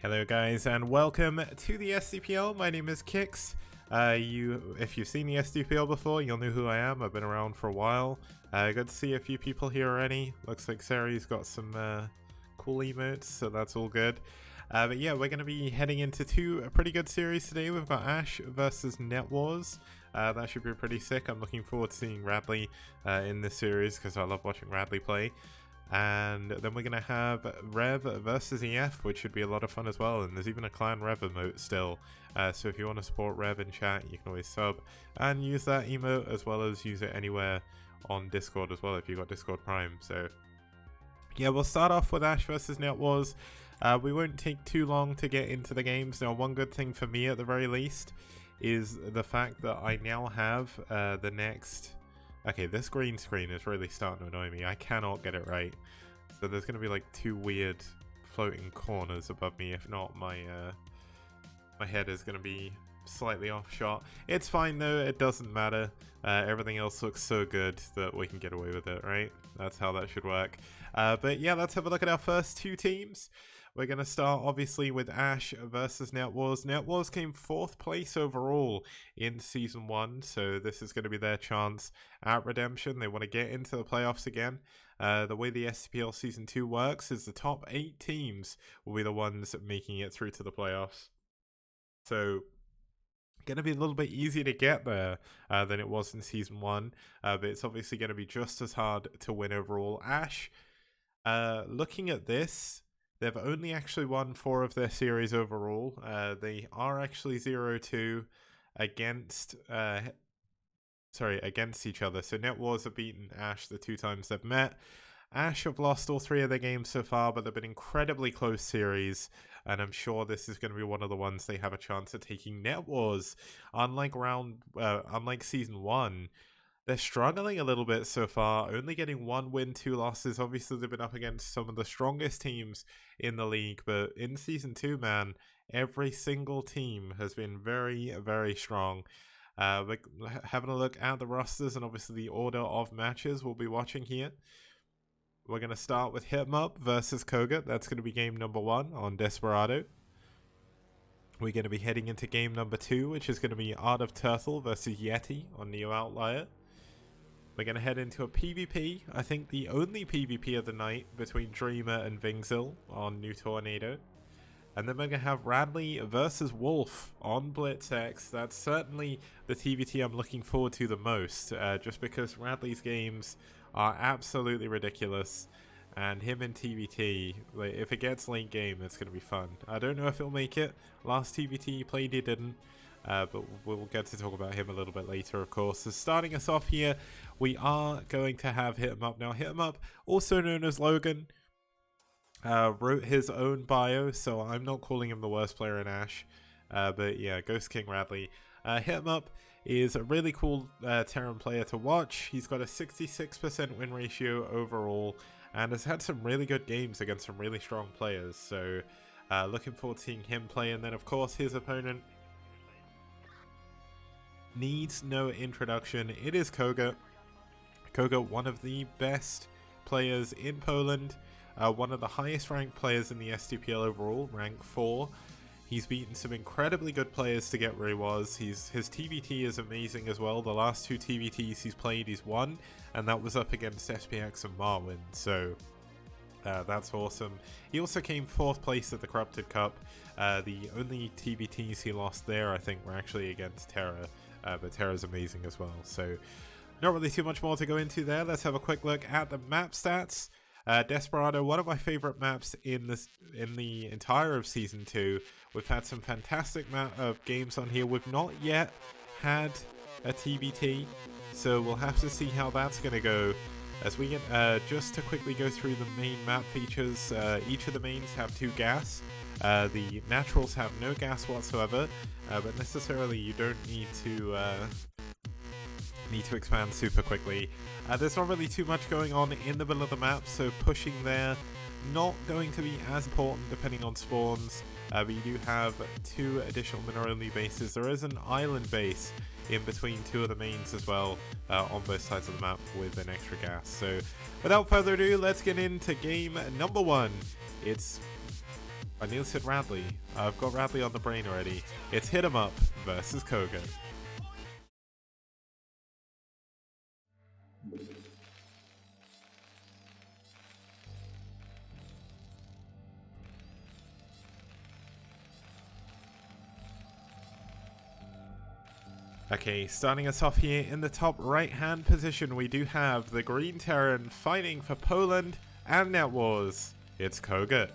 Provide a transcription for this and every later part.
Hello guys and welcome to the STPL. My name is Kix. If you've seen the STPL before, you'll know who I am. I've been around for a while. Good to see a few people here already. Looks like Sari's got some cool emotes, so that's all good. But yeah, we're going to be heading into two pretty good series today. We've got aSh versus NetWars. That should be pretty sick. I'm looking forward to seeing Radley in this series because I love watching Radley play. And then we're going to have Rev versus EF, which should be a lot of fun as well. And there's even a Clan Rev emote still. So if you want to support Rev in chat, you can always sub and use that emote, as well as use it anywhere on Discord as well if you've got Discord Prime. So yeah, we'll start off with aSh versus NetWars. We won't take too long to get into the games. Now, one good thing for me at the very least is the fact that I now have the next... Okay, this green screen is really starting to annoy me. I cannot get it right. So there's going to be like two weird floating corners above me. If not, my head is going to be slightly off shot. It's fine though, it doesn't matter. Everything else looks so good that we can get away with it, right? That's how that should work. But yeah, let's have a look at our first two teams. We're going to start obviously with aSh versus NetWars. NetWars came 4th place overall in Season 1, so this is going to be their chance at redemption. They want to get into the playoffs again. The way the STPL Season 2 works is the top 8 teams will be the ones making it through to the playoffs. So, going to be a little bit easier to get there than it was in Season 1, but it's obviously going to be just as hard to win overall. aSh, looking at this, they've only actually won 4 of their series overall. They are actually 0-2 against each other. So NetWars have beaten aSh the 2 times they've met. aSh have lost all 3 of their games so far, but they've been incredibly close series, and I'm sure this is going to be one of the ones they have a chance of taking. NetWars, unlike Season 1, they're struggling a little bit so far, only getting 1 win, 2 losses. Obviously, they've been up against some of the strongest teams in the league, but in Season 2, man, every single team has been very, very strong. We're having a look at the rosters and obviously the order of matches we'll be watching here. We're going to start with Hit 'em Up versus Koga. That's going to be game number 1 on Desperado. We're going to be heading into game number 2, which is going to be Art of Turtle versus Yeti on Neo Outlier. We're going to head into a PvP, I think the only PvP of the night, between Dreamer and Vingzil on New Tornado. And then we're going to have Radley versus Wolf on BlitzX. That's certainly the TVT I'm looking forward to the most, just because Radley's games are absolutely ridiculous. And him in TVT, like, if it gets late game, it's going to be fun. I don't know if he'll make it. Last TVT he played, he didn't. But we'll get to talk about him a little bit later, of course. So starting us off here, we are going to have Hit 'em Up. Now, Hit 'em Up, also known as Logan, wrote his own bio, so I'm not calling him the worst player in aSh. But yeah, Ghost King Radley. Hit 'em Up is a really cool Terran player to watch. He's got a 66% win ratio overall, and has had some really good games against some really strong players. So looking forward to seeing him play. And then, of course, his opponent needs no introduction. It is Koga. Koga, one of the best players in Poland, one of the highest ranked players in the STPL overall, rank 4. He's beaten some incredibly good players to get where he was. His TVT is amazing as well. The last 2 TVTs he's played, he's won, and that was up against SPX and Marwin. So that's awesome. He also came 4th place at the Corrupted Cup. The only TVTs he lost there, I think, were actually against Terra. But Terra's amazing as well. So not really too much more to go into there. Let's have a quick look at the map stats. Desperado, one of my favorite maps in the entire of Season 2. We've had some fantastic games on here. We've not yet had a TVT, so we'll have to see how that's going to go. As we get, just to quickly go through the main map features, each of the mains have 2 gas. The naturals have no gas whatsoever, but necessarily you don't need to expand super quickly. There's not really too much going on in the middle of the map, so pushing there not going to be as important depending on spawns, but you do have 2 additional mineral-only bases. There is an island base in between 2 of the mains as well, on both sides of the map with an extra gas. So without further ado, let's get into game number 1. It's I nearly said Radley. I've got Radley on the brain already. It's Hit 'em Up versus Koga. Okay, starting us off here in the top right hand position, we do have the Green Terran fighting for Poland and NetWars. It's Koga.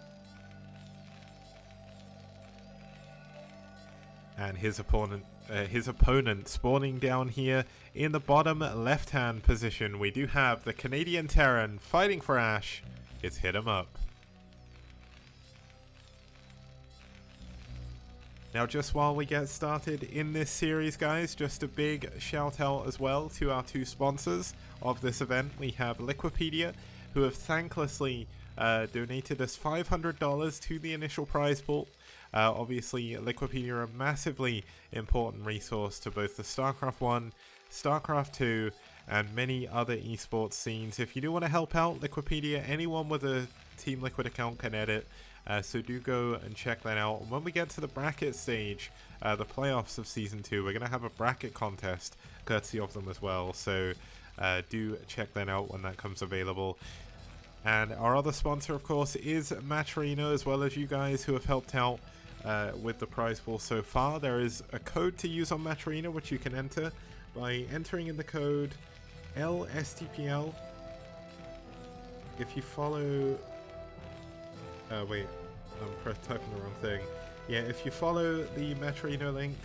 And his opponent spawning down here in the bottom left hand position, we do have the Canadian Terran fighting for aSh. It's Hit 'em Up. Now, just while we get started in this series, guys, just a big shout out as well to our two sponsors of this event. We have Liquipedia, who have thanklessly donated us $500 to the initial prize pool. Obviously, Liquipedia are a massively important resource to both the StarCraft 1, StarCraft 2, and many other esports scenes. If you do want to help out Liquipedia, anyone with a Team Liquid account can edit. So do go and check that out. And when we get to the bracket stage, the playoffs of Season 2, we're going to have a bracket contest courtesy of them as well. So do check that out when that comes available. And our other sponsor, of course, is Matcherino, as well as you guys who have helped out with the prize pool so far. There is a code to use on Matcherino, which you can enter by entering in the code STPL. If you follow... wait, I'm typing the wrong thing. Yeah, if you follow the Matcherino link...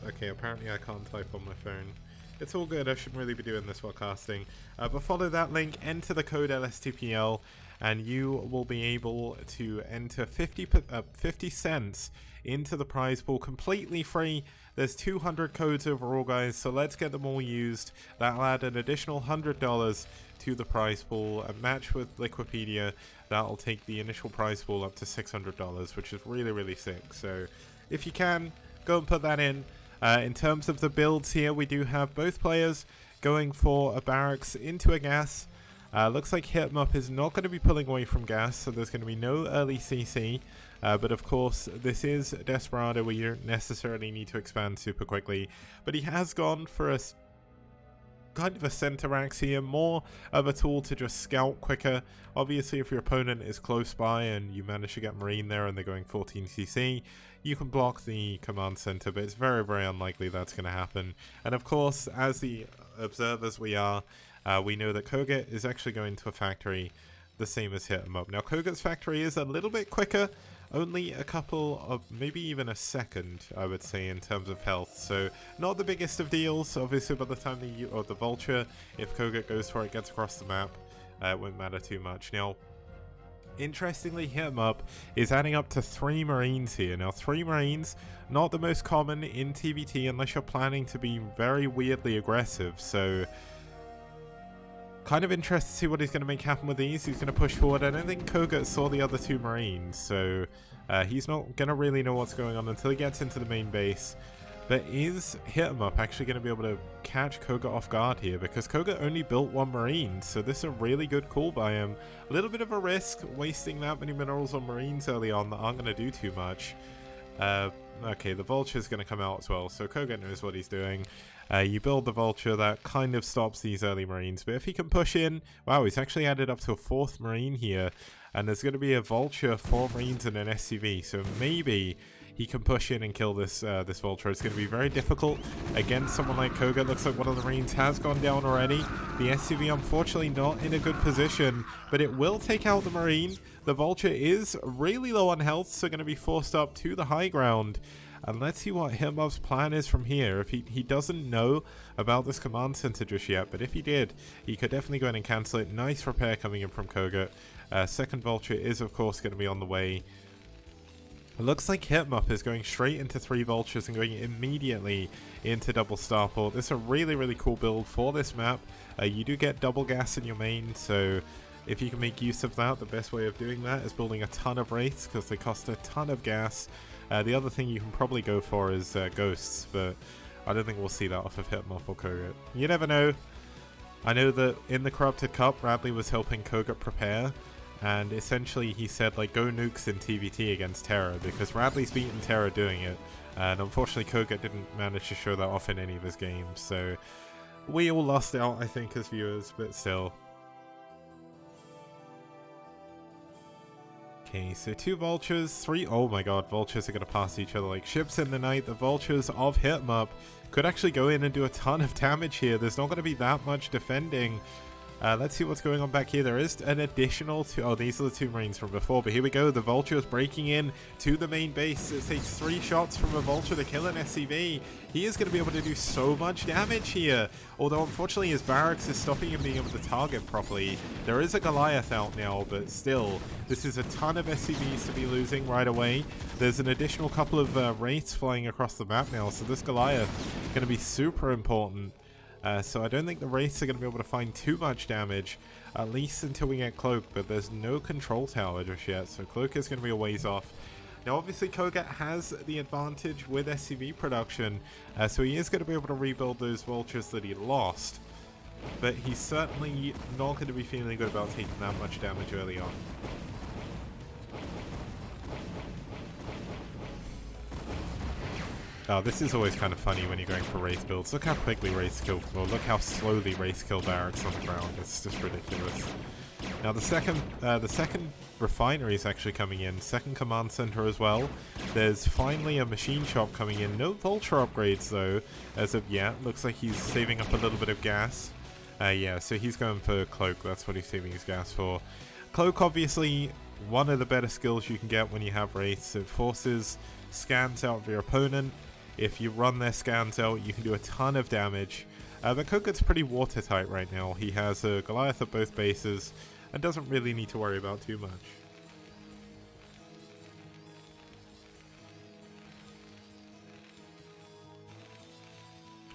Okay, apparently I can't type on my phone. It's all good, I shouldn't really be doing this while casting. But follow that link, enter the code LSTPL, and you will be able to enter 50 cents into the prize pool completely free. There's 200 codes overall, guys, so let's get them all used. That'll add an additional $100 to the prize pool. A match with Liquipedia, that'll take the initial prize pool up to $600, which is really, really sick. So if you can, go and put that in. In terms of the builds here, we do have both players going for a barracks into a gas. Looks like Hit 'em Up is not going to be pulling away from gas, so there's going to be no early CC. But of course, this is Desperado, where you don't necessarily need to expand super quickly. But he has gone for a kind of a center axe here, more of a tool to just scout quicker. Obviously, if your opponent is close by and you manage to get Marine there and they're going 14cc, you can block the command center, but it's very, very unlikely that's going to happen. And of course, as the observers we are, we know that Koga is actually going to a factory the same as Hit 'em Up. Now, Koga's factory is a little bit quicker, only a couple of, maybe even a second, I would say, in terms of health. So not the biggest of deals. Obviously, by the time the Vulture, if Koga goes for it, gets across the map, it won't matter too much. Now, interestingly, Hit 'em Up is adding up to 3 Marines here. Now, 3 Marines, not the most common in TVT unless you're planning to be very weirdly aggressive. So kind of interested to see what he's going to make happen with these. He's going to push forward. I don't think Koga saw the other 2 Marines, so he's not going to really know what's going on until he gets into the main base. But is Hit 'em Up actually going to be able to catch Koga off guard here? Because Koga only built 1 Marine, so this is a really good call by him. A little bit of a risk, wasting that many minerals on Marines early on that aren't going to do too much. Okay, the Vulture's going to come out as well, so Koga knows what he's doing. You build the Vulture, that kind of stops these early Marines, but if he can push in... Wow, he's actually added up to a 4th Marine here, and there's going to be a Vulture, 4 Marines, and an SCV, so maybe he can push in and kill this this Vulture. It's going to be very difficult against someone like Koga. It looks like one of the Marines has gone down already. The SCV, unfortunately, not in a good position, but it will take out the Marine. The Vulture is really low on health, so going to be forced up to the high ground. And let's see what Hit 'em Up's plan is from here. If he doesn't know about this command center just yet, but if he did, he could definitely go ahead and cancel it. Nice repair coming in from Koga. Second Vulture is, of course, going to be on the way. It looks like Hit 'em Up is going straight into 3 Vultures and going immediately into double starport. This is a really, really cool build for this map. You do get double gas in your main, so if you can make use of that, the best way of doing that is building a ton of Wraiths, because they cost a ton of gas. The other thing you can probably go for is Ghosts, but I don't think we'll see that off of Hit 'em Up or Koga. You never know. I know that in the Corrupted Cup, Radley was helping Koga prepare, and essentially he said like go nukes in TVT against Terra because Radley's beaten Terra doing it, and unfortunately Koga didn't manage to show that off in any of his games, so we all lost out I think as viewers, but still. Okay, so 2 vultures, 3, oh my god, vultures are going to pass each other like ships in the night. The vultures of Hitmup could actually go in and do a ton of damage here. There's not going to be that much defending. Let's see what's going on back here. There is an additional 2, oh these are the 2 marines from before, but here we go. The vultures breaking in to the main base. It takes 3 shots from a vulture to kill an SCV. He is going to be able to do so much damage here, although unfortunately his barracks is stopping him being able to target properly. There is a Goliath out now, but still, this is a ton of SCVs to be losing right away. There's an additional couple of wraiths flying across the map now, so this Goliath is going to be super important. So I don't think the wraiths are going to be able to find too much damage, at least until we get Cloak, but there's no control tower just yet, so Cloak is going to be a ways off. Now obviously Koga has the advantage with SCV production, so he is going to be able to rebuild those vultures that he lost, but he's certainly not going to be feeling good about taking that much damage early on. Oh, this is always kind of funny when you're going for race builds. Look how quickly race kill, well, look how slowly race kill barracks on the ground. It's just ridiculous. Now the second refinery is actually coming in, second command center as well. There's finally a machine shop coming in. No vulture upgrades though, as of yet. Looks like he's saving up a little bit of gas. Yeah, so he's going for Cloak. That's what he's saving his gas for. Cloak, obviously, one of the better skills you can get when you have wraiths. It forces scans out of your opponent. If you run their scans out, you can do a ton of damage. But Koga's pretty watertight right now. He has a Goliath at both bases and doesn't really need to worry about too much.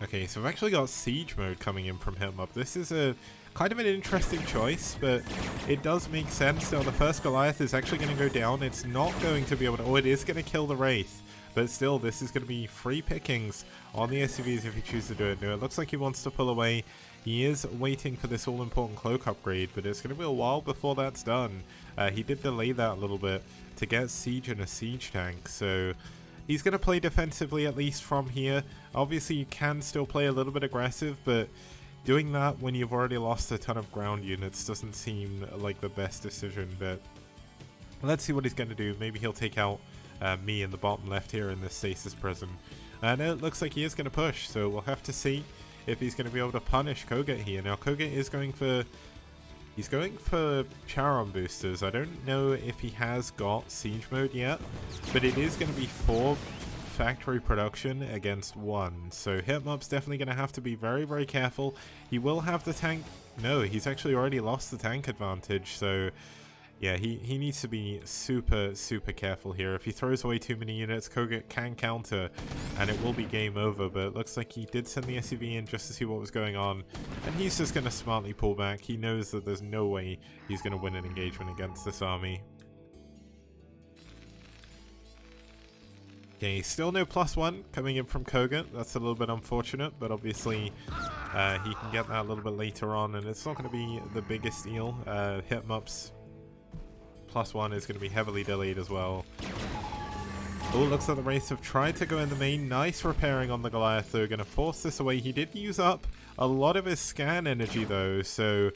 Okay, so I've actually got siege mode coming in from Hitmup. This is a kind of an interesting choice, but it does make sense. Now the first Goliath is actually going to go down. It's not going to be able to, oh, it is going to kill the Wraith. But still, this is going to be free pickings on the SCVs if you choose to do it. Now, it looks like he wants to pull away. He is waiting for this all-important Cloak upgrade, but it's going to be a while before that's done. He did delay that a little bit to get Siege and a Siege tank, so he's going to play defensively at least from here. Obviously, you can still play a little bit aggressive, but doing that when you've already lost a ton of ground units doesn't seem like the best decision. But let's see what he's going to do. Maybe he'll take out me in the bottom left here in this stasis prison. And it looks like he is going to push, so we'll have to see if he's going to be able to punish Koga here. Now Koga is going for, he's going for Charon boosters. I don't know if he has got siege mode yet, but it is going to be 4 factory production against 1. So Hitmup's definitely going to have to be very, very careful. He will have the tank. No, he's actually already lost the tank advantage, so yeah, he needs to be super, super careful here. If he throws away too many units, Koga can counter, and it will be game over. But it looks like he did send the SCV in just to see what was going on, and he's just going to smartly pull back. He knows that there's no way he's going to win an engagement against this army. Okay, still no +1 coming in from Koga. That's a little bit unfortunate, but obviously he can get that a little bit later on, and it's not going to be the biggest deal. Hitmup's +1 is going to be heavily delayed as well. Oh, looks like the Wraiths have tried to go in the main. Nice repairing on the Goliath, though. Going to force this away. He did use up a lot of his scan energy, though, so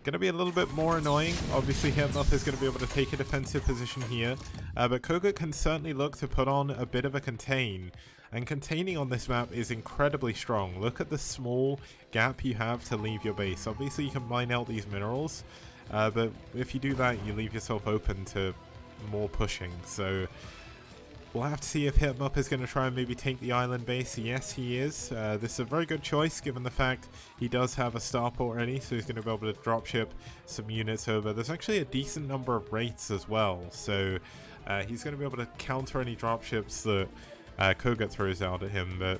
going to be a little bit more annoying. Obviously, Hitmup is going to be able to take a defensive position here, but Koga can certainly look to put on a bit of a contain. And containing on this map is incredibly strong. Look at the small gap you have to leave your base. Obviously, you can mine out these minerals, but if you do that, you leave yourself open to more pushing. So we'll have to see if Hitmup is going to try and maybe take the island base. Yes, he is. This is a very good choice given the fact he does have a starport already, so he's going to be able to dropship some units over. There's actually a decent number of wraiths as well, so he's going to be able to counter any dropships that Koga throws out at him. But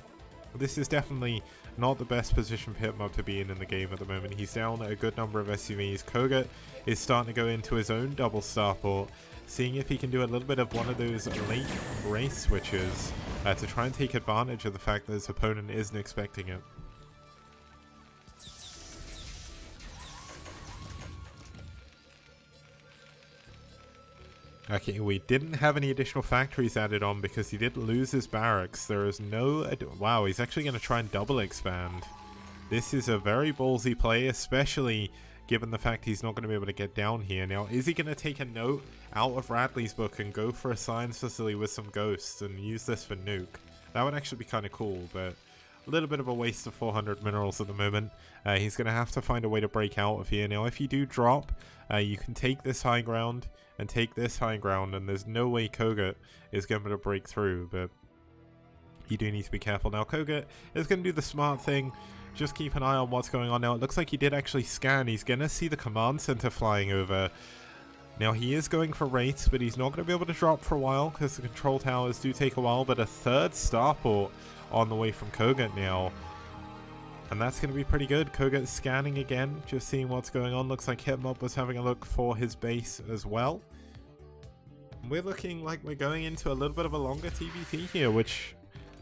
this is definitely not the best position for Hitmup to be in the game at the moment. He's down a good number of SCVs. Koga is starting to go into his own double starport, seeing if he can do a little bit of one of those late race switches to try and take advantage of the fact that his opponent isn't expecting it. Okay, we didn't have any additional factories added on because he did lose his barracks. There is no... Wow, he's actually going to try and double expand. This is a very ballsy play, especially given the fact he's not going to be able to get down here. Now, is he going to take a note out of Radley's book and go for a science facility with some ghosts and use this for nuke? That would actually be kind of cool, but a little bit of a waste of 400 minerals at the moment. He's going to have to find a way to break out of here. Now, if you do drop, you can take this high ground and take this high ground, and there's no way Kogut is going to break through, but you do need to be careful. Now, Kogut is going to do the smart thing. Just keep an eye on what's going on. Now, it looks like he did actually scan. He's going to see the command center flying over. Now, he is going for rates, but he's not going to be able to drop for a while because the control towers do take a while, but a third starport on the way from Kogut now. And that's going to be pretty good. Kogut scanning again, just seeing what's going on. Looks like Hitmob was having a look for his base as well. We're looking like we're going into a little bit of a longer TBT here, which...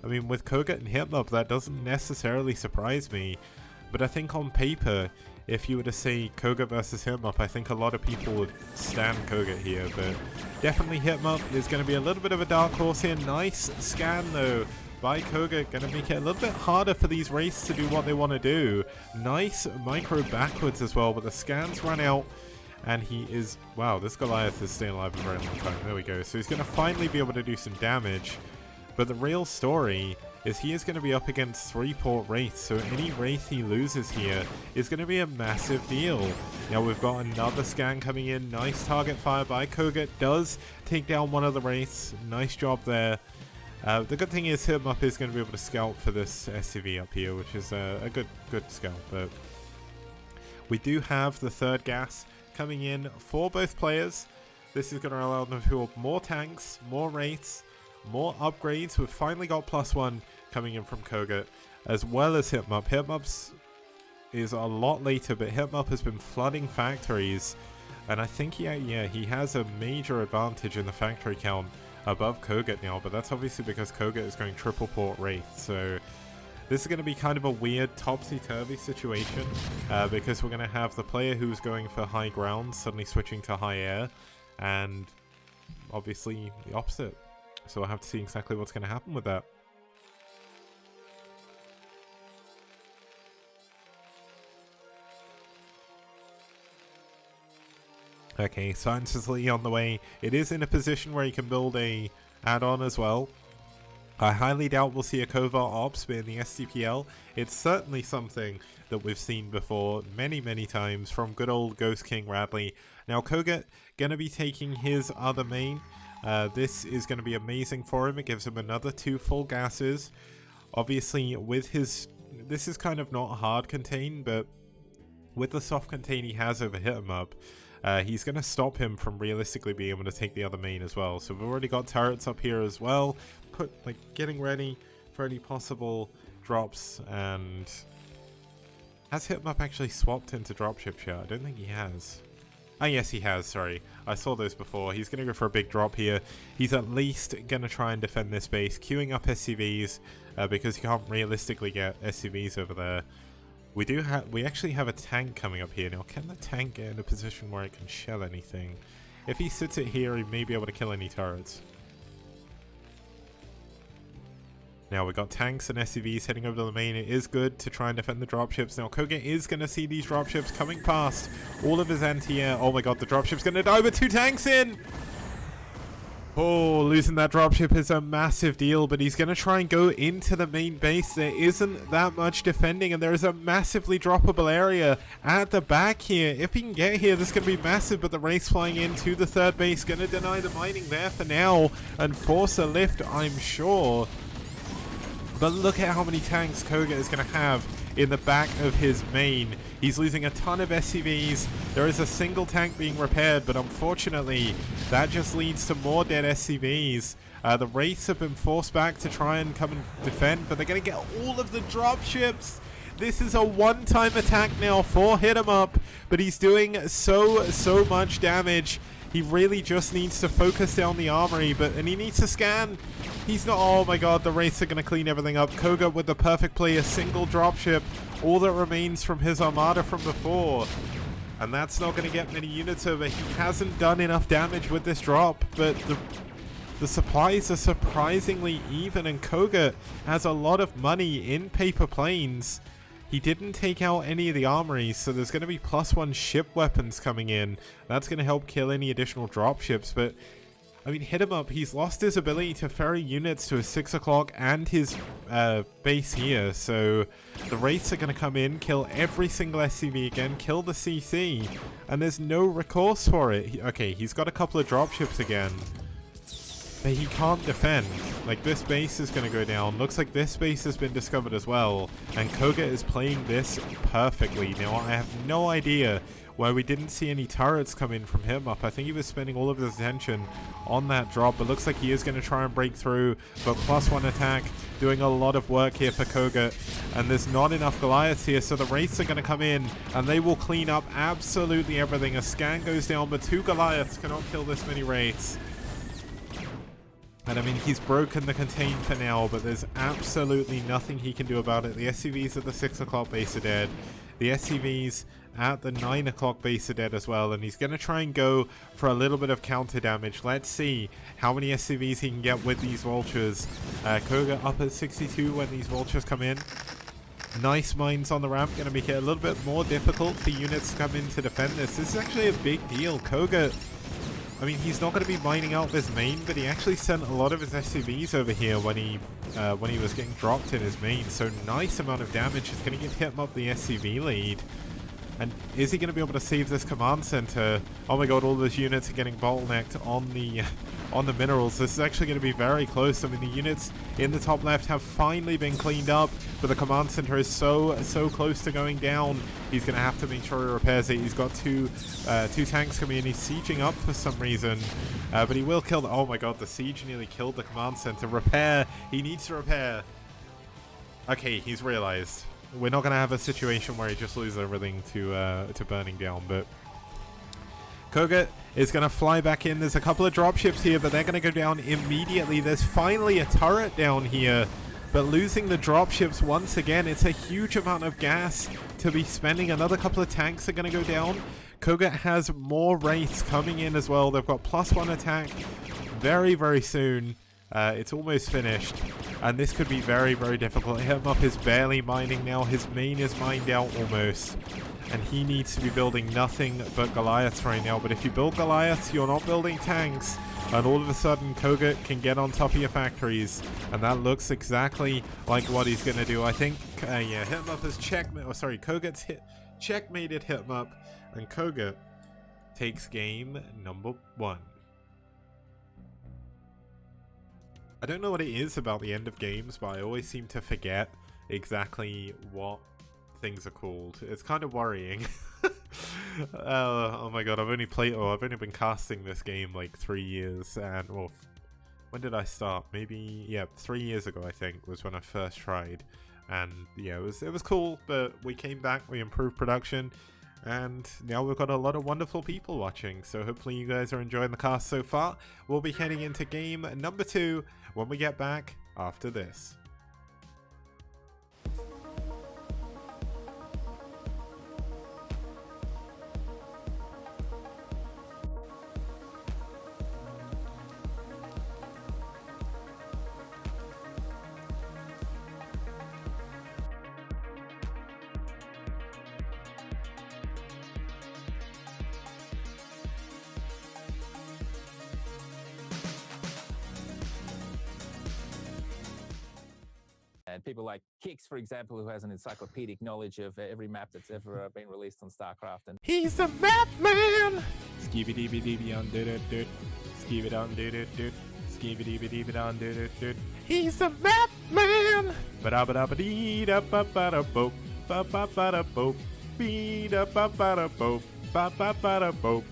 I mean, with Kogut and Hitmob, that doesn't necessarily surprise me. But I think on paper, if you were to say Kogut versus Hitmob, I think a lot of people would stand Kogut here. But definitely Hitmob is going to be a little bit of a dark horse here. Nice scan, though, by Kogut. Going to make it a little bit harder for these wraiths to do what they want to do. Nice micro backwards as well, but the scans run out. And he is... Wow, this Goliath is staying alive a very long time. There we go. So he's going to finally be able to do some damage. But the real story is he is going to be up against 3-port wraiths, so any wraith he loses here is going to be a massive deal. Now we've got another scan coming in. Nice target fire by Kogut. Does take down one of the wraiths. Nice job there. The good thing is Hitmob is going to be able to scout for this SCV up here, which is a good scout. But we do have the third gas coming in for both players. This is going to allow them to build more tanks, more wraiths, more upgrades. We've finally got +1 coming in from Kogut, as well as Hitmob. Hitmob's is a lot later, but Hitmob has been flooding factories, and I think he has a major advantage in the factory count above Kogut now, but that's obviously because Kogut is going triple port Wraith, so this is going to be kind of a weird topsy-turvy situation, because we're going to have the player who's going for high ground suddenly switching to high air, and obviously the opposite. So we'll have to see exactly what's going to happen with that. Okay, Science Facility on the way. It is in a position where you can build a add-on as well. I highly doubt we'll see a covert ops, but in the STPL, it's certainly something that we've seen before many times from good old Ghost King Radley. Now Kogut going to be taking his other main. This is going to be amazing for him. It gives him another 2 full gases. Obviously, with his... This is kind of not hard contain, but with the soft contain he has over Hitmob, he's going to stop him from realistically being able to take the other main as well. So we've already got turrets up here as well. Getting ready for any possible drops. And has Hitmob actually swapped into dropship yet? I don't think he has. Ah, yes, he has, sorry. I saw those before. He's going to go for a big drop here. He's at least going to try and defend this base, queuing up SCVs, because you can't realistically get SCVs over there. We actually have a tank coming up here. Now, can the tank get in a position where it can shell anything? If he sits it here, he may be able to kill any turrets. Now we've got tanks and SCVs heading over to the main. It is good to try and defend the dropships. Now Kogut is going to see these dropships coming past all of his anti-air. Oh my god, the dropship's going to die with 2 tanks in! Oh, losing that dropship is a massive deal, but he's going to try and go into the main base. There isn't that much defending, and there is a massively droppable area at the back here. If he can get here, this is going to be massive, but the race flying into the third base going to deny the mining there for now and force a lift, I'm sure. But look at how many tanks Kogut is going to have in the back of his main. He's losing a ton of SCVs. There is a single tank being repaired, but unfortunately, that just leads to more dead SCVs. The Wraiths have been forced back to try and come and defend, but they're going to get all of the dropships. This is a one-time attack now for Hitmob, but he's doing so much damage. He really just needs to focus down the armory, and he needs to scan. He's not... Oh my god, the Wraiths are going to clean everything up. Kogut with the perfect play, a single dropship. All that remains from his armada from before. and that's not going to get many units over. He hasn't done enough damage with this drop, but the supplies are surprisingly even, and Koga has a lot of money in paper planes. He didn't take out any of the armories, so there's going to be +1 ship weapons coming in. That's going to help kill any additional dropships, but I mean, hit him up. He's lost his ability to ferry units to his 6 o'clock and his base here, so the Wraiths are going to come in, kill every single SCV again, kill the CC, and there's no recourse for it. Okay, he's got a couple of dropships again, but he can't defend. Like, this base is going to go down. Looks like this base has been discovered as well, and Koga is playing this perfectly. Now, I have no idea why we didn't see any turrets come in from him up. I think he was spending all of his attention on that drop, but looks like he is going to try and break through. But +1 attack, doing a lot of work here for Koga, and there's not enough Goliaths here, so the Wraiths are going to come in, and they will clean up absolutely everything. A scan goes down, but 2 Goliaths cannot kill this many Wraiths. And I mean, he's broken the contain for now, but there's absolutely nothing he can do about it. The SCVs at the 6 o'clock base are dead. The SCVs at the 9 o'clock base are dead as well, and he's going to try and go for a little bit of counter damage. Let's see how many SCVs he can get with these vultures. Koga up at 62 when these vultures come in. Nice mines on the ramp, going to make it a little bit more difficult for units to come in to defend this. This is actually a big deal. Koga, I mean, he's not going to be mining out this main, but he actually sent a lot of his SCVs over here when he was getting dropped in his main. So nice amount of damage. He's going to give him up the SCV lead. And is he going to be able to save this command center? Oh my god, all those units are getting bottlenecked on the minerals. This is actually going to be very close. I mean, the units in the top left have finally been cleaned up, but the command center is so close to going down. He's going to have to make sure he repairs it. He's got two tanks coming in. He's sieging up for some reason, but he will kill the... Oh my god, the siege nearly killed the command center. Repair. He needs to repair. Okay, he's realized. We're not going to have a situation where he just loses everything to burning down, but Koga is going to fly back in. There's a couple of dropships here, but they're going to go down immediately. There's finally a turret down here, but losing the dropships once again, it's a huge amount of gas to be spending. Another couple of tanks are going to go down. Koga has more Wraiths coming in as well. They've got +1 attack very soon. It's almost finished, and this could be very difficult. Him up is barely mining now. His main is mined out almost, and he needs to be building nothing but Goliaths right now. But if you build Goliaths, you're not building tanks, and all of a sudden Koga can get on top of your factories, and that looks exactly like what he's gonna do. I think yeah, him up has checkmate. Oh, sorry, Koga's checkmated him up, and Koga takes game number 1. I don't know what it is about the end of games, but I always seem to forget exactly what things are called. It's kind of worrying. Oh my god, I've only been casting this game like 3 years, and well, when did I start? Maybe, yeah, 3 years ago I think was when I first tried, and yeah, it was cool, but we came back, we improved production, and now we've got a lot of wonderful people watching, so hopefully you guys are enjoying the cast so far. We'll be heading into game number 2 when we get back after this. And people like Kix, for example, who has an encyclopedic knowledge of every map that's ever been released on StarCraft. And he's the map man! Skibidi-bidi-bidi-on-do-do-do. Skibidi-on-do-do-do. Skibidi-bidi-bidi-on-do-do-do. He's the map man! Ba-da-ba-da-ba-dee-da-ba-ba-da-boop. Ba-ba-ba-da-boop. Bee-da-ba-ba-da-boop. Ba-ba-ba-da-boop.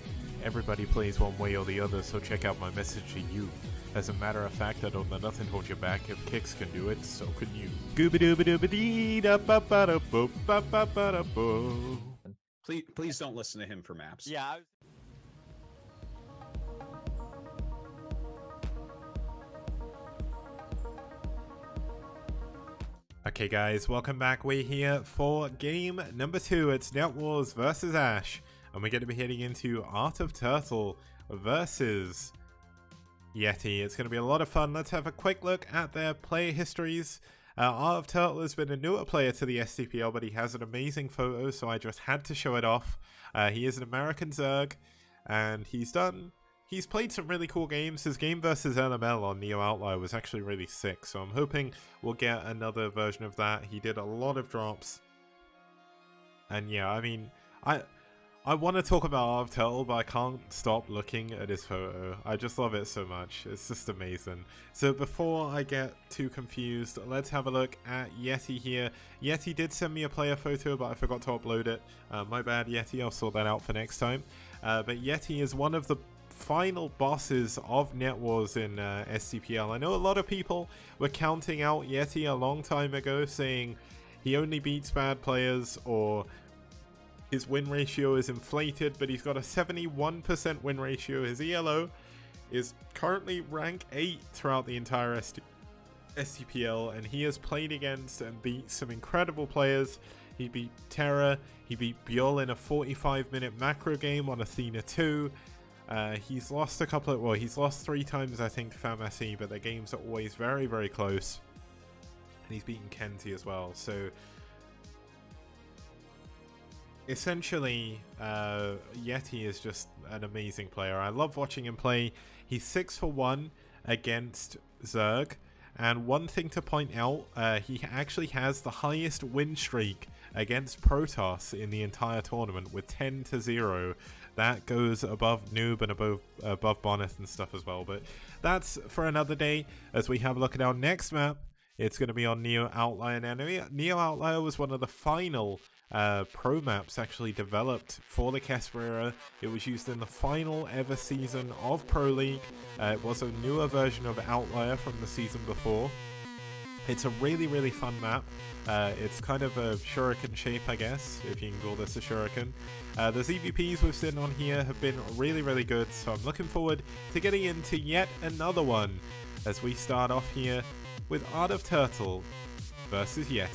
Everybody plays one way or the other, so check out my message to you. As a matter of fact, I don't let nothing hold you back. If Kix can do it, so can you. Gooba-dooba-dooba-dee-da-ba-ba-da-boop. Ba-ba-ba-da-boop. Please don't listen to him for maps. yeah, Okay guys, welcome back. We're here for game number 2. It's NetWars versus aSh. and we're going to be heading into Art of Turtle versus Yeti. It's going to be a lot of fun. Let's have a quick look at their player histories. Art of Turtle has been a newer player to the STPL, but he has an amazing photo, so I just had to show it off. He is an American Zerg, and he's played some really cool games. His game versus LML on Neo Outlier was actually really sick, so I'm hoping we'll get another version of that. He did a lot of drops. And yeah, I mean, I want to talk about Art of Turtle, but I can't stop looking at his photo. I just love it so much. It's just amazing. So before I get too confused, let's have a look at Yeti here. Yeti did send me a player photo, but I forgot to upload it. My bad, Yeti. I'll sort that out for next time. But Yeti is one of the final bosses of NetWars in STPL. I know a lot of people were counting out Yeti a long time ago, saying he only beats bad players or his win ratio is inflated, but he's got a 71% win ratio. His ELO is currently rank 8 throughout the entire STPL, and he has played against and beat some incredible players. He beat Terra, he beat Bjol in a 45-minute macro game on Athena 2. He's lost a couple of, well, he's lost 3 times, I think, to FAMSE, but their games are always very, very close. And he's beaten Kenzie as well, so essentially, Yeti is just an amazing player. I love watching him play. He's 6 for 1 against Zerg. And one thing to point out, he actually has the highest win streak against Protoss in the entire tournament with 10-0. That goes above Noob and above Bonneth and stuff as well. But that's for another day as we have a look at our next map. It's going to be on Neo Outlier. Now, Neo Outlier was one of the final pro maps actually developed for the Casper era. It was used in the final ever season of Pro League. It was a newer version of Outlier from the season before. It's a really, really fun map. It's kind of a shuriken shape, I guess, if you can call this a shuriken. The ZVPs we've seen on here have been really, really good, so I'm looking forward to getting into yet another one as we start off here with Art of Turtle versus Yeti.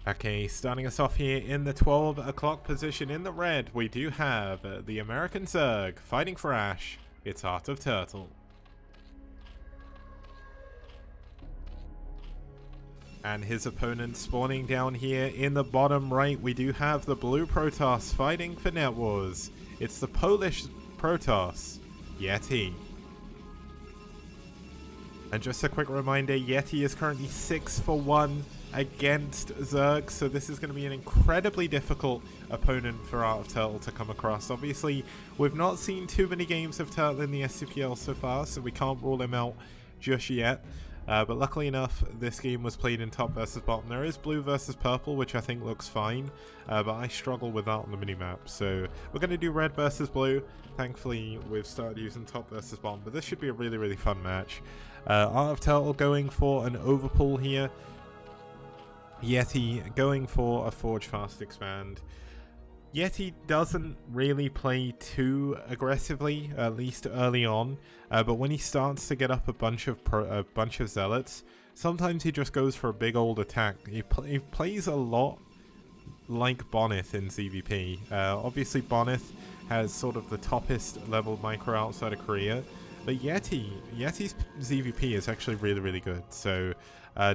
Okay, starting us off here in the 12 o'clock position in the red, we do have the American Zerg fighting for aSh. It's Art of Turtle. And his opponent spawning down here in the bottom right, we do have the blue Protoss fighting for NetWars. It's the Polish Protoss, Yeti. And just a quick reminder, Yeti is currently 6 for 1 against Zerg, so this is going to be an incredibly difficult opponent for Art of Turtle to come across. Obviously, we've not seen too many games of Turtle in the STPL so far, so we can't rule him out just yet. But luckily enough, this game was played in top versus bottom. There is blue versus purple, which I think looks fine, but I struggle with that on the minimap. So we're going to do red versus blue. Thankfully, we've started using top versus bottom, but this should be a really, really fun match. Art of Turtle going for an overpull here. Yeti going for a Forge Fast Expand. Yeti doesn't really play too aggressively, at least early on, but when he starts to get up a bunch of zealots, sometimes he just goes for a big old attack. He plays a lot like Bonneth in ZVP. Obviously Bonneth has sort of the toppest level micro outside of Korea, but Yeti's ZVP is actually really, really good, so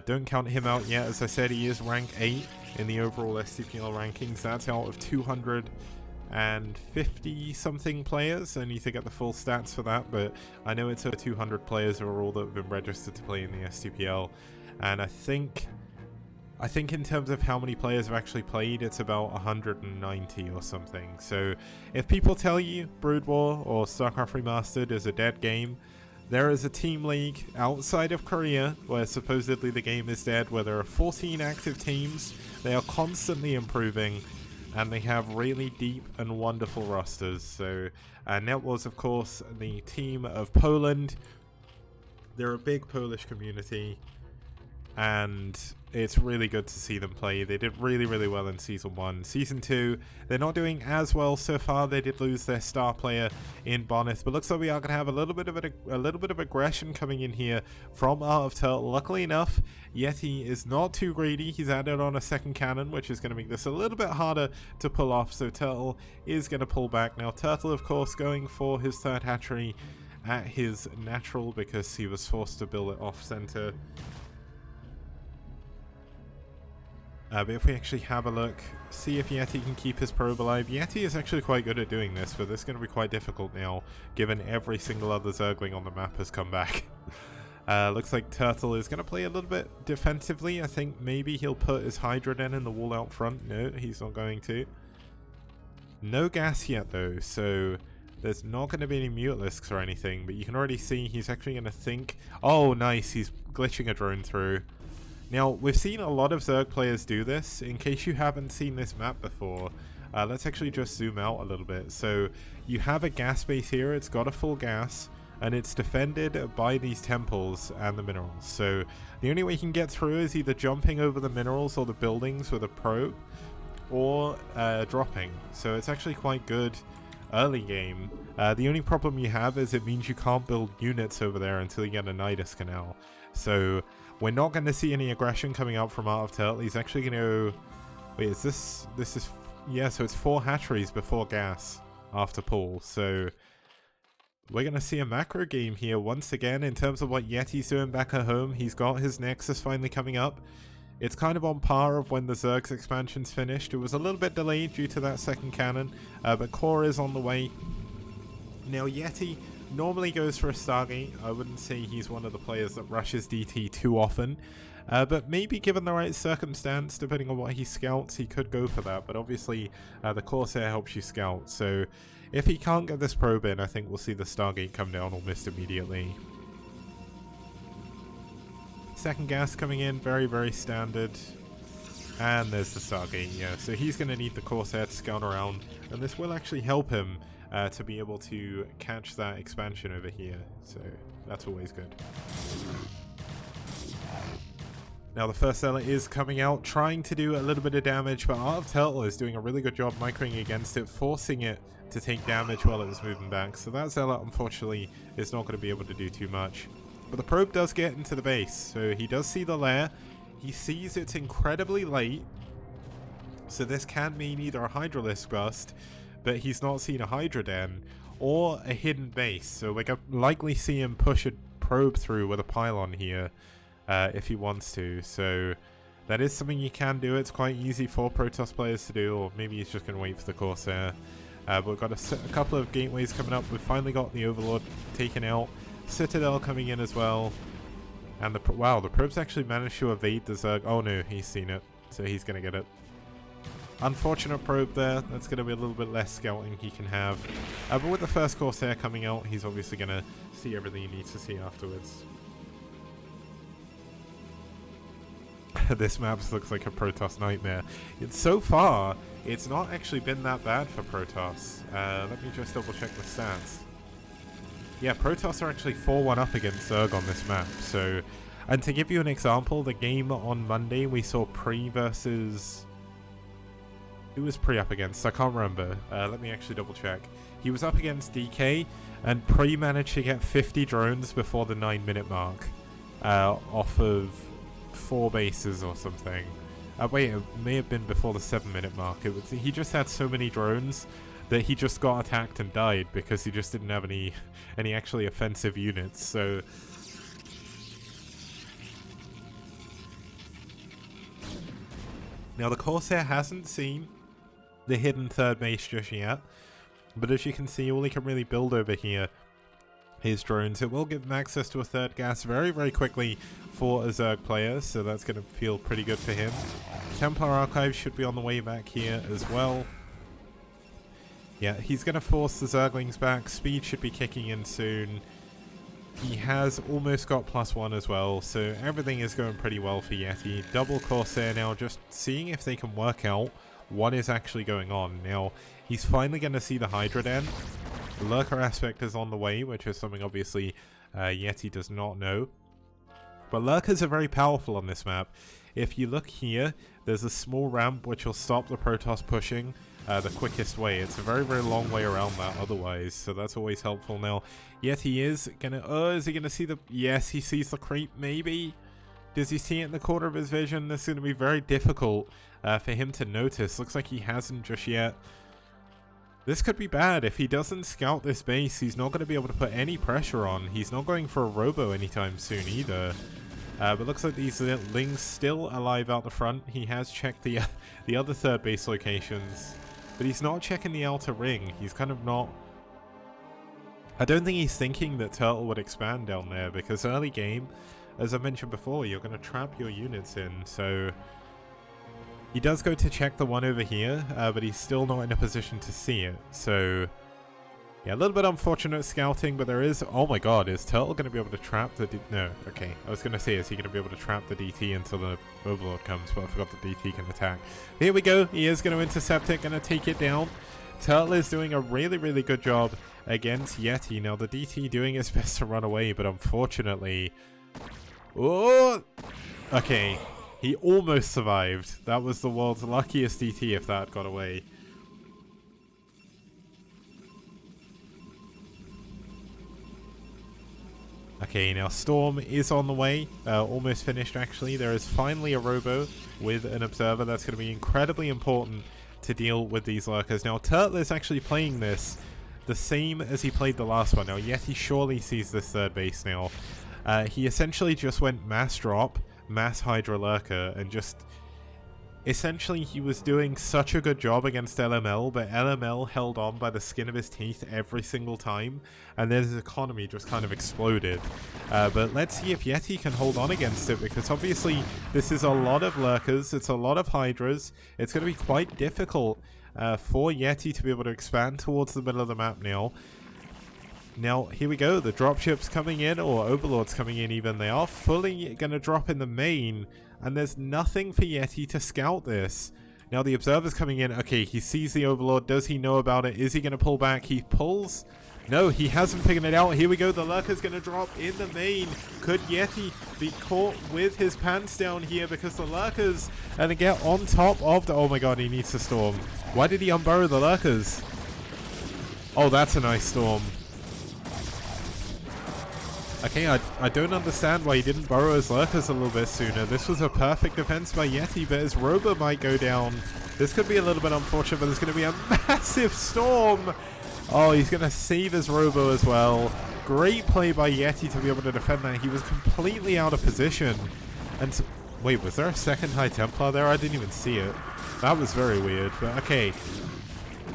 don't count him out yet. As I said, he is rank 8 in the overall STPL rankings. That's out of 250 something players. I need to get the full stats for that, but I know it's over 200 players overall that have been registered to play in the STPL. And I think in terms of how many players have actually played, it's about 190 or something. So if people tell you Brood War or StarCraft Remastered is a dead game, there is a team league outside of Korea where supposedly the game is dead, where there are 14 active teams. They are constantly improving, and they have really deep and wonderful rosters. So NetWars, of course, the team of Poland. They're a big Polish community. and it's really good to see them play. They did really, really well in Season 1. Season 2, they're not doing as well so far. They did lose their star player in Bonith, but looks like we are going to have a little bit of aggression coming in here from Art of Turtle. Luckily enough, Yeti is not too greedy. He's added on a second cannon, which is going to make this a little bit harder to pull off, so Turtle is going to pull back. Now, Turtle, of course, going for his third hatchery at his natural because he was forced to build it off-center. But if we actually have a look, see if Yeti can keep his probe alive. Yeti is actually quite good at doing this, but this is going to be quite difficult now, given every single other Zergling on the map has come back. Looks like Turtle is going to play a little bit defensively. I think maybe he'll put his Hydra Den in the wall out front. No, he's not going to. No gas yet, though, so there's not going to be any Mutalisks or anything, but you can already see he's actually going to think... Oh, nice, he's glitching a drone through. Now, we've seen a lot of Zerg players do this. In case you haven't seen this map before, let's actually just zoom out a little bit. So, you have a gas base here, it's got a full gas, and it's defended by these temples and the minerals. So, the only way you can get through is either jumping over the minerals or the buildings with a probe, or dropping. So, it's actually quite good early game. The only problem you have is it means you can't build units over there until you get a Nidus Canal. So, we're not going to see any aggression coming out from Art of Turtle. He's actually going to... Wait, is this... This is... Yeah, so it's 4 hatcheries before gas after pull. So we're going to see a macro game here once again in terms of what Yeti's doing back at home. He's got his Nexus finally coming up. It's kind of on par of when the Zerg's expansion's finished. It was a little bit delayed due to that second cannon, but core is on the way. Now Yeti normally goes for a Stargate. I wouldn't say he's one of the players that rushes DT too often, but maybe given the right circumstance, depending on what he scouts, he could go for that. But obviously the Corsair helps you scout, so if he can't get this probe in, I think we'll see the Stargate come down almost immediately. Second gas coming in, very, very standard. And there's the Stargate, yeah. So he's going to need the Corsair to scout around, and this will actually help him to be able to catch that expansion over here. So that's always good. Now the first Zealot is coming out, trying to do a little bit of damage, but Art of Turtle is doing a really good job microing against it, forcing it to take damage while it was moving back. So that Zealot, unfortunately, is not going to be able to do too much. But the probe does get into the base, so he does see the lair. He sees it's incredibly late, so this can mean either a Hydralisk bust, but he's not seen a Hydra Den, or a hidden base. So we're going to likely see him push a probe through with a pylon here, if he wants to. So that is something you can do. It's quite easy for Protoss players to do, or maybe he's just going to wait for the Corsair. But we've got a couple of gateways coming up. We've finally got the Overlord taken out. Citadel coming in as well. And wow, the probe's actually managed to evade the Zerg. Oh no, he's seen it, so he's going to get it. Unfortunate probe there. That's going to be a little bit less scouting he can have. But with the first Corsair coming out, he's obviously going to see everything he needs to see afterwards. This map looks like a Protoss nightmare. So far, it's not actually been that bad for Protoss. Let me just double check the stats. Yeah, Protoss are actually 4-1 up against Zerg on this map. So, and to give you an example, the game on Monday we saw Pre versus... Who was Pre up against? I can't remember. Let me actually double check. He was up against DK, and Pre managed to get 50 drones before the 9-minute mark. Off of 4 bases or something. Wait, it may have been before the 7-minute mark. He just had so many drones that he just got attacked and died because he just didn't have any actually offensive units. So now the Corsair hasn't seen the hidden third base just yet, but as you can see, all he can really build over here is drones. It will give him access to a third gas very, very quickly for a Zerg player, so that's going to feel pretty good for him. Templar Archives should be on the way back here as well. Yeah, he's going to force the Zerglings back. Speed should be kicking in soon. He has almost got +1 as well, so everything is going pretty well for Yeti. Double Corsair now, just seeing if they can work out what is actually going on. Now, he's finally going to see the Hydra Den. The Lurker aspect is on the way, which is something obviously Yeti does not know. But lurkers are very powerful on this map. If you look here, there's a small ramp which will stop the Protoss pushing the quickest way. It's a very, very long way around that otherwise, so that's always helpful. Now, yet he is gonna... is he gonna see the... Yes, he sees the creep, maybe? Does he see it in the corner of his vision? This is gonna be very difficult for him to notice. Looks like he hasn't just yet. This could be bad. If he doesn't scout this base, he's not going to be able to put any pressure on. He's not going for a robo anytime soon either. But looks like these Lings still alive out the front. He has checked the other third base locations, but he's not checking the outer ring. He's kind of not... I don't think he's thinking that Turtle would expand down there, because early game, as I mentioned before, you're going to trap your units in, so... He does go to check the one over here, but he's still not in a position to see it. So, yeah, a little bit unfortunate scouting, but there is... Oh my god, is Turtle going to be able to trap the... No, okay. I was going to say, is he going to be able to trap the DT until the Overlord comes? But I forgot the DT can attack. Here we go. He is going to intercept it, going to take it down. Turtle is doing a really, really good job against Yeti. Now, the DT doing his best to run away, but unfortunately... Oh! Okay. He almost survived. That was the world's luckiest DT if that got away. Okay, now Storm is on the way. Almost finished, actually. There is finally a robo with an observer. That's going to be incredibly important to deal with these lurkers. Now, Turtle is actually playing this the same as he played the last one. Now, Yeti surely sees this third base now. He essentially just went mass drop, mass Hydra Lurker, and just essentially he was doing such a good job against LML, but LML held on by the skin of his teeth every single time, and then his economy just kind of exploded. But let's see if Yeti can hold on against it, because obviously this is a lot of Lurkers, it's a lot of Hydras. It's going to be quite difficult for Yeti to be able to expand towards the middle of the map now. Now, here we go. The dropships coming in, or Overlords coming in even. They are fully going to drop in the main, and there's nothing for Yeti to scout this. Now, the Observer's coming in. Okay, he sees the Overlord. Does he know about it? Is he going to pull back? He pulls. No, he hasn't figured it out. Here we go. The Lurker's going to drop in the main. Could Yeti be caught with his pants down here? Because the Lurkers are going to get on top of the... Oh my god, he needs to Storm. Why did he unburrow the Lurkers? Oh, that's a nice Storm. Okay, I don't understand why he didn't burrow his Lurkers a little bit sooner. This was a perfect defense by Yeti, but his Robo might go down. This could be a little bit unfortunate, but there's going to be a massive Storm. Oh, he's going to save his Robo as well. Great play by Yeti to be able to defend that. He was completely out of position. And wait, was there a second High Templar there? I didn't even see it. That was very weird, but okay.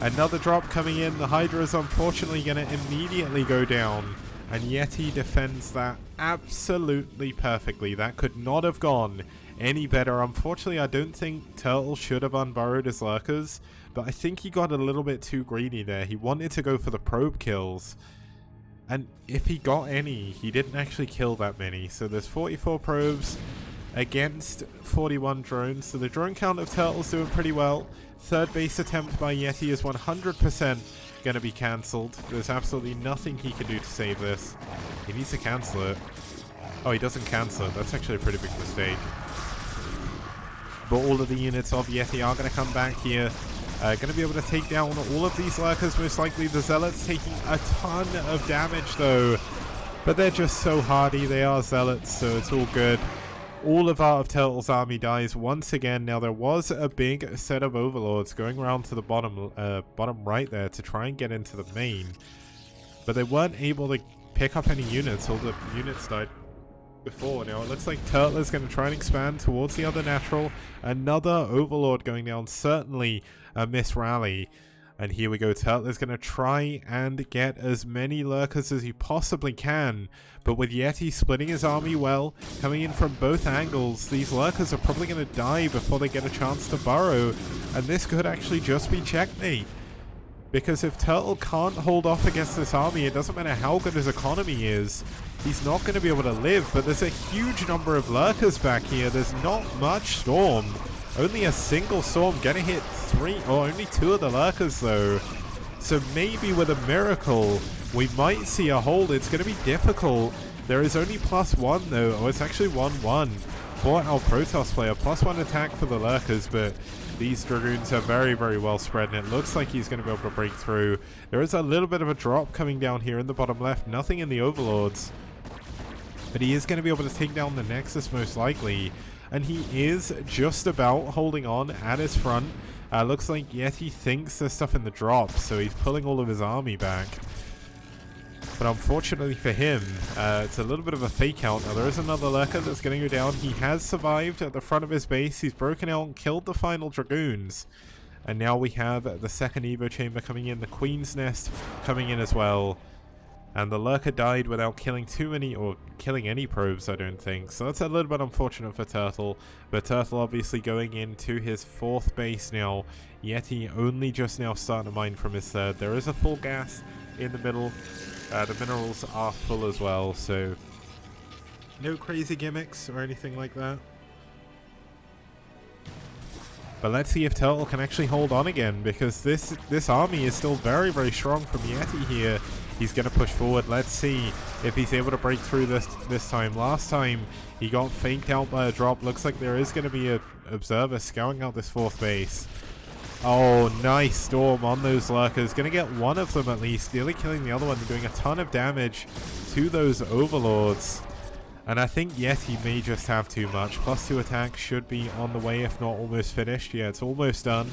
Another drop coming in. The Hydra is unfortunately going to immediately go down. And Yeti defends that absolutely perfectly. That could not have gone any better. Unfortunately, I don't think Turtle should have unburrowed his Lurkers, but I think he got a little bit too greedy there. He wanted to go for the probe kills, and if he got any, he didn't actually kill that many. So there's 44 probes against 41 drones. So the drone count of Turtle's doing pretty well. Third base attempt by Yeti is 100% going to be cancelled. There's absolutely nothing he can do to save this. He needs to cancel it. Oh, he doesn't cancel it. That's actually a pretty big mistake. But all of the units of Yeti are going to come back here. Going to be able to take down all of these Lurkers, most likely. The Zealots taking a ton of damage, though. But they're just so hardy. They are Zealots, so it's all good. All of Turtle's army dies once again. Now, there was a big set of Overlords going around to the bottom right there to try and get into the main. But they weren't able to pick up any units. All the units died before. Now, it looks like Turtle is going to try and expand towards the other natural. Another Overlord going down. Certainly a miss rally. And here we go. Turtle is going to try and get as many Lurkers as he possibly can. But with Yeti splitting his army well, coming in from both angles, these Lurkers are probably going to die before they get a chance to burrow. And this could actually just be checkmate. Because if Turtle can't hold off against this army, it doesn't matter how good his economy is, he's not going to be able to live. But there's a huge number of Lurkers back here. There's not much Storm. Only a single Storm gonna hit 3, or only 2 of the Lurkers though. So maybe with a miracle, we might see a hold. It's gonna be difficult There is only +1 though. Oh, it's actually 1-1 for our Protoss player. +1 attack for the Lurkers, but these Dragoons are very, very well spread, and it looks like he's going to be able to break through. There is a little bit of a drop coming down here in the bottom left. Nothing in the Overlords. But he is going to be able to take down the Nexus most likely. And he is just about holding on at his front. Looks like Yeti thinks there's stuff in the drop, so he's pulling all of his army back. But unfortunately for him, it's a little bit of a fake out. Now there is another Lurker that's going to go down. He has survived at the front of his base. He's broken out and killed the final Dragoons. And now we have the second Evo Chamber coming in. The Queen's Nest coming in as well. And the Lurker died without killing too many, or killing any probes, I don't think. So that's a little bit unfortunate for Turtle. But Turtle obviously going into his 4th base now. Yeti only just now starting to mine from his 3rd. There is a full gas in the middle. The minerals are full as well, so no crazy gimmicks or anything like that. But let's see if Turtle can actually hold on again, because this army is still very, very strong from Yeti here. He's going to push forward. Let's see if he's able to break through this time. Last time he got faked out by a drop. Looks like there is going to be an observer scouting out this 4th base. Oh, nice storm on those Lurkers. Going to get one of them at least. Nearly killing the other one. Doing a ton of damage to those Overlords. And I think Yeti may just have too much. +2 attack should be on the way, if not almost finished. Yeah, it's almost done.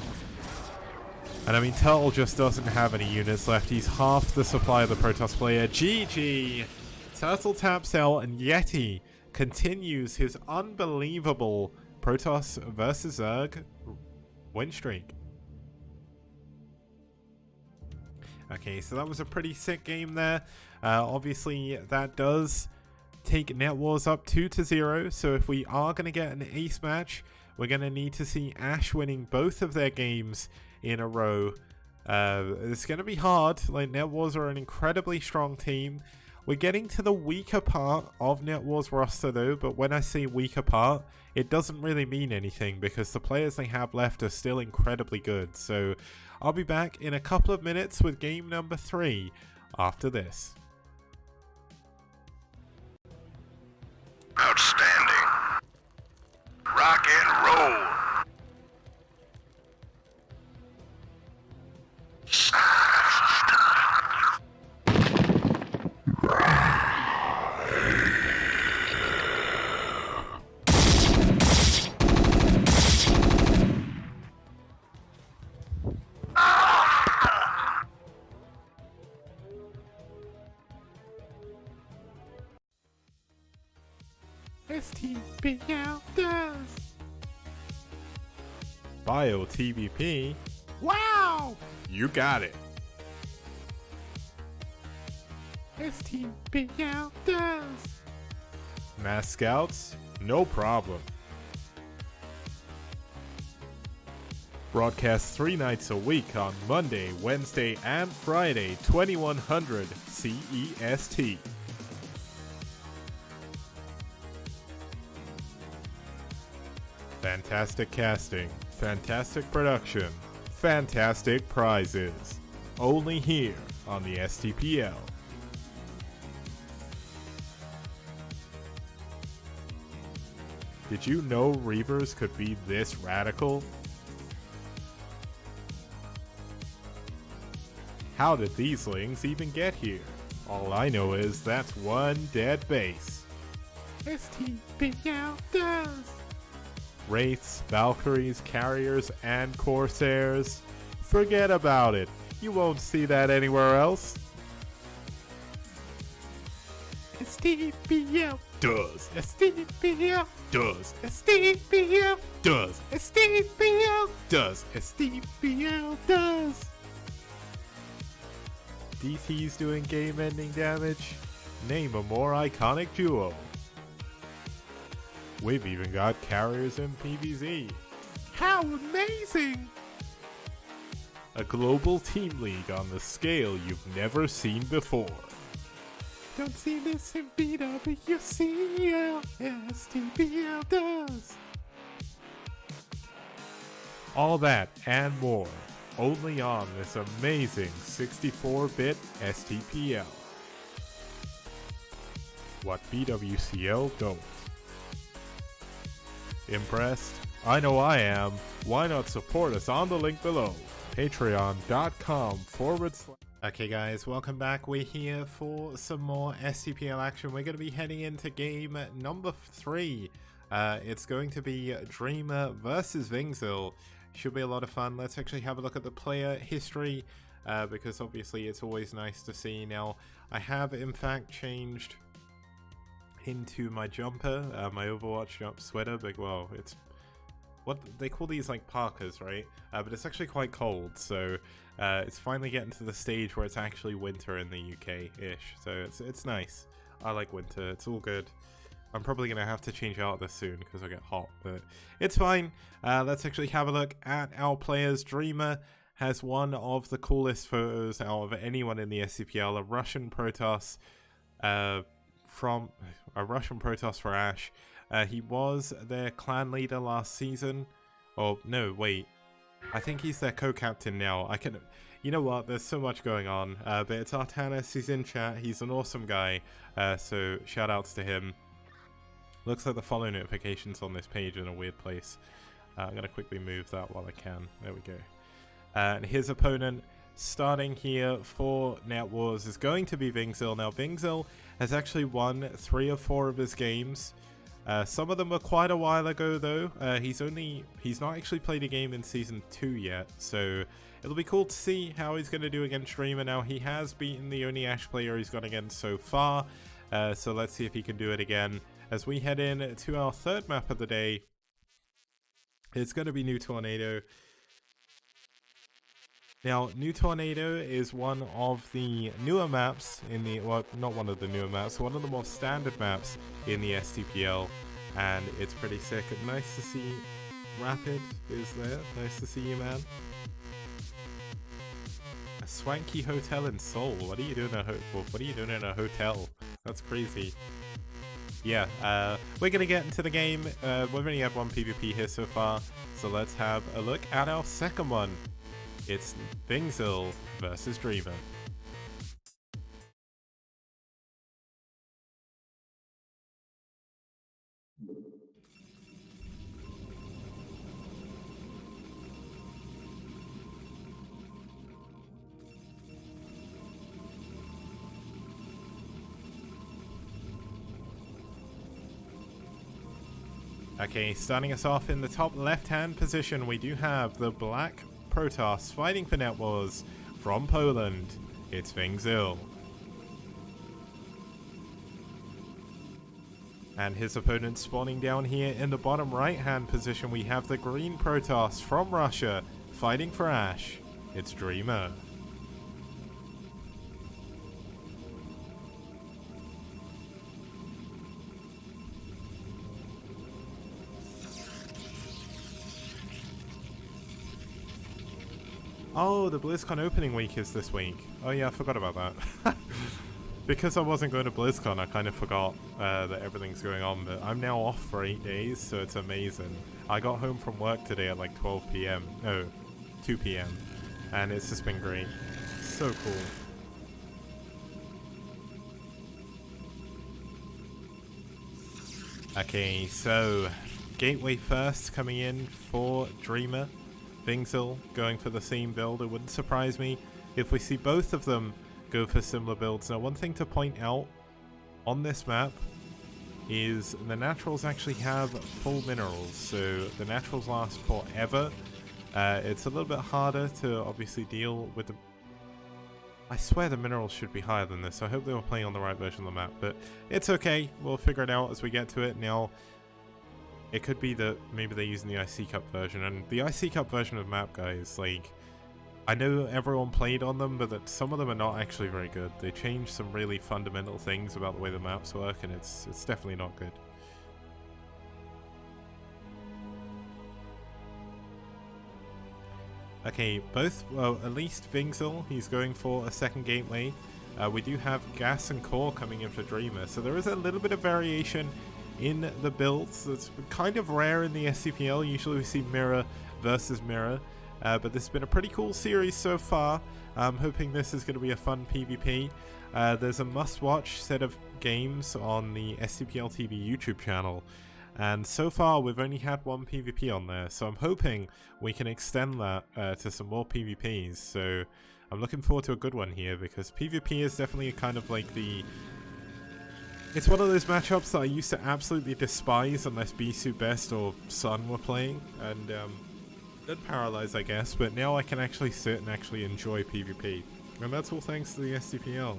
And I mean, Turtle just doesn't have any units left. He's half the supply of the Protoss player. GG! Turtle taps out, and Yeti continues his unbelievable Protoss versus Zerg win streak. Okay, so that was a pretty sick game there. Obviously, that does take NetWars up 2-0. So if we are going to get an ace match, we're going to need to see aSh winning both of their games in a row. It's going to be hard. Like, NetWars are an incredibly strong team. We're getting to the weaker part of NetWars roster though, but when I say weaker part, it doesn't really mean anything because the players they have left are still incredibly good. So I'll be back in a couple of minutes with game number 3 after this. Outstanding. Rock and roll. STPL does. Bio TVP. Wow! You got it. STPL does. Mass Scouts? No problem. Broadcast 3 nights a week on Monday, Wednesday, and Friday, 2100 CEST. Fantastic casting, fantastic production, fantastic prizes. Only here on the STPL. Did you know Reavers could be this radical? How did these lings even get here? All I know is that's one dead base. STPL does. Wraiths, Valkyries, Carriers, and Corsairs. Forget about it. You won't see that anywhere else. STPL does. STPL does. STPL does. STPL does. STPL does. DT's doing game-ending damage? Name a more iconic duo. We've even got Carriers in PvZ. How amazing! A global team league on the scale you've never seen before. Don't see this in BWCL. STPL does. All that and more, only on this amazing 64-bit STPL. what BWCL don't. Impressed? I know I am. Why not support us on the link below? Patreon.com/. Okay guys, welcome back. We're here for some more STPL action. We're going to be heading into game number 3. It's going to be Dreamer versus Vingzil. Should be a lot of fun. Let's actually have a look at the player history, because obviously it's always nice to see. Now, I have in fact changed into my jumper, my Overwatch jump sweater, but well, it's what they call these, like parkas, right? But it's actually quite cold, so it's finally getting to the stage where it's actually winter in the UK-ish, so it's nice. I like winter, it's all good. I'm probably going to have to change out this soon because I get hot, but it's fine. Let's actually have a look at our players. Dreamer has one of the coolest photos out of anyone in the STPL, a Russian Protoss from a Russian Protoss for aSh. He was their clan leader last season. Oh, no, wait. I think he's their co-captain now. You know what, there's so much going on. But it's Artanis, he's in chat, he's an awesome guy. So shout outs to him. Looks like the follow notifications on this page in a weird place. I'm going to quickly move that while I can. There we go. And his opponent, starting here for NetWars, is going to be Vingzil. Now, Vingzil has actually won 3 or 4 of his games. Some of them were quite a while ago, though. He's not actually played a game in Season 2 yet, so it'll be cool to see how he's going to do against Dreamer. Now, he has beaten the only aSh player he's gone against so far, so let's see if he can do it again. As we head in to our third map of the day, it's going to be New Tornado. Now, New Tornado is one of the newer maps in the, well, not one of the newer maps, one of the more standard maps in the STPL, and it's pretty sick. Nice to see Rapid is there. Nice to see you, man. A swanky hotel in Seoul. What are you doing in a hotel? That's crazy. Yeah, we're gonna get into the game. We've only had one PvP here so far, so let's have a look at our second one. It's Vingzil versus Dreamer. Okay, starting us off in the top left-hand position, we do have the Black Protoss fighting for NetWars from Poland. It's Vingzil. And his opponent spawning down here in the bottom right-hand position, we have the Green Protoss from Russia fighting for aSh. It's Dreamer. Oh, the BlizzCon opening week is this week. Oh yeah, I forgot about that. Because I wasn't going to BlizzCon, I kind of forgot that everything's going on, but I'm now off for 8 days, so it's amazing. I got home from work today at like 12 PM. No, 2 PM. And it's just been great. So cool. Okay, so Gateway first coming in for Dreamer. Vingzil going for the same build. It wouldn't surprise me if we see both of them go for similar builds. Now, one thing to point out on this map is the naturals actually have full minerals, so the naturals last forever. It's a little bit harder to obviously deal with the... I swear the minerals should be higher than this. I hope they were playing on the right version of the map, but it's okay. We'll figure it out as we get to it. Now, it could be that maybe they're using the IC Cup version, and the IC Cup version of the map, guys, like, I know everyone played on them, but that some of them are not actually very good. They changed some really fundamental things about the way the maps work, and it's definitely not good. Okay, well, at least Vingzil, he's going for a second gateway. We do have Gas and Core coming in for Dreamer, so there is a little bit of variation in the builds. That's kind of rare in the STPL. Usually we see mirror versus mirror, but this has been a pretty cool series so far. I'm hoping this is going to be a fun PvP. there's a must-watch set of games on the STPL TV YouTube channel, and so far we've only had one PvP on there, so I'm hoping we can extend that to some more PvPs. So I'm looking forward to a good one here, because PvP is definitely kind of like the... It's one of those matchups that I used to absolutely despise unless Bisu Best or Sun were playing, and then Paralyze, I guess, but now I can actually sit and actually enjoy PvP. And that's all thanks to the STPL.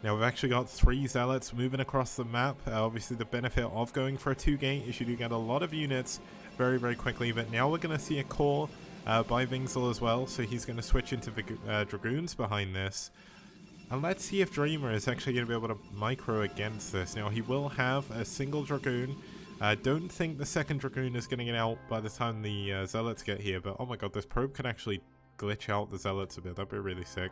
Now we've actually got 3 Zealots moving across the map. Obviously the benefit of going for a 2-gate is you do get a lot of units very, very quickly, but now we're going to see a core by Vingzel as well, so he's going to switch into Dragoons behind this. And let's see if Dreamer is actually going to be able to micro against this. Now he will have a single Dragoon. I don't think the second Dragoon is going to get out by the time the Zealots get here, but oh my god, this probe could actually glitch out the Zealots a bit. That'd be really sick.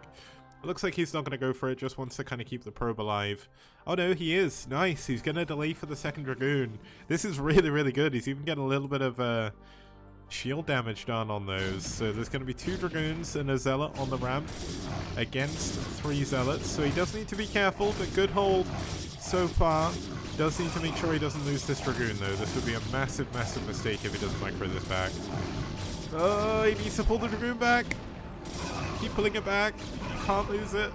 It looks like he's not going to go for it, just wants to kind of keep the probe alive. Oh no, he is. Nice. He's going to delay for the second Dragoon. This is really, really good. He's even getting a little bit of shield damage done on those. So there's going to be 2 Dragoons and a Zealot on the ramp against 3 Zealots. So he does need to be careful, but good hold so far. Does need to make sure he doesn't lose this Dragoon though. This would be a massive, massive mistake if he doesn't micro this back. Oh, he needs to pull the Dragoon back. Keep pulling it back. Can't lose it.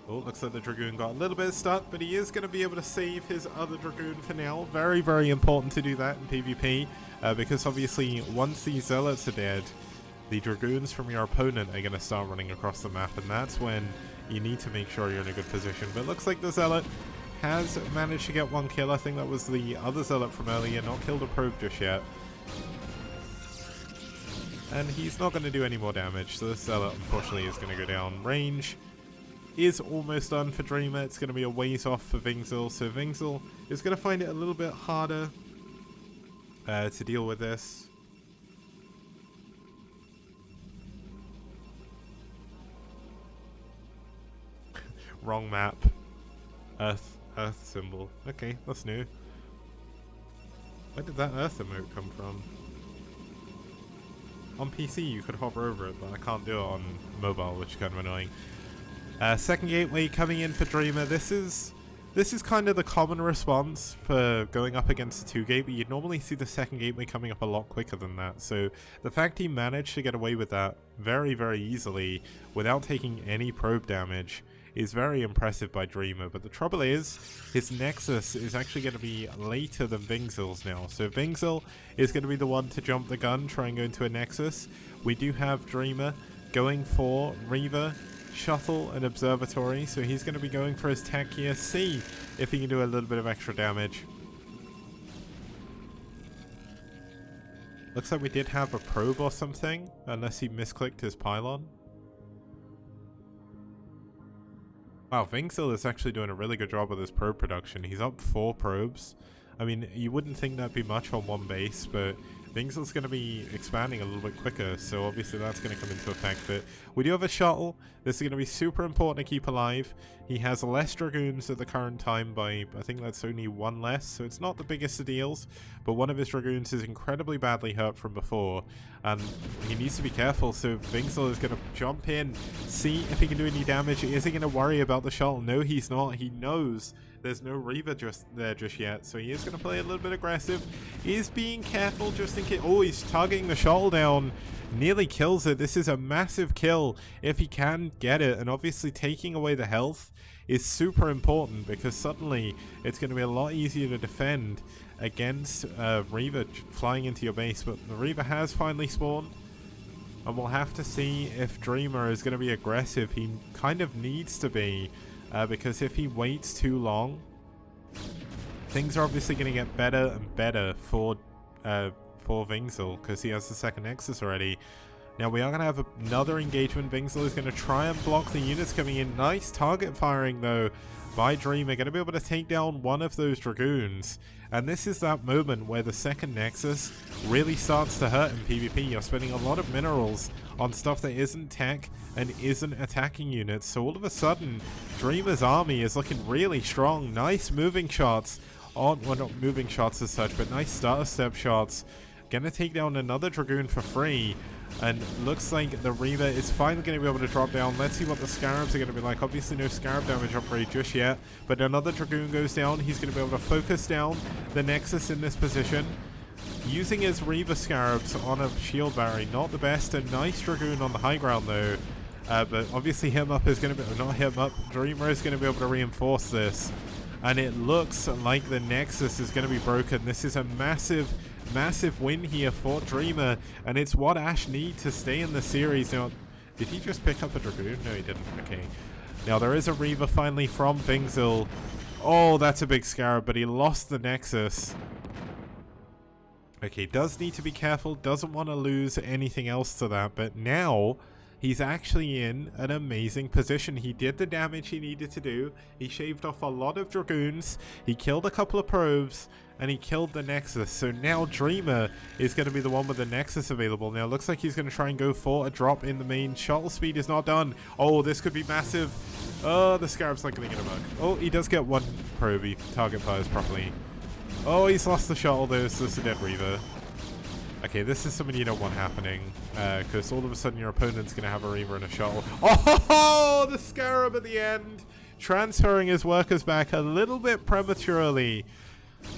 Oh, looks like the Dragoon got a little bit stuck, but he is going to be able to save his other Dragoon for now. Very, very important to do that in PvP, because obviously once these Zealots are dead, the Dragoons from your opponent are going to start running across the map, and that's when you need to make sure you're in a good position. But it looks like the Zealot has managed to get 1 kill. I think that was the other Zealot from earlier, not killed a probe just yet. And he's not going to do any more damage, so this Zealot unfortunately is going to go down. Range is almost done for Dreamer. It's going to be a ways off for Vingzel, so Vingzel is going to find it a little bit harder to deal with this. Wrong map. Earth symbol. Okay, that's new. Where did that Earth emote come from? On PC you could hover over it, but I can't do it on mobile, which is kind of annoying. Second gateway coming in for Dreamer. This is kind of the common response for going up against the 2-gate, but you'd normally see the second gateway coming up a lot quicker than that. So the fact he managed to get away with that very, very easily without taking any probe damage is very impressive by Dreamer. But the trouble is, his Nexus is actually going to be later than Vingzel's now. So Vingzel is going to be the one to jump the gun, try and go into a Nexus. We do have Dreamer going for Reaver, Shuttle, and Observatory. So he's going to be going for his tech here, see if he can do a little bit of extra damage. Looks like we did have a probe or something, unless he misclicked his pylon. Wow, Vingzel is actually doing a really good job with his probe production. He's up 4 probes. I mean, you wouldn't think that'd be much on one base, but Vingzel's going to be expanding a little bit quicker, so obviously that's going to come into effect. But we do have a shuttle. This is going to be super important to keep alive. He has less Dragoons at the current time by, I think that's only 1 less, so it's not the biggest of deals, but one of his Dragoons is incredibly badly hurt from before, and he needs to be careful. So Vingzel is going to jump in, see if he can do any damage. Is he going to worry about the shuttle? No, he's not. He knows there's no Reaver just yet, so he is going to play a little bit aggressive. He is being careful just in case. Oh, he's targeting the shuttle down. Nearly kills it. This is a massive kill if he can get it, and obviously taking away the health is super important, because suddenly it's going to be a lot easier to defend against Reaver flying into your base. But the Reaver has finally spawned, and we'll have to see if Dreamer is going to be aggressive. He kind of needs to be, because if he waits too long, things are obviously going to get better and better for Vingzel, because he has the second Nexus already. Now we are going to have another engagement. Vingzel is going to try and block the units coming in. Nice target firing though by Dreamer. Going to be able to take down one of those Dragoons. And this is that moment where the second Nexus really starts to hurt in PvP. You're spending a lot of minerals on stuff that isn't tech and isn't attacking units. So all of a sudden, Dreamer's army is looking really strong. Nice moving shots on, well, not moving shots as such, but nice starter step shots Gonna take down another Dragoon for free. And looks like the Reaver is finally going to be able to drop down. Let's see what the Scarabs are going to be like. Obviously no Scarab damage upgrade just yet. But another Dragoon goes down. He's going to be able to focus down the Nexus in this position. Using his Reaver Scarabs on a shield battery. Not the best. A nice Dragoon on the high ground though. But obviously him up is going to be... Not him up. Dreamer is going to be able to reinforce this. And it looks like the Nexus is going to be broken. This is a massive win here for Dreamer, and it's what aSh need to stay in the series. Now, did he just pick up a Dragoon? No, he didn't. Okay. Now, there is a Reaver finally from Vingzil. Oh, that's a big Scarab, but he lost the Nexus. Okay, does need to be careful. Doesn't want to lose anything else to that, but now he's actually in an amazing position. He did the damage he needed to do. He shaved off a lot of Dragoons. He killed a couple of probes. And he killed the Nexus. So now Dreamer is going to be the one with the Nexus available. Now it looks like he's going to try and go for a drop in the main. Shuttle speed is not done. Oh, this could be massive. Oh, the Scarab's not going to get a bug. Oh, he does get one probe. He target fires properly. Oh, he's lost the shuttle though, so this is a dead Reaver. Okay, this is something you don't want happening. Because all of a sudden your opponent's going to have a Reaver and a shuttle. Oh, the Scarab at the end. Transferring his workers back a little bit prematurely.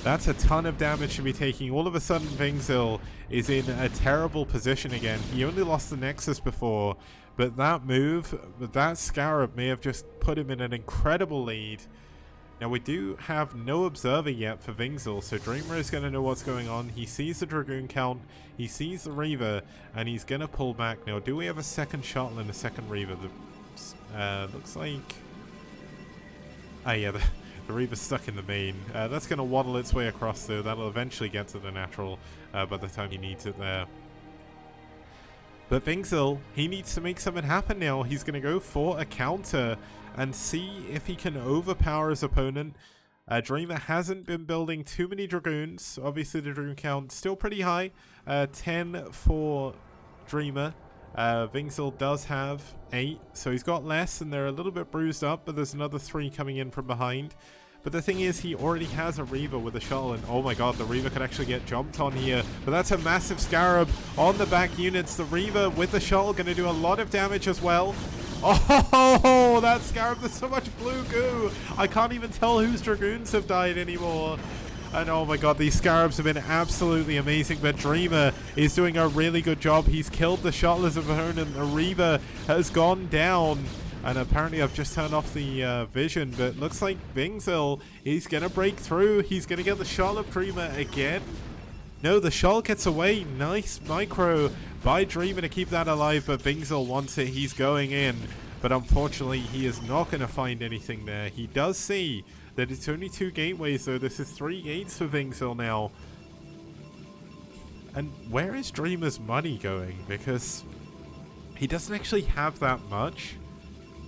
That's a ton of damage to be taking. All of a sudden, Vingzil is in a terrible position again. He only lost the Nexus before, but that move, that Scarab may have just put him in an incredible lead. Now, we do have no Observer yet for Vingzil, so Dreamer is going to know what's going on. He sees the Dragoon count, he sees the Reaver, and he's going to pull back. Now, do we have a second shuttle and a second Reaver? Looks like... Ah, yeah, the Reaver's stuck in the main. That's going to waddle its way across though. That'll eventually get to the natural by the time he needs it there. But Vingzil, he needs to make something happen now. He's going to go for a counter and see if he can overpower his opponent. Dreamer hasn't been building too many Dragoons. Obviously the Dragoon count still pretty high. 10 for Dreamer. Vingzil does have 8, so he's got less and they're a little bit bruised up, but there's another 3 coming in from behind. But the thing is, he already has a Reaver with a shuttle, and oh my god, the Reaver could actually get jumped on here. But that's a massive Scarab on the back units. The Reaver with the shuttle going to do a lot of damage as well. Oh, that Scarab, there's so much blue goo. I can't even tell whose Dragoons have died anymore. And oh my god, these Scarabs have been absolutely amazing, but Dreamer is doing a really good job. He's killed the shuttle as of opponent. The Reaver has gone down. And apparently I've just turned off the vision, but looks like Vingzil is going to break through. He's going to get the shuttle of Dreamer again. No, the shuttle gets away. Nice micro by Dreamer to keep that alive, but Vingzil wants it. He's going in, but unfortunately he is not going to find anything there. He does see that it's only 2 gateways, though. This is 3 gates for Vingzil now. And where is Dreamer's money going? Because he doesn't actually have that much.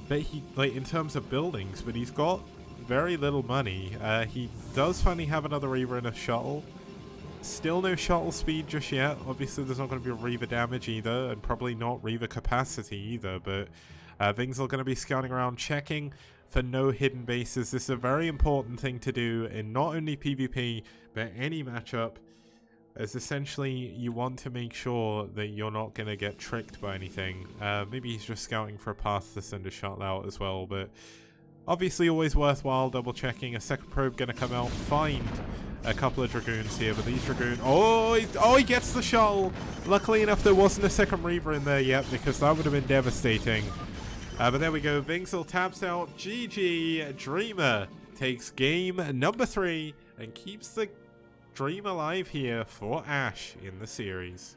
But he, like, in terms of buildings, but he's got very little money. He does finally have another Reaver and a shuttle. Still no shuttle speed just yet. Obviously there's not going to be Reaver damage either, and probably not Reaver capacity either, but Vingzil going to be scouting around, checking for no hidden bases. This is a very important thing to do in not only PvP, but any matchup. As essentially you want to make sure that you're not going to get tricked by anything. Maybe he's just scouting for a path to send a shuttle out as well, but obviously always worthwhile double checking. A second probe going to come out, find a couple of Dragoons here, but these Dragoons... Oh, he gets the shuttle! Luckily enough there wasn't a second Reaver in there yet, because that would have been devastating. But there we go, Vingzil taps out. GG, Dreamer takes game number 3 and keeps the Dream alive here for aSh in the series.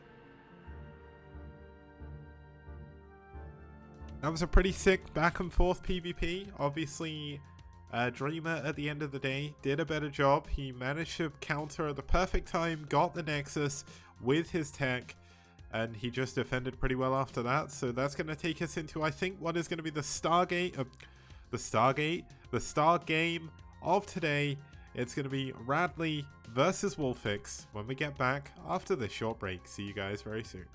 That was a pretty sick back and forth PvP. Obviously, Dreamer at the end of the day did a better job. He managed to counter at the perfect time, got the Nexus with his tech, and he just defended pretty well after that. So that's going to take us into, I think, what is going to be the star game of today. It's going to be Radley versus Wolfix when we get back after this short break. See you guys very soon.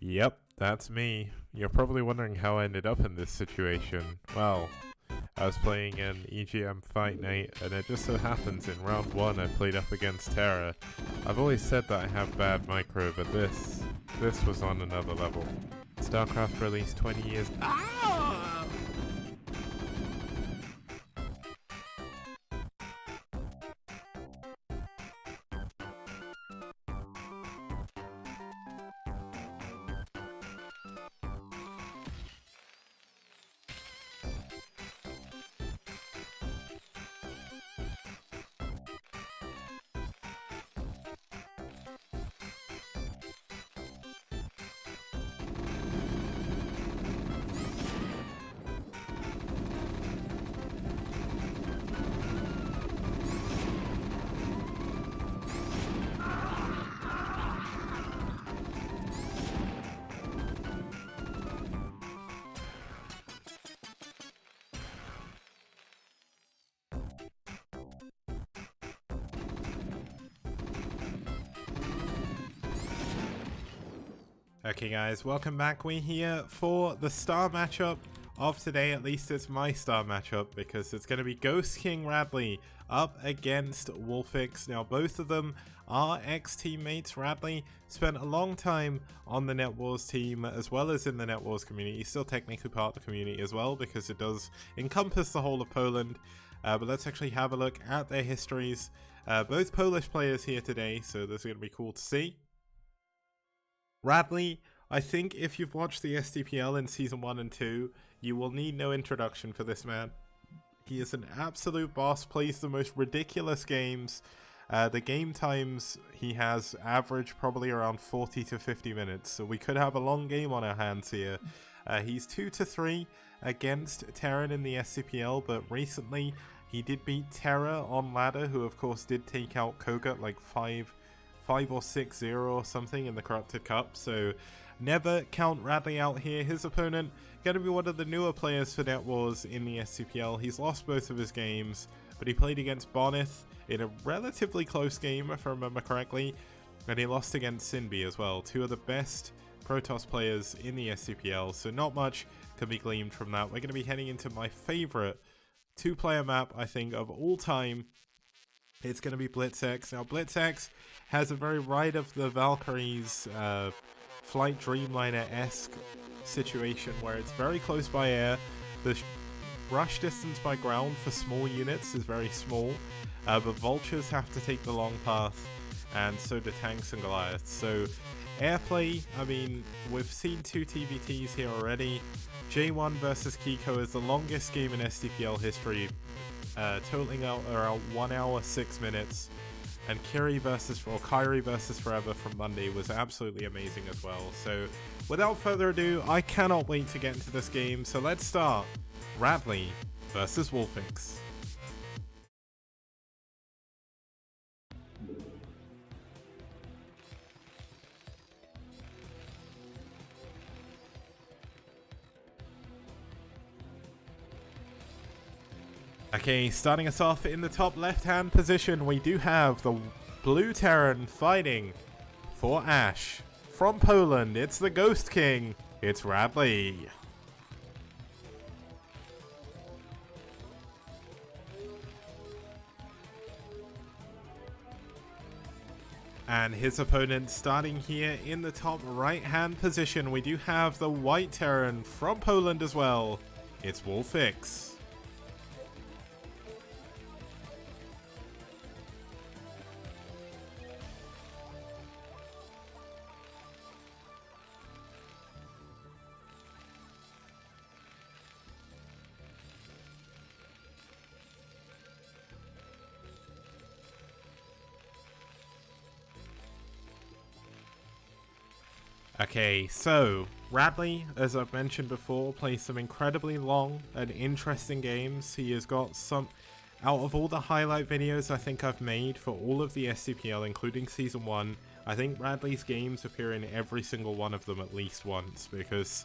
Yep, that's me. You're probably wondering how I ended up in this situation. Well, I was playing an EGM fight night, and it just so happens in round 1 I played up against Terra. I've always said that I have bad micro, but this was on another level. StarCraft released 20 years. Ah! Okay guys, welcome back. We're here for the star matchup of today. At least it's my star matchup, because it's going to be Ghost King Radley up against Wolfix. Now both of them are ex-teammates. Radley spent a long time on the NetWars team as well as in the NetWars community. He's still technically part of the community as well, because it does encompass the whole of Poland. But let's actually have a look at their histories. Both Polish players here today, so this is going to be cool to see. Radley, I think if you've watched the STPL in Season 1 and 2, you will need no introduction for this man. He is an absolute boss, plays the most ridiculous games. The game times he has average probably around 40 to 50 minutes, so we could have a long game on our hands here. He's 2-3 against Terran in the SCPL, but recently he did beat Terra on ladder, who of course did take out Kogut like 5 or 6-0 or something in the Corrupted Cup, so never count Radley out here. His opponent going to be one of the newer players for NetWars in the SCPL. He's lost both of his games, but he played against Bonith in a relatively close game, if I remember correctly, and he lost against Sinbi as well, two of the best Protoss players in the SCPL, so not much can be gleaned from that. We're going to be heading into my favorite two-player map, I think, of all time. It's going to be BlitzX. Now, BlitzX has a very Ride of the Valkyries Flight Dreamliner-esque situation where it's very close by air. The rush distance by ground for small units is very small, but vultures have to take the long path, and so do tanks and Goliaths. So airplay, I mean, we've seen 2 TVTs here already. J1 versus Kiko is the longest game in STPL history, totaling out around 1 hour 6 minutes. And Kyrie versus Forever from Monday was absolutely amazing as well. So without further ado, I cannot wait to get into this game. So let's start. Radley versus Wolfix. Okay, starting us off in the top left-hand position, we do have the Blue Terran fighting for aSh. From Poland, it's the Ghost King, it's Radley. And his opponent starting here in the top right-hand position, we do have the White Terran from Poland as well, it's Wolfix. Okay, so Radley, as I've mentioned before, plays some incredibly long and interesting games. He has got some, out of all the highlight videos I think I've made for all of the STPL, including Season 1, I think Radley's games appear in every single one of them at least once, because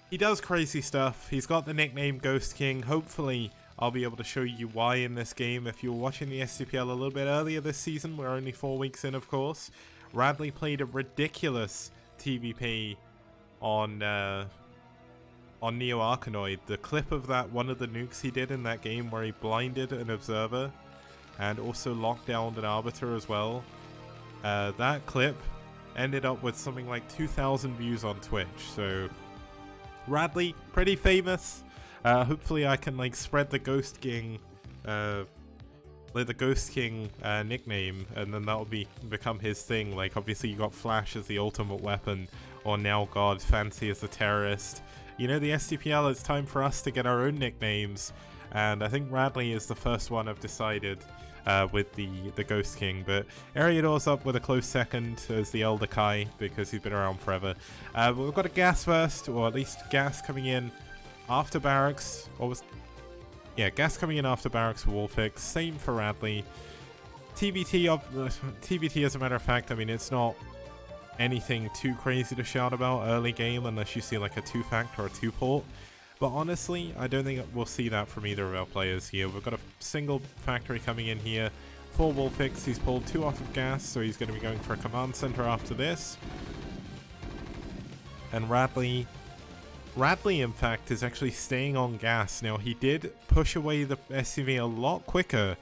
he does crazy stuff. He's got the nickname Ghost King. Hopefully, I'll be able to show you why in this game. If you were watching the STPL a little bit earlier this season, we're only 4 weeks in, of course, Radley played a ridiculous TVP on Neo Arkanoid. The clip of that, one of the nukes he did in that game where he blinded an observer and also locked down an arbiter as well. That clip ended up with something like 2,000 views on Twitch. So Radley, pretty famous. Hopefully I can like spread the Ghost King nickname, and then that'll become his thing. Like, obviously you got Flash as the ultimate weapon, or now God Fancy as the terrorist. You know, the STPL, it's time for us to get our own nicknames, and I think Radley is the first one I've decided with the Ghost King. But Eriador's up with a close second as the Elder Kai, because he's been around forever. But we've got a gas first, or at least gas coming in after barracks, yeah, gas coming in after barracks for Wolfix. Same for Radley. TBT, as a matter of fact, I mean, it's not anything too crazy to shout about early game unless you see like a 2-factor or a 2-port. But honestly, I don't think we'll see that from either of our players here. We've got a single factory coming in here for Wolfix. He's pulled 2 off of gas, so he's going to be going for a command center after this. And Radley, in fact, is actually staying on gas. Now, he did push away the SCV a lot quicker,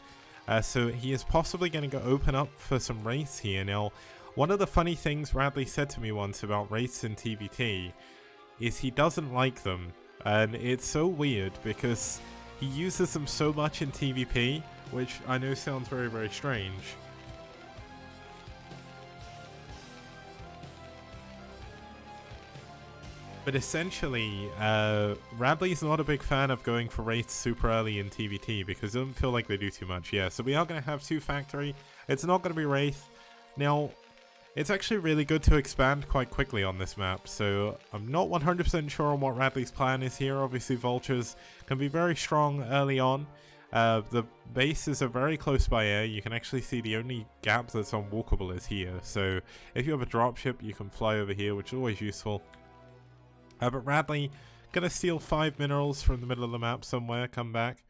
so he is possibly going to go open up for some wraiths here. Now, one of the funny things Radley said to me once about wraiths in TVT is he doesn't like them, and it's so weird because he uses them so much in TVP, which I know sounds very, very strange. But essentially, Radley's not a big fan of going for wraiths super early in TVT because it doesn't feel like they do too much. Yeah, so we are going to have 2 factory. It's not going to be wraith. Now, it's actually really good to expand quite quickly on this map, so I'm not 100% sure on what Radley's plan is here. Obviously, vultures can be very strong early on. The bases are very close by air. You can actually see the only gap that's unwalkable is here. So if you have a dropship, you can fly over here, which is always useful. But Radley gonna steal 5 minerals from the middle of the map somewhere, come back.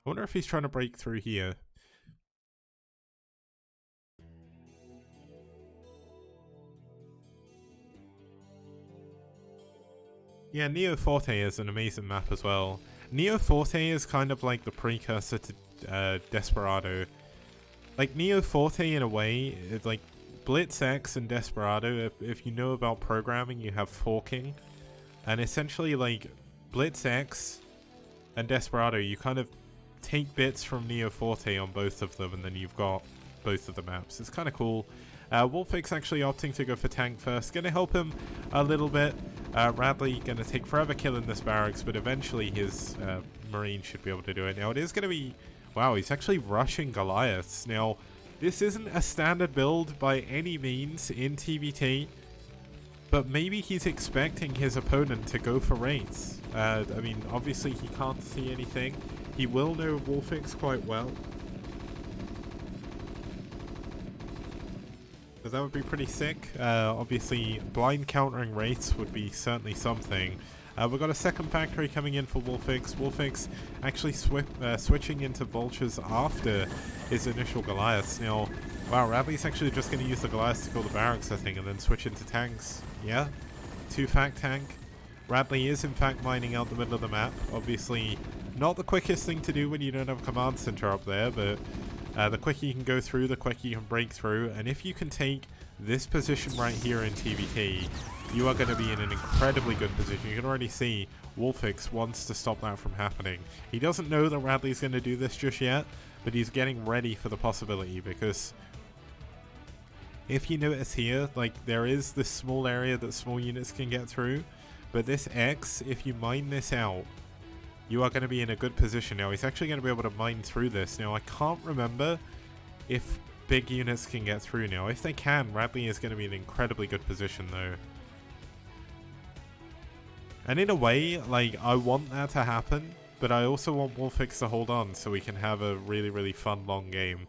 I wonder if he's trying to break through here. Yeah, Neo Forte is an amazing map as well. Neo Forte is kind of like the precursor to Desperado. Like, Neo Forte in a way, it's like Blitz X and Desperado, if you know about programming, you have forking. And essentially, like, Blitz X and Desperado, you kind of take bits from Neo Forte on both of them, and then you've got both of the maps. It's kind of cool. Wolfix actually opting to go for tank first. Going to help him a little bit. Radley going to take forever killing this barracks, but eventually his Marine should be able to do it. Now, it is going to be... Wow, he's actually rushing Goliaths. Now, this isn't a standard build by any means in TVT. But maybe he's expecting his opponent to go for wraiths. I mean, obviously he can't see anything. He will know Wolfix quite well. So that would be pretty sick. Obviously, blind countering wraiths would be certainly something. We've got a second factory coming in for Wolfix. Wolfix actually switching into vultures after his initial Goliaths. Now, wow, Radley's actually just going to use the Goliaths to kill the barracks, I think, and then switch into tanks. Yeah, 2-fact tank. Radley is, in fact, mining out the middle of the map. Obviously, not the quickest thing to do when you don't have a command center up there, but the quicker you can go through, the quicker you can break through. And if you can take this position right here in TVT, you are going to be in an incredibly good position. You can already see Wolfix wants to stop that from happening. He doesn't know that Radley's going to do this just yet, but he's getting ready for the possibility, because if you notice here, like, there is this small area that small units can get through, but this X, if you mine this out, you are going to be in a good position. Now, he's actually going to be able to mine through this. Now, I can't remember if big units can get through now. If they can, Radley is going to be in an incredibly good position, though. And in a way, like, I want that to happen, but I also want Wolfix to hold on so we can have a really, really fun long game.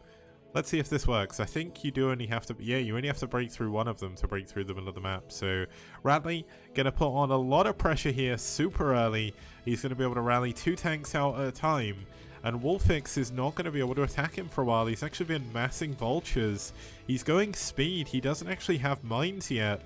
Let's see if this works. I think you do only have to, yeah, you only have to break through one of them to break through the middle of the map. So Radley gonna put on a lot of pressure here super early. He's gonna be able to rally 2 tanks out at a time. And Wolfix is not going to be able to attack him for a while. He's actually been massing vultures. He's going speed. He doesn't actually have mines yet.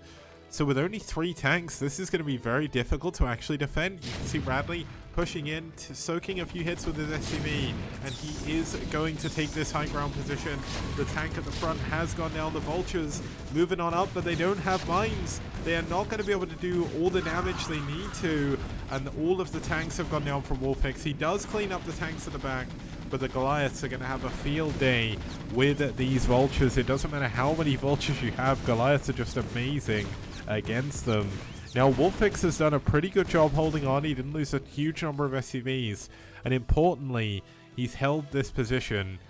So with only 3 tanks, this is going to be very difficult to actually defend. You can see Radley pushing in, soaking a few hits with his SCV, and he is going to take this high ground position. The tank at the front has gone down. The vultures moving on up, but they don't have mines. They are not going to be able to do all the damage they need to, and all of the tanks have gone down from Wolfix. He does clean up the tanks at the back, but the Goliaths are going to have a field day with these vultures. It doesn't matter how many vultures you have, Goliaths are just amazing against them. Now Wolfix has done a pretty good job holding on. He didn't lose a huge number of SCVs, and importantly, he's held this position.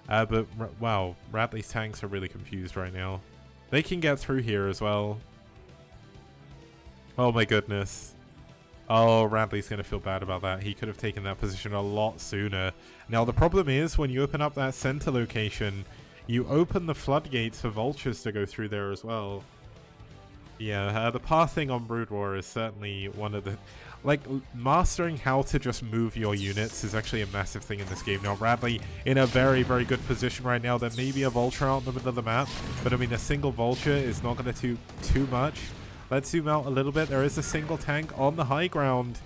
But wow, Radley's tanks are really confused right now. They can get through here as well. Oh my goodness. Oh, Radley's going to feel bad about that. He could have taken that position a lot sooner. Now the problem is, when you open up that center location, you open the floodgates for vultures to go through there as well. Yeah, the pathing on Brood War is certainly one of the... Like, mastering how to just move your units is actually a massive thing in this game. Now, Radley in a very, very good position right now. There may be a vulture out in the middle of the map, but I mean, a single vulture is not going to do too much. Let's zoom out a little bit. There is a single tank on the high ground,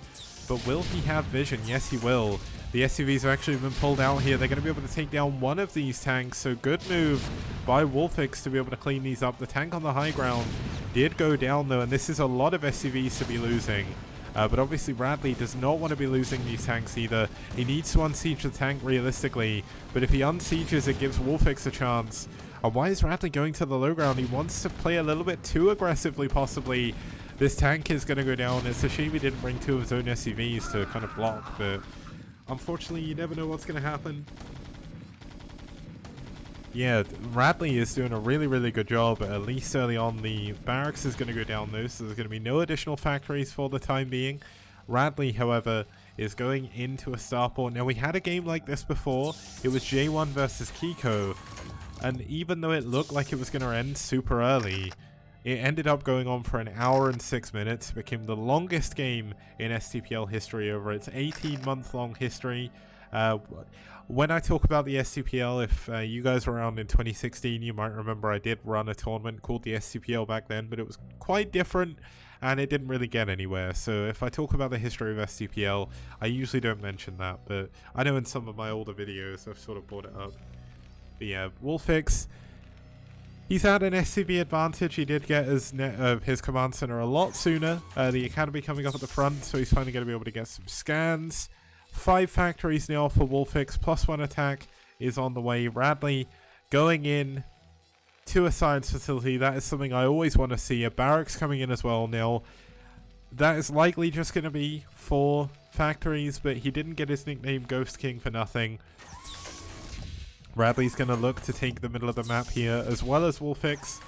but will he have vision? Yes, he will. The SUVs have actually been pulled out here. They're going to be able to take down one of these tanks, so good move by Wolfix to be able to clean these up. The tank on the high ground did go down though, and this is a lot of SUVs to be losing. But obviously Radley does not want to be losing these tanks either. He needs to unsiege the tank realistically, but if he unsieges, it gives Wolfix a chance. And why is Radley going to the low ground? He wants to play a little bit too aggressively, possibly. This tank is going to go down. It's a shame he didn't bring 2 of his own SUVs to kind of block, but unfortunately, you never know what's going to happen. Yeah, Radley is doing a really, really good job, at least early on. The barracks is going to go down though, so there's going to be no additional factories for the time being. Radley, however, is going into a starport. Now, we had a game like this before. It was J1 versus Kiko, and even though it looked like it was going to end super early, it ended up going on for 1 hour and 6 minutes. It became the longest game in STPL history over its 18-month-long history. When I talk about the STPL, if you guys were around in 2016, you might remember I did run a tournament called the STPL back then, but it was quite different and it didn't really get anywhere. So if I talk about the history of STPL, I usually don't mention that, but I know in some of my older videos I've sort of brought it up. But yeah, Wolfix, he's had an SCV advantage. He did get his command center a lot sooner. The academy coming up at the front, so he's finally going to be able to get some scans. 5 factories now for Wolfix, +1 attack is on the way. Radley going in to a science facility. That is something I always want to see. A barracks coming in as well now. That is likely just going to be 4 factories, but he didn't get his nickname Ghost King for nothing. Radley's going to look to take the middle of the map here, as well as Wolfix.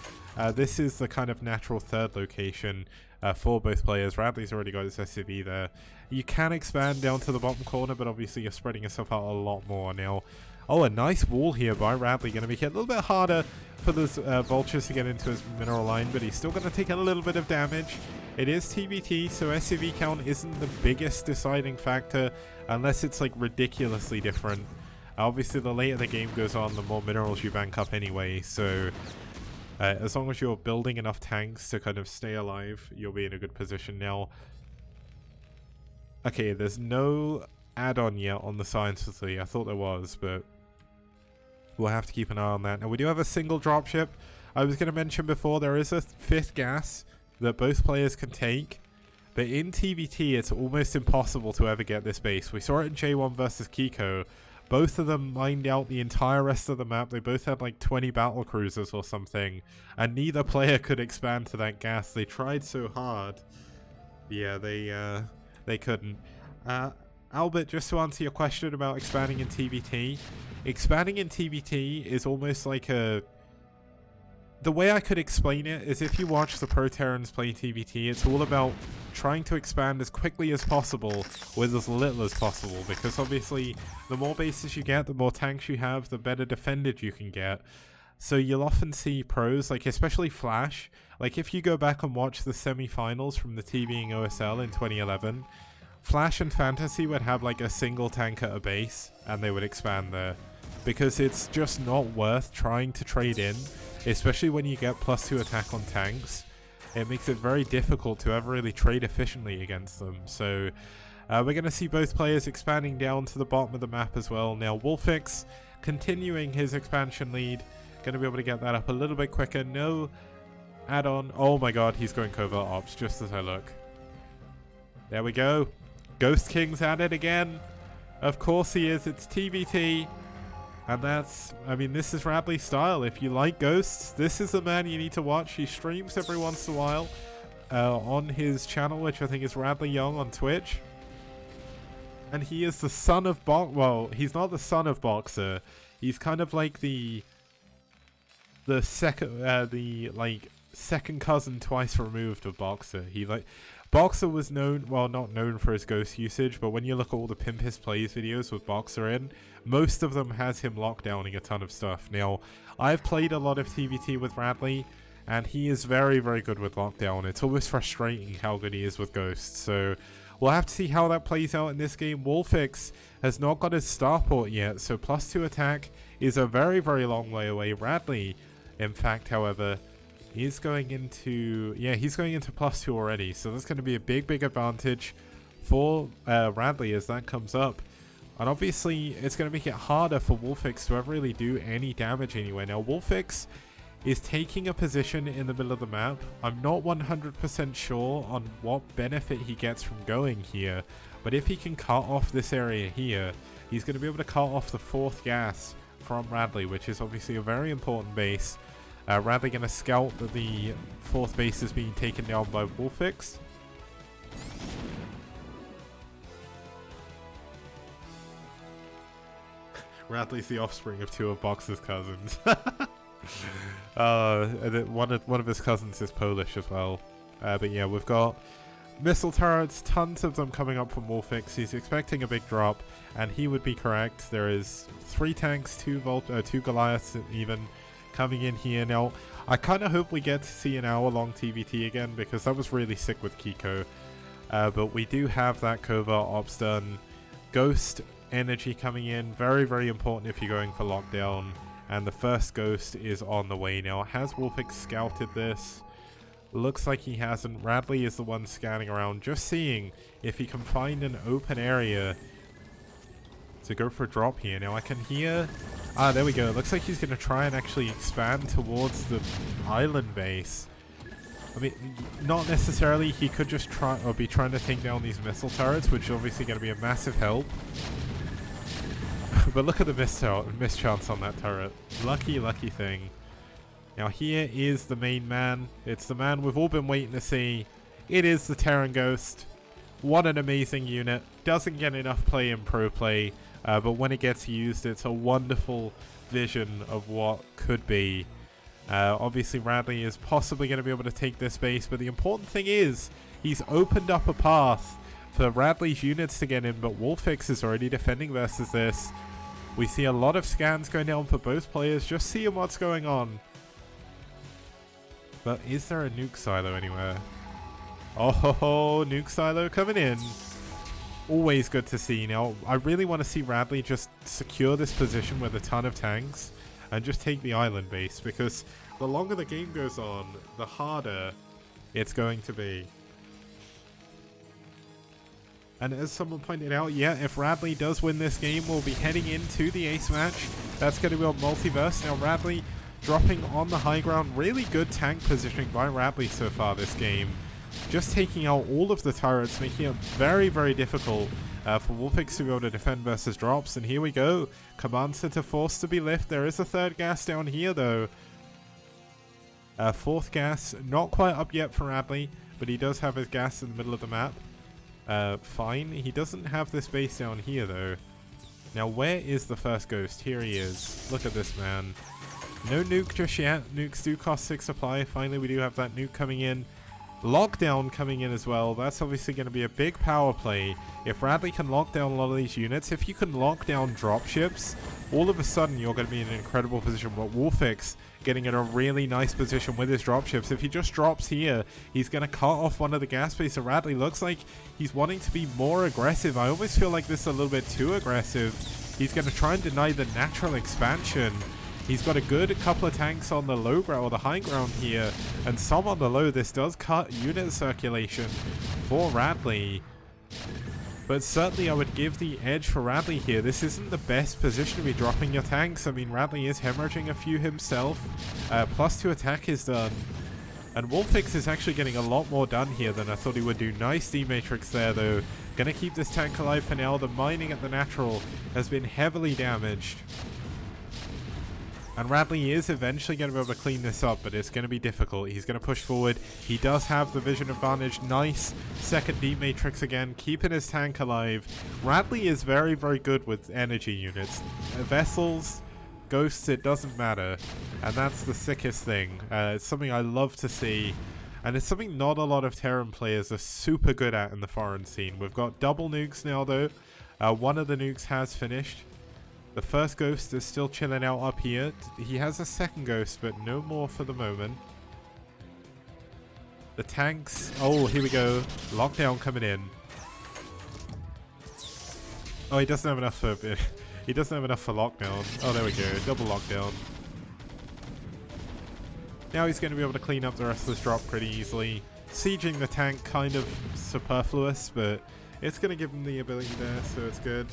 This is the kind of natural third location for both players. Radley's already got his SCV there. You can expand down to the bottom corner, but obviously you're spreading yourself out a lot more now. Oh, a nice wall here by Radley. Going to make it a little bit harder for those vultures to get into his mineral line, but he's still going to take a little bit of damage. It is TBT, so SCV count isn't the biggest deciding factor unless it's like ridiculously different. Obviously, the later the game goes on, the more minerals you bank up anyway, so as long as you're building enough tanks to kind of stay alive, you'll be in a good position. Now, okay, there's no add-on yet on the science facility. I thought there was, but we'll have to keep an eye on that. Now, we do have a single dropship. I was going to mention before, there is a 5th gas that both players can take, but in TBT, it's almost impossible to ever get this base. We saw it in J1 versus Kiko. Both of them mined out the entire rest of the map. They both had like 20 battle cruisers or something, and neither player could expand to that gas. They tried so hard. Yeah, they couldn't. Albert, just to answer your question about expanding in TBT, expanding in TBT is almost like a the way I could explain it is if you watch the Pro Terrans play TVT, it's all about trying to expand as quickly as possible with as little as possible, because obviously the more bases you get, the more tanks you have, the better defended you can get. So you'll often see pros, like especially Flash, like if you go back and watch the semi-finals from the TVing OSL in 2011, Flash and Fantasy would have like a single tank at a base and they would expand there, because it's just not worth trying to trade in, especially when you get +2 attack on tanks. It makes it very difficult to ever really trade efficiently against them. So we're going to see both players expanding down to the bottom of the map as well. Now Wolfix continuing his expansion lead, going to be able to get that up a little bit quicker. No add-on. Oh my god, he's going covert ops just as I look. There we go. Ghost King's at it again. Of course he is. It's TVT. And that's, I mean, this is Radley's style. If you like Ghosts, this is the man you need to watch. He streams every once in a while on his channel, which I think is Radley Young on Twitch. And he is the son of well, he's not the son of Boxer. He's kind of like the second cousin twice removed of Boxer. Boxer was known, well, not known for his ghost usage, but when you look at all the Pimp His Plays videos with Boxer in, most of them has him lockdowning a ton of stuff. Now, I've played a lot of TVT with Radley, and he is very, very good with lockdown. It's almost frustrating how good he is with ghosts, so we'll have to see how that plays out in this game. Wolfix has not got his starport yet, so +2 attack is a very, very long way away. Radley, in fact, however, he's going into +2 already, so that's going to be a big advantage for Radley as that comes up. And obviously, it's going to make it harder for Wolfix to ever really do any damage anyway. Now, Wolfix is taking a position in the middle of the map. I'm not 100% sure on what benefit he gets from going here, but if he can cut off this area here, he's going to be able to cut off the 4th gas from Radley, which is obviously a very important base. Radley going to scout that the 4th base is being taken down by Wolfix. Radley's the offspring of 2 of Boxer's cousins. One of his cousins is Polish as well. But yeah, we've got missile turrets, tons of them coming up from Wolfix. He's expecting a big drop, and he would be correct. There is 3 tanks, 2 Goliaths even coming in here. Now, I kind of hope we get to see an hour-long TVT again, because that was really sick with Kiko. But we do have that covert ops done. Ghost energy coming in, very important if you're going for lockdown. And the first ghost is on the way now. Has Wolfix scouted this? Looks like he hasn't. Radley is the one scanning around, just seeing if he can find an open area to go for a drop here. Now I can hear... Ah, there we go. Looks like he's going to try and actually expand towards the island base. I mean, not necessarily. He could just try or be trying to take down these missile turrets, which is obviously going to be a massive help. But look at the mischance on that turret. Lucky thing. Now here is the main man. It's the man we've all been waiting to see. It is the Terran Ghost. What an amazing unit. Doesn't get enough play in pro play, but when it gets used, it's a wonderful vision of what could be. Obviously Radley is possibly going to be able to take this base, but the important thing is he's opened up a path for Radley's units to get in, but Wolfix is already defending versus this. We see a lot of scans going down for both players, just seeing what's going on. But is there a nuke silo anywhere? Oh ho ho, nuke silo coming in. Always good to see. Now, I really want to see Radley just secure this position with a ton of tanks and just take the island base, because the longer the game goes on, the harder it's going to be. And as someone pointed out, yeah, if Radley does win this game, we'll be heading into the ace match. That's going to be on Multiverse. Now, Radley dropping on the high ground. Really good tank positioning by Radley so far this game. Just taking out all of the turrets, making it very difficult for Wolfix to be able to defend versus drops. And here we go. Command center forced to be lifted. There is a 3rd gas down here, though. 4th gas, not quite up yet for Radley, but he does have his gas in the middle of the map. Fine. He doesn't have this base down here, though. Now, where is the first ghost? Here he is. Look at this man. No nuke just yet. Nukes do cost 6 supply. Finally, we do have that nuke coming in. Lockdown coming in as well. That's obviously going to be a big power play. If Radley can lock down a lot of these units, if you can lock down dropships, all of a sudden you're going to be in an incredible position. But Wolfix getting in a really nice position with his dropships. If he just drops here, he's going to cut off one of the gas bays. So Radley looks like he's wanting to be more aggressive. I almost feel like this is a little bit too aggressive. He's going to try and deny the natural expansion. He's got a good couple of tanks on the low ground or the high ground here, and some on the low. This does cut unit circulation for Radley, but certainly I would give the edge for Radley here. This isn't the best position to be dropping your tanks. I mean, Radley is hemorrhaging a few himself. +2 attack is done, and Wolfix is actually getting a lot more done here than I thought he would do. Nice D-Matrix there, though. Gonna keep this tank alive for now. The mining at the natural has been heavily damaged. And Radley is eventually going to be able to clean this up, but it's going to be difficult. He's going to push forward. He does have the vision advantage. Nice second deep matrix again, keeping his tank alive. Radley is very, very good with energy units. Vessels, ghosts, it doesn't matter. And that's the sickest thing. It's something I love to see. And it's something not a lot of Terran players are super good at in the foreign scene. We've got double nukes now, though. One of the nukes has finished. The first ghost is still chilling out up here. He has a second ghost, but no more for the moment. The tanks... Oh, here we go. Lockdown coming in. Oh, he doesn't have enough for... He doesn't have enough for lockdown. Oh, there we go. Double lockdown. Now he's going to be able to clean up the rest of this drop pretty easily. Sieging the tank kind of superfluous, but it's going to give him the ability there, so it's good.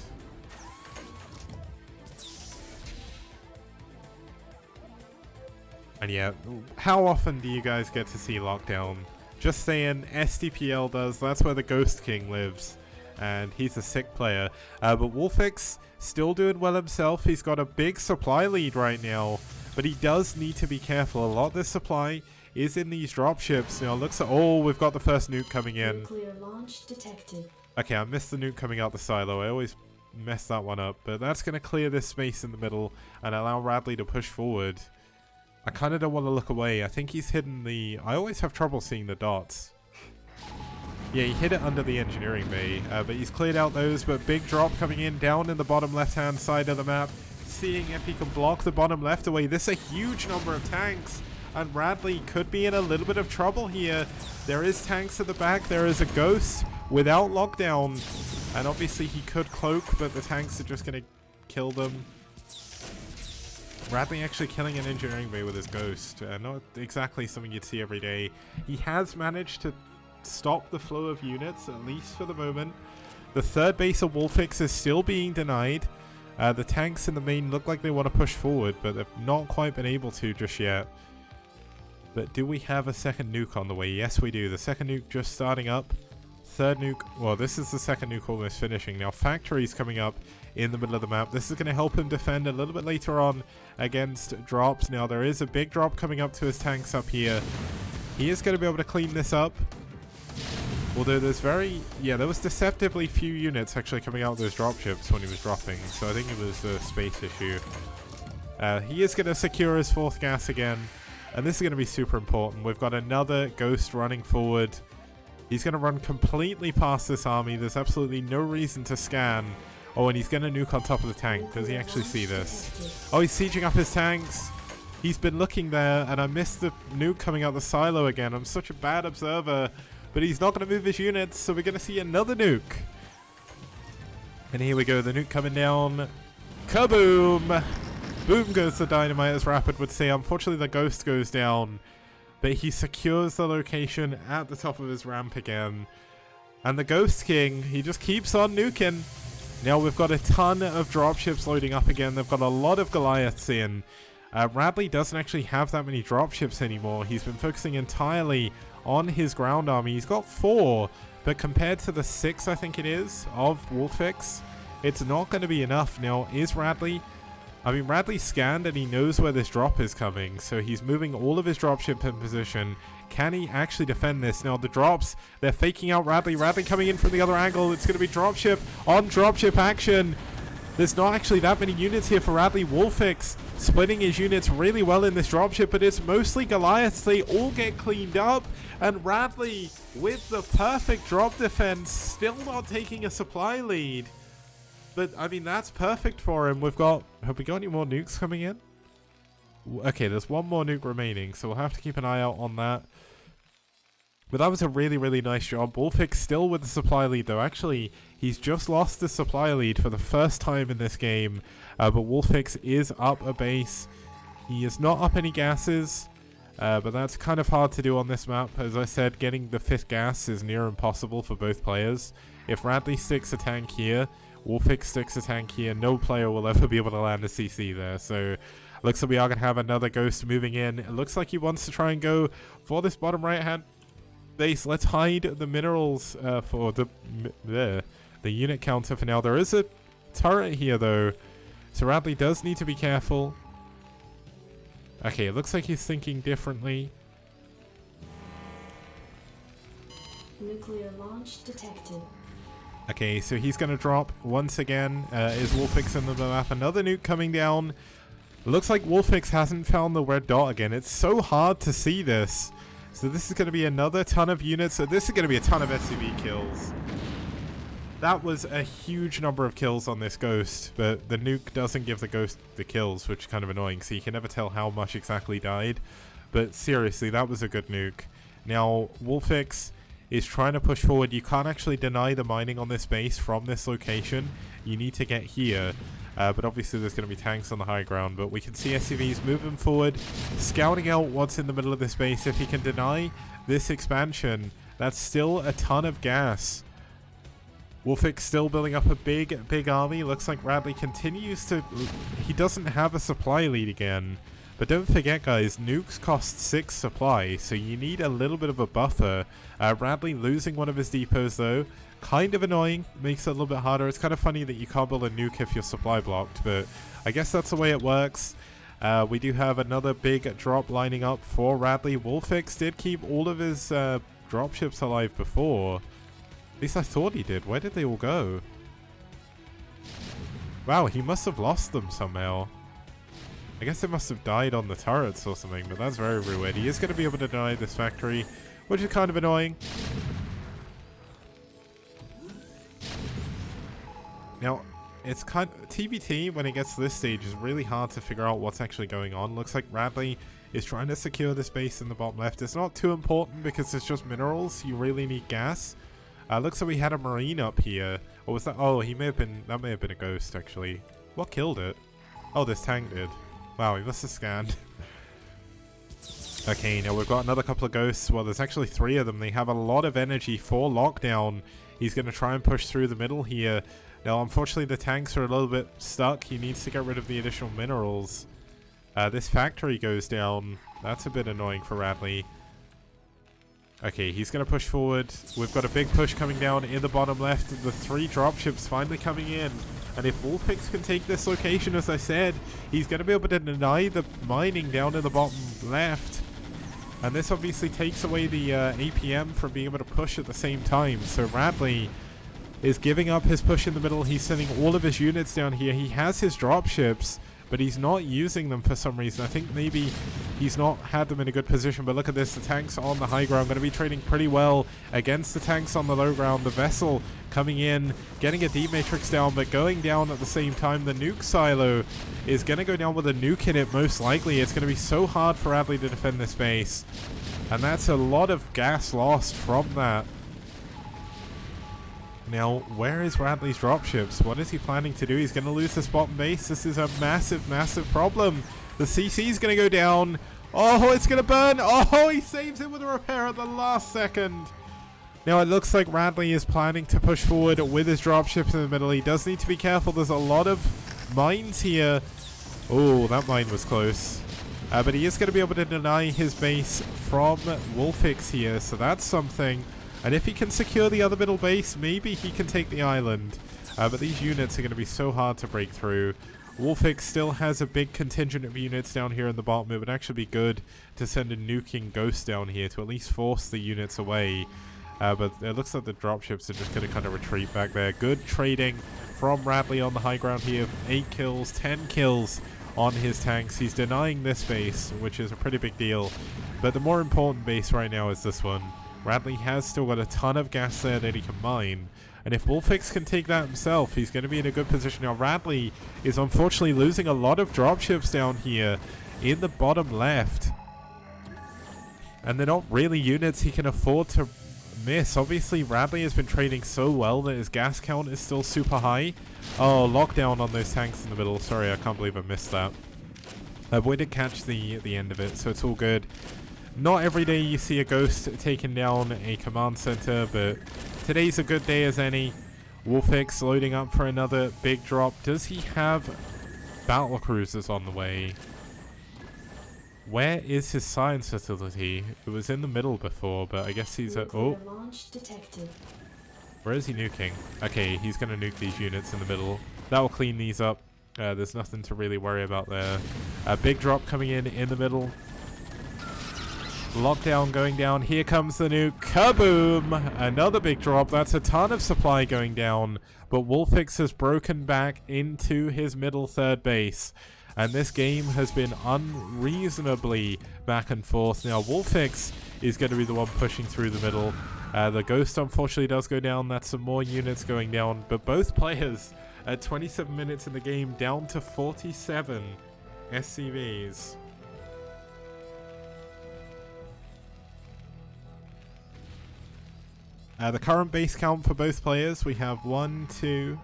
And yeah, how often do you guys get to see lockdown? Just saying, STPL does. That's where the Ghost King lives, and he's a sick player. But Wolfix still doing well himself. He's got a big supply lead right now, but he does need to be careful. A lot of this supply is in these dropships. Now, looks at... Oh, we've got the first nuke coming in. Nuclear launch detected. Okay, I missed the nuke coming out the silo. I always mess that one up, but that's going to clear this space in the middle and allow Radley to push forward. I kind of don't want to look away. I think he's hidden the... I always have trouble seeing the dots. Yeah, he hid it under the engineering bay, but he's cleared out those. But big drop coming in down in the bottom left-hand side of the map. Seeing if he can block the bottom left away. This is a huge number of tanks, and Radley could be in a little bit of trouble here. There is tanks at the back. There is a ghost without lockdown, and obviously he could cloak, but the tanks are just going to kill them. Radley actually killing an engineering bay with his ghost. Not exactly something you'd see every day. He has managed to stop the flow of units, at least for the moment. The third base of Wolfix is still being denied. The tanks in the main look like they want to push forward, but they've not quite been able to just yet. But do we have a second nuke on the way? Yes, we do. The second nuke just starting up. Third nuke, well, this is the second nuke almost finishing. Now, factory's coming up in the middle of the map. This is going to help him defend a little bit later on against drops. Now, there is a big drop coming up to his tanks up here. He is going to be able to clean this up. Although there's there was deceptively few units actually coming out of those dropships when he was dropping. So I think it was a space issue. He is going to secure his fourth gas again. And this is going to be super important. We've got another ghost running forward. He's going to run completely past this army. There's absolutely no reason to scan. Oh, and he's going to nuke on top of the tank. Does he actually see this? Oh, he's sieging up his tanks. He's been looking there, and I missed the nuke coming out the silo again. I'm such a bad observer. But he's not going to move his units, so we're going to see another nuke. And here we go, the nuke coming down. Kaboom! Boom goes the dynamite, as Rapid would say. Unfortunately, the ghost goes down. But he secures the location at the top of his ramp again. And the Ghost King, he just keeps on nuking. Now we've got a ton of dropships loading up again. They've got a lot of Goliaths in. Radley doesn't actually have that many dropships anymore. He's been focusing entirely on his ground army. He's got 4, but compared to the 6, I think it is, of Wolfix, it's not going to be enough. Now, is Radley... I mean, Radley scanned and he knows where this drop is coming, so he's moving all of his dropship in position. Can he actually defend this? Now, the drops, they're faking out Radley. Radley coming in from the other angle. It's going to be dropship on dropship action. There's not actually that many units here for Radley. Wolfix splitting his units really well in this dropship, but it's mostly Goliaths. They all get cleaned up, and Radley, with the perfect drop defense, still not taking a supply lead. But, I mean, that's perfect for him. Have we got any more nukes coming in? Okay, there's one more nuke remaining, so we'll have to keep an eye out on that. But that was a really, really nice job. Wolfix still with the supply lead, though. Actually, he's just lost the supply lead for the first time in this game. But Wolfix is up a base. He is not up any gases. But that's kind of hard to do on this map. As I said, getting the 5th gas is near impossible for both players. If Radley sticks a tank here, Wolfix sticks a tank here, no player will ever be able to land a CC there. So, looks like we are going to have another Ghost moving in. It looks like he wants to try and go for this bottom right-hand base. Let's hide the minerals for the unit counter for now. There is a turret here, though. So, Radley does need to be careful. Okay, it looks like he's thinking differently. Nuclear launch detected. Okay, so he's going to drop once again. Is Wolfix in the map? Another nuke coming down. Looks like Wolfix hasn't found the red dot again. It's so hard to see this. So this is going to be another ton of units. So this is going to be a ton of SCV kills. That was a huge number of kills on this Ghost, but the nuke doesn't give the Ghost the kills, which is kind of annoying. So you can never tell how much exactly died. But seriously, that was a good nuke. Now, Wolfix is trying to push forward. You can't actually deny the mining on this base from this location. You need to get here. But obviously there's going to be tanks on the high ground. But we can see SCVs moving forward, scouting out what's in the middle of this base. If he can deny this expansion, that's still a ton of gas. Wolfix still building up a big army. Looks like Radley continues to... He doesn't have a supply lead again. But don't forget, guys, nukes cost 6 supply, so you need a little bit of a buffer. Radley losing one of his depots, though. Kind of annoying. Makes it a little bit harder. It's kind of funny that you can't build a nuke if you're supply blocked, but I guess that's the way it works. We do have another big drop lining up for Radley. Wolfix did keep all of his dropships alive before. At least I thought he did. Where did they all go? Wow, he must have lost them somehow. I guess they must have died on the turrets or something, but that's very weird. He is going to be able to deny this factory, which is kind of annoying. Now, it's kind of... TVT, when it gets to this stage, is really hard to figure out what's actually going on. Looks like Radley is trying to secure this base in the bottom left. It's not too important because it's just minerals. You really need gas. Looks like we had a marine up here. Or was that... Oh, he may have been... That may have been a Ghost, actually. What killed it? Oh, this tank did. Wow, he must have scanned. Okay, now we've got another couple of Ghosts. Well, there's actually 3 of them. They have a lot of energy for lockdown. He's going to try and push through the middle here. Now, unfortunately, the tanks are a little bit stuck. He needs to get rid of the additional minerals. This factory goes down. That's a bit annoying for Radley. Okay, he's going to push forward. We've got a big push coming down in the bottom left. The 3 dropships finally coming in. And if Wolfix can take this location, as I said, he's going to be able to deny the mining down in the bottom left. And this obviously takes away the APM from being able to push at the same time. So Radley is giving up his push in the middle. He's sending all of his units down here. He has his dropships, but he's not using them for some reason. I think maybe he's not had them in a good position, but look at this. The tanks on the high ground going to be trading pretty well against the tanks on the low ground. The vessel coming in, getting a deep matrix down, but going down at the same time. The nuke silo is going to go down with a nuke in it, most likely. It's going to be so hard for Radley to defend this base, and that's a lot of gas lost from that. Now, where is Radley's dropships? What is he planning to do? He's going to lose this bottom base. This is a massive, massive problem. The CC is going to go down. Oh, it's going to burn. Oh, he saves it with a repair at the last second. Now, it looks like Radley is planning to push forward with his dropships in the middle. He does need to be careful. There's a lot of mines here. Oh, that mine was close. But he is going to be able to deny his base from Wolfix here, so that's something. And if he can secure the other middle base, maybe he can take the island. But these units are going to be so hard to break through. Wolfix still has a big contingent of units down here in the bottom. It would actually be good to send a nuking Ghost down here to at least force the units away. But it looks like the dropships are just going to kind of retreat back there. Good trading from Radley on the high ground here. 8 kills, 10 kills on his tanks. He's denying this base, which is a pretty big deal. But the more important base right now is this one. Radley has still got a ton of gas there that he can mine. And if Wolfix can take that himself, he's going to be in a good position. Now, Radley is unfortunately losing a lot of dropships down here in the bottom left. And they're not really units he can afford to miss. Obviously, Radley has been trading so well that his gas count is still super high. Oh, lockdown on those tanks in the middle. Sorry, I can't believe I missed that. We did catch the end of it, so it's all good. Not every day you see a ghost taking down a command center, but today's a good day as any. Wolfix loading up for another big drop. Does he have battle cruisers on the way? Where is his science facility? It was in the middle before, but I guess he's at... Oh. Launch detected. Where is he nuking? Okay, he's going to nuke these units in the middle. That will clean these up. There's nothing to really worry about there. A big drop coming in the middle. Lockdown going down. Here comes the nuke. Kaboom! Another big drop. That's a ton of supply going down. But Wolfix has broken back into his middle third base. And this game has been unreasonably back and forth. Now, Wolfix is going to be the one pushing through the middle. The Ghost, unfortunately, does go down. That's some more units going down. But both players, at 27 minutes in the game, down to 47 SCVs. The current base count for both players, we have 1, 2...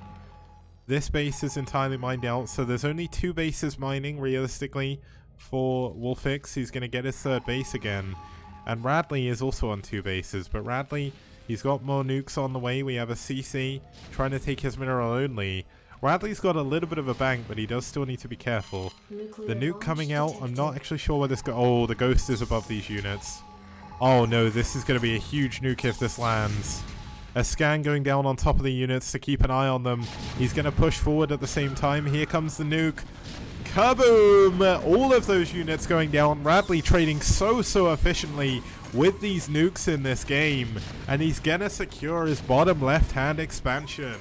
This base is entirely mined out, so there's only 2 bases mining, realistically, for Wolfix. He's going to get his third base again. And Radley is also on 2 bases, but Radley, he's got more nukes on the way. We have a CC trying to take his mineral only. Radley's got a little bit of a bank, but he does still need to be careful. The nuke coming out, I'm not actually sure where this goes. Oh, the Ghost is above these units. Oh no, this is going to be a huge nuke if this lands. A scan going down on top of the units to keep an eye on them. He's going to push forward at the same time. Here comes the nuke. Kaboom! All of those units going down. Radley trading so efficiently with these nukes in this game. And he's going to secure his bottom left-hand expansion.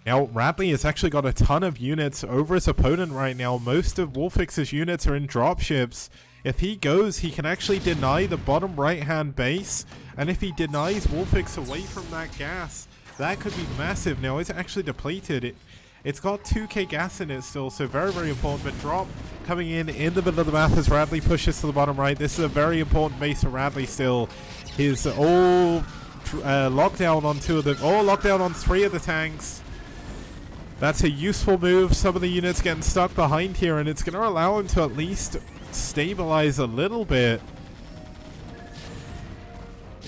Now, Radley has actually got a ton of units over his opponent right now. Most of Wolfix's units are in dropships. If he goes, he can actually deny the bottom right-hand base. And if he denies Wolfix away from that gas, that could be massive. Now, it's actually depleted. It's got 2k gas in it still, so very important. But drop coming in the middle of the map as Radley pushes to the bottom right. This is a very important base for Radley still. His lockdown on 2 of them. Oh, lockdown on 3 of the tanks. That's a useful move. Some of the units getting stuck behind here, and it's going to allow him to at least stabilize a little bit.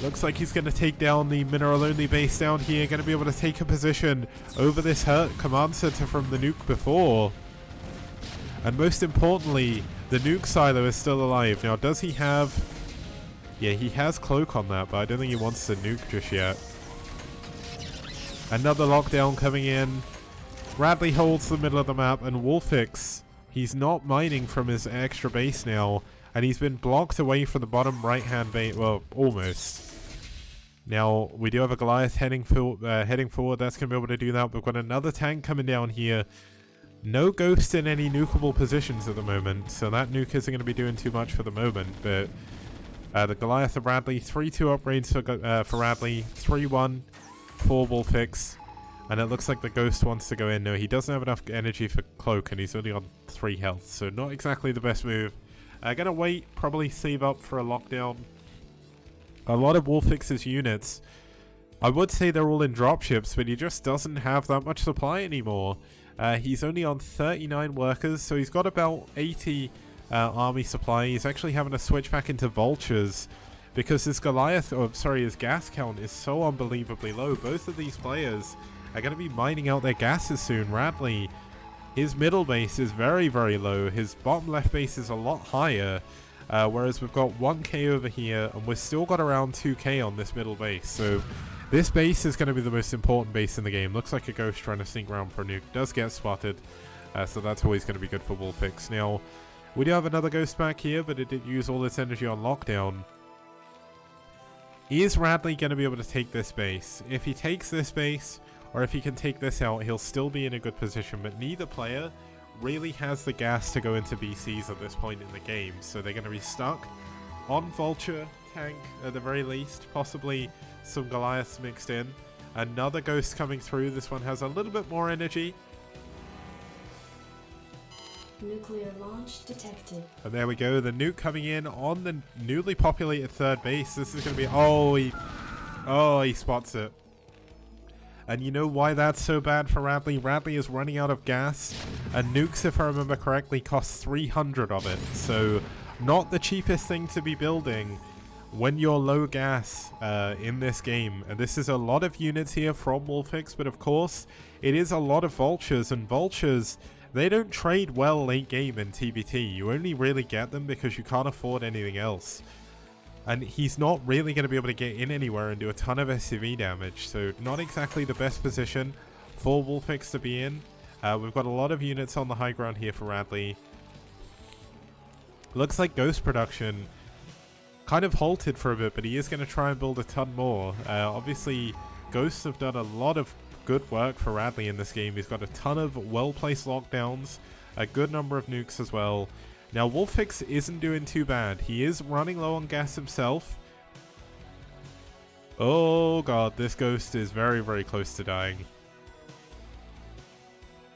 Looks like he's going to take down the mineral-only base down here. Going to be able to take a position over this hurt command center from the nuke before. And most importantly, the nuke silo is still alive. Now, does he have... Yeah, he has cloak on that, but I don't think he wants to nuke just yet. Another lockdown coming in. Radley holds the middle of the map, and Wolfix, he's not mining from his extra base now, and he's been blocked away from the bottom right-hand base. Well, almost. Now, we do have a Goliath heading forward. That's going to be able to do that. We've got another tank coming down here. No Ghost in any nukeable positions at the moment, so that nuke isn't going to be doing too much for the moment. But the Goliath of Radley, 3-2 upgrades for Radley, 3-1 for Wolfix. And it looks like the Ghost wants to go in. No, he doesn't have enough energy for Cloak, and he's only on 3 health, so not exactly the best move. Gonna wait, probably save up for a lockdown. A lot of Wolfix's units, I would say they're all in dropships, but he just doesn't have that much supply anymore. He's only on 39 workers, so he's got about 80 army supply. He's actually having to switch back into vultures because his his gas count is so unbelievably low. Both of these players are going to be mining out their gases soon. Radley, his middle base is very low. His bottom left base is a lot higher, whereas we've got 1k over here, and we've still got around 2k on this middle base. So this base is going to be the most important base in the game. Looks like a Ghost trying to sneak around for a nuke. Does get spotted, so that's always going to be good for Wolfix. Now, We do have another ghost back here, but it did use all its energy on lockdown. Is Radley going to be able to take this base? If he takes this base, or if he can take this out, he'll still be in a good position, but neither player really has the gas to go into BCs at this point in the game, so they're going to be stuck on Vulture, tank at the very least, possibly some Goliaths mixed in. Another ghost coming through. This one has a little bit more energy. Nuclear launch detected. And there we go, the nuke coming in on the newly populated third base. This is going to be... Oh, he spots it. And you know why that's so bad for Radley? Radley is running out of gas, and nukes, if I remember correctly, cost 300 of it. So, not the cheapest thing to be building when you're low gas in this game. And this is a lot of units here from Wolfix, but of course, it is a lot of Vultures, and Vultures... they don't trade well late game in TBT. You only really get them because you can't afford anything else. And he's not really going to be able to get in anywhere and do a ton of SCV damage. So not exactly the best position for Wolfix to be in. We've got a lot of units on the high ground here for Radley. Looks like Ghost production kind of halted for a bit, but he is going to try and build a ton more. Obviously, Ghosts have done a lot of good work for Radley in this game. He's got a ton of well-placed lockdowns, a good number of nukes as well. Now, Wolfix isn't doing too bad. He is running low on gas himself. Oh god, this ghost is very, very close to dying.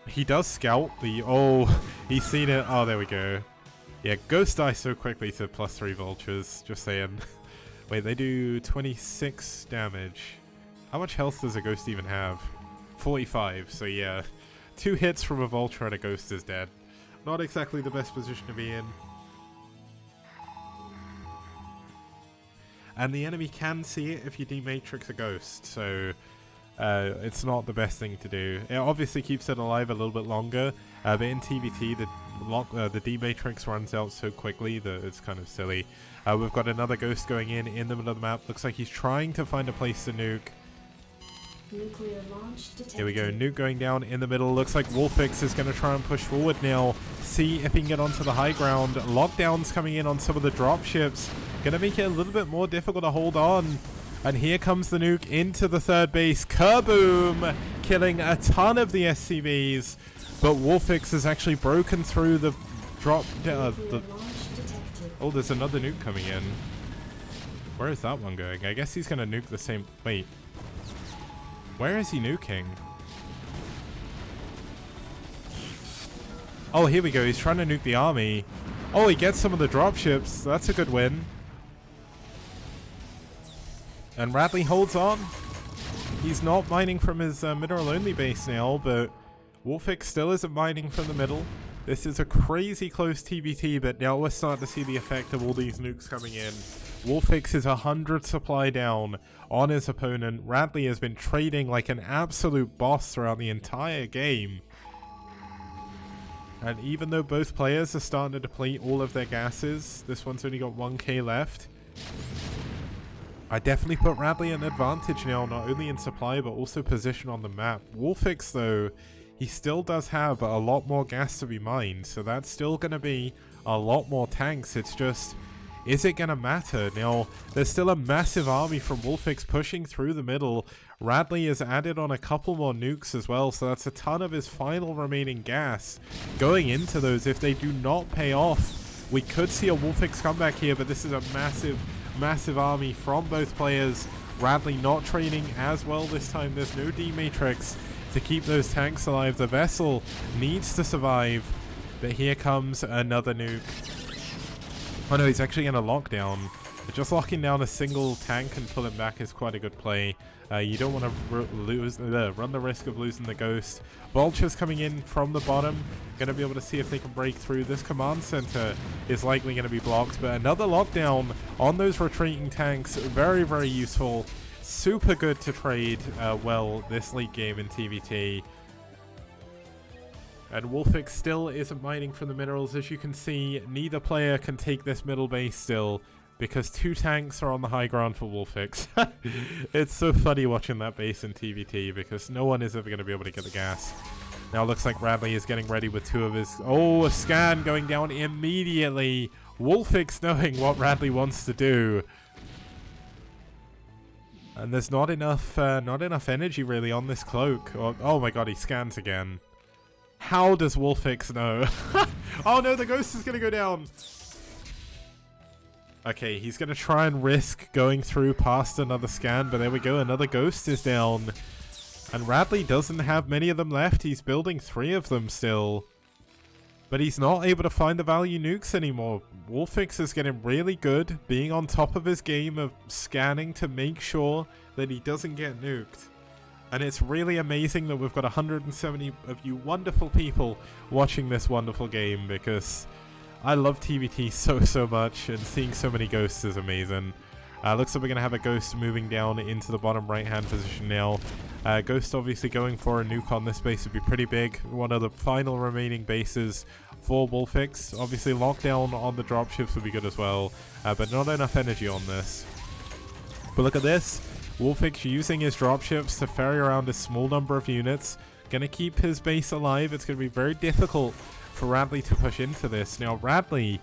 He does scout the... oh, he's seen it. Oh, there we go. Yeah, ghost dies so quickly to +3 vultures. Just saying. Wait, they do 26 damage. How much health does a ghost even have? 45, so yeah. 2 hits from a vulture and a ghost is dead. Not exactly the best position to be in. And the enemy can see it if you dematrix a ghost, so it's not the best thing to do. It obviously keeps it alive a little bit longer, but in TBT the dematrix runs out so quickly that it's kind of silly. We've got another ghost going in the middle of the map. Looks like he's trying to find a place to nuke. Nuclear launch detected. Here we go, nuke going down in the middle. Looks like Wolfix is going to try and push forward now. See if he can get onto the high ground. Lockdowns coming in on some of the drop ships. Going to make it a little bit more difficult to hold on. And here comes the nuke into the third base. Kaboom! Killing a ton of the SCVs. But Wolfix has actually broken through the drop... oh, there's another nuke coming in. Where is that one going? I guess he's going to nuke the same... wait. Where is he nuking? Oh, here we go. He's trying to nuke the army. Oh, he gets some of the dropships. That's a good win. And Radley holds on. He's not mining from his mineral-only base now, but Wolfix still isn't mining from the middle. This is a crazy close TBT, but now we're starting to see the effect of all these nukes coming in. Wolfix is 100 supply down on his opponent. Radley has been trading like an absolute boss throughout the entire game. And even though both players are starting to deplete all of their gases, this one's only got 1k left. I definitely put Radley at an advantage now, not only in supply but also position on the map. Wolfix, though, he still does have a lot more gas to be mined, so that's still going to be a lot more tanks. It's just... is it going to matter? Now, there's still a massive army from Wolfix pushing through the middle. Radley has added on a couple more nukes as well, so that's a ton of his final remaining gas going into those. If they do not pay off, we could see a Wolfix comeback here, but this is a massive, massive army from both players. Radley not trading as well this time. There's no D-Matrix to keep those tanks alive. The vessel needs to survive, but here comes another nuke. Oh no, he's actually in a lockdown. Just locking down a single tank and pulling back is quite a good play. You don't want to run the risk of losing the ghost. Vultures coming in from the bottom. Going to be able to see if they can break through. This command center is likely going to be blocked, but another lockdown on those retreating tanks. Very, very useful. Super good to trade well this late game in TVT. And Wolfix still isn't mining from the minerals. As you can see, neither player can take this middle base still, because 2 tanks are on the high ground for Wolfix. It's so funny watching that base in TVT, because no one is ever going to be able to get the gas. Now looks like Radley is getting ready with 2 of his... Oh, a scan going down immediately. Wolfix knowing what Radley wants to do. And there's not enough energy really on this cloak. Oh my god, he scans again. How does Wolfix know? Oh no, the ghost is going to go down. Okay, he's going to try and risk going through past another scan, but there we go, another ghost is down. And Radley doesn't have many of them left. He's building 3 of them still. But he's not able to find the value nukes anymore. Wolfix is getting really good, being on top of his game of scanning to make sure that he doesn't get nuked. And it's really amazing that we've got 170 of you wonderful people watching this wonderful game, because I love TVT so much, and seeing so many ghosts is amazing. Looks like we're going to have a ghost moving down into the bottom right hand position now. Ghost obviously going for a nuke on this base would be pretty big. One of the final remaining bases for Wolfix. Obviously lockdown on the dropships would be good as well, but not enough energy on this. But look at this. Wolfix using his dropships to ferry around a small number of units. Going to keep his base alive. It's going to be very difficult for Radley to push into this. Now Radley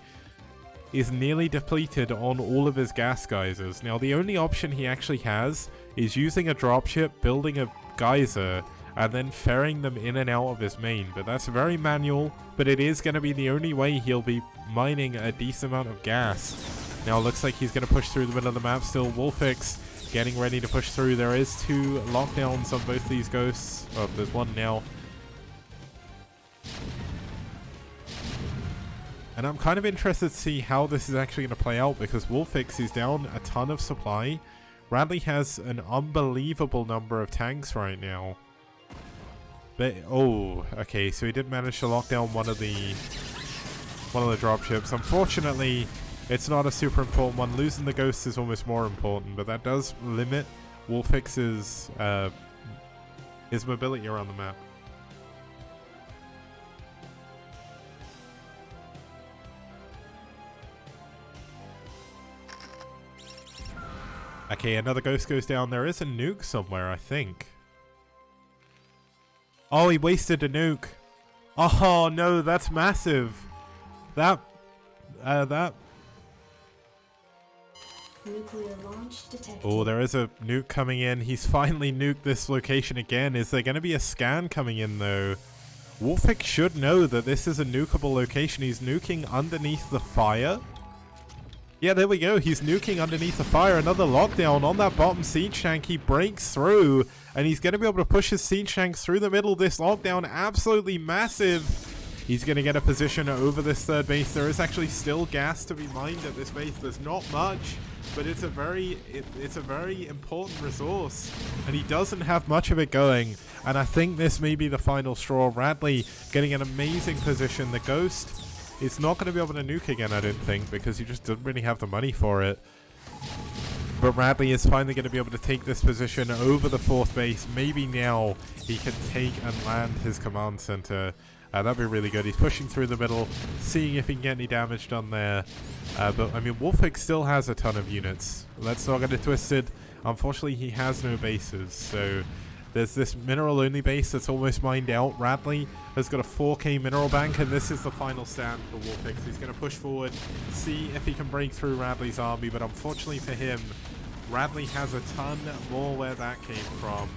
is nearly depleted on all of his gas geysers. Now the only option he actually has is using a dropship, building a geyser, and then ferrying them in and out of his main. But that's very manual, but it is going to be the only way he'll be mining a decent amount of gas. Now it looks like he's going to push through the middle of the map still. Wolfix getting ready to push through. There is 2 lockdowns on both these ghosts. Oh, there's one now. And I'm kind of interested to see how this is actually going to play out, because Wolfix is down a ton of supply. Radley has an unbelievable number of tanks right now. But, oh, okay, so he did manage to lock down one of the dropships. Unfortunately, it's not a super important one. Losing the ghost is almost more important, but that does limit Wolfix's his mobility around the map. Okay, another ghost goes down. There is a nuke somewhere, I think. Oh, he wasted a nuke. Oh no, that's massive. That Nuclear launch detected. Oh, there is a nuke coming in. He's finally nuked this location again. Is there going to be a scan coming in though? Wolfix should know that this is a nukeable location. He's nuking underneath the fire. Yeah, there we go. He's nuking underneath the fire. Another lockdown on that bottom siege tank. He breaks through, and he's going to be able to push his siege tanks through the middle. This lockdown, absolutely massive. He's going to get a position over this 3rd base. There is actually still gas to be mined at this base. There's not much, but it's a very important resource, and he doesn't have much of it going. And I think this may be the final straw. Radley getting an amazing position. The ghost is not going to be able to nuke again, I don't think, because he just doesn't really have the money for it. But Radley is finally going to be able to take this position over the 4th base. Maybe now he can take and land his command center. That'd be really good. He's pushing through the middle, seeing if he can get any damage done there. But, I mean, Wolfix still has a ton of units. Let's not get it twisted. Unfortunately, he has no bases, so there's this mineral-only base that's almost mined out. Radley has got a 4k mineral bank, and this is the final stand for Wolfix. He's going to push forward, see if he can break through Radley's army, but unfortunately for him, Radley has a ton more where that came from.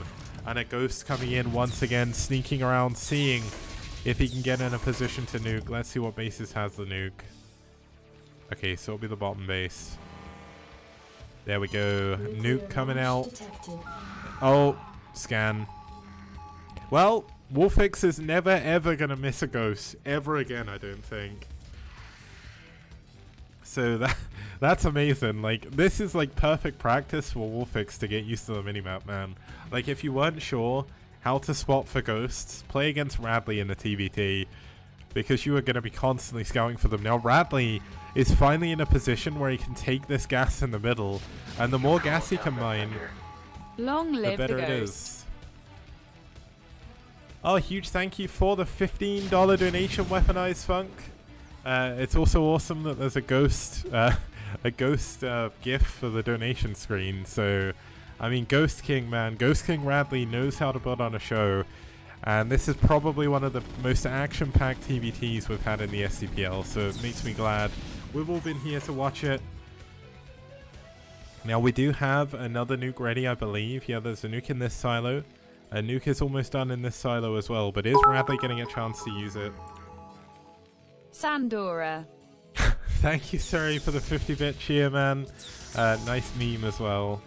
And a ghost coming in once again, sneaking around, seeing if he can get in a position to nuke. Let's see what bases has the nuke. Okay, so it'll be the bottom base. There we go. Nuke coming out. Detected. Oh, scan. Well, Wolfix is never ever gonna miss a ghost ever again, I don't think. So that's amazing. Like, this is like perfect practice for Wolfix to get used to the minimap, man. Like, if you weren't sure how to spot for ghosts, play against Radley in the TVT, because you are going to be constantly scouting for them. Now Radley is finally in a position where he can take this gas in the middle, and the more gas he can mine, Long the live better the it ghost. is. Oh, huge thank you for the $15 donation, Weaponized Funk. It's also awesome that there's a ghost GIF for the donation screen. So, I mean, Ghost King, man, Ghost King Radley knows how to put on a show. And this is probably one of the most action-packed TBTs we've had in the STPL, so it makes me glad we've all been here to watch it. Now we do have another nuke ready, I believe. Yeah, there's a nuke in this silo. A nuke is almost done in this silo as well, but is Radley getting a chance to use it? Sandora. Thank you, Suri, for the 50-bit cheer, man. Nice meme as well.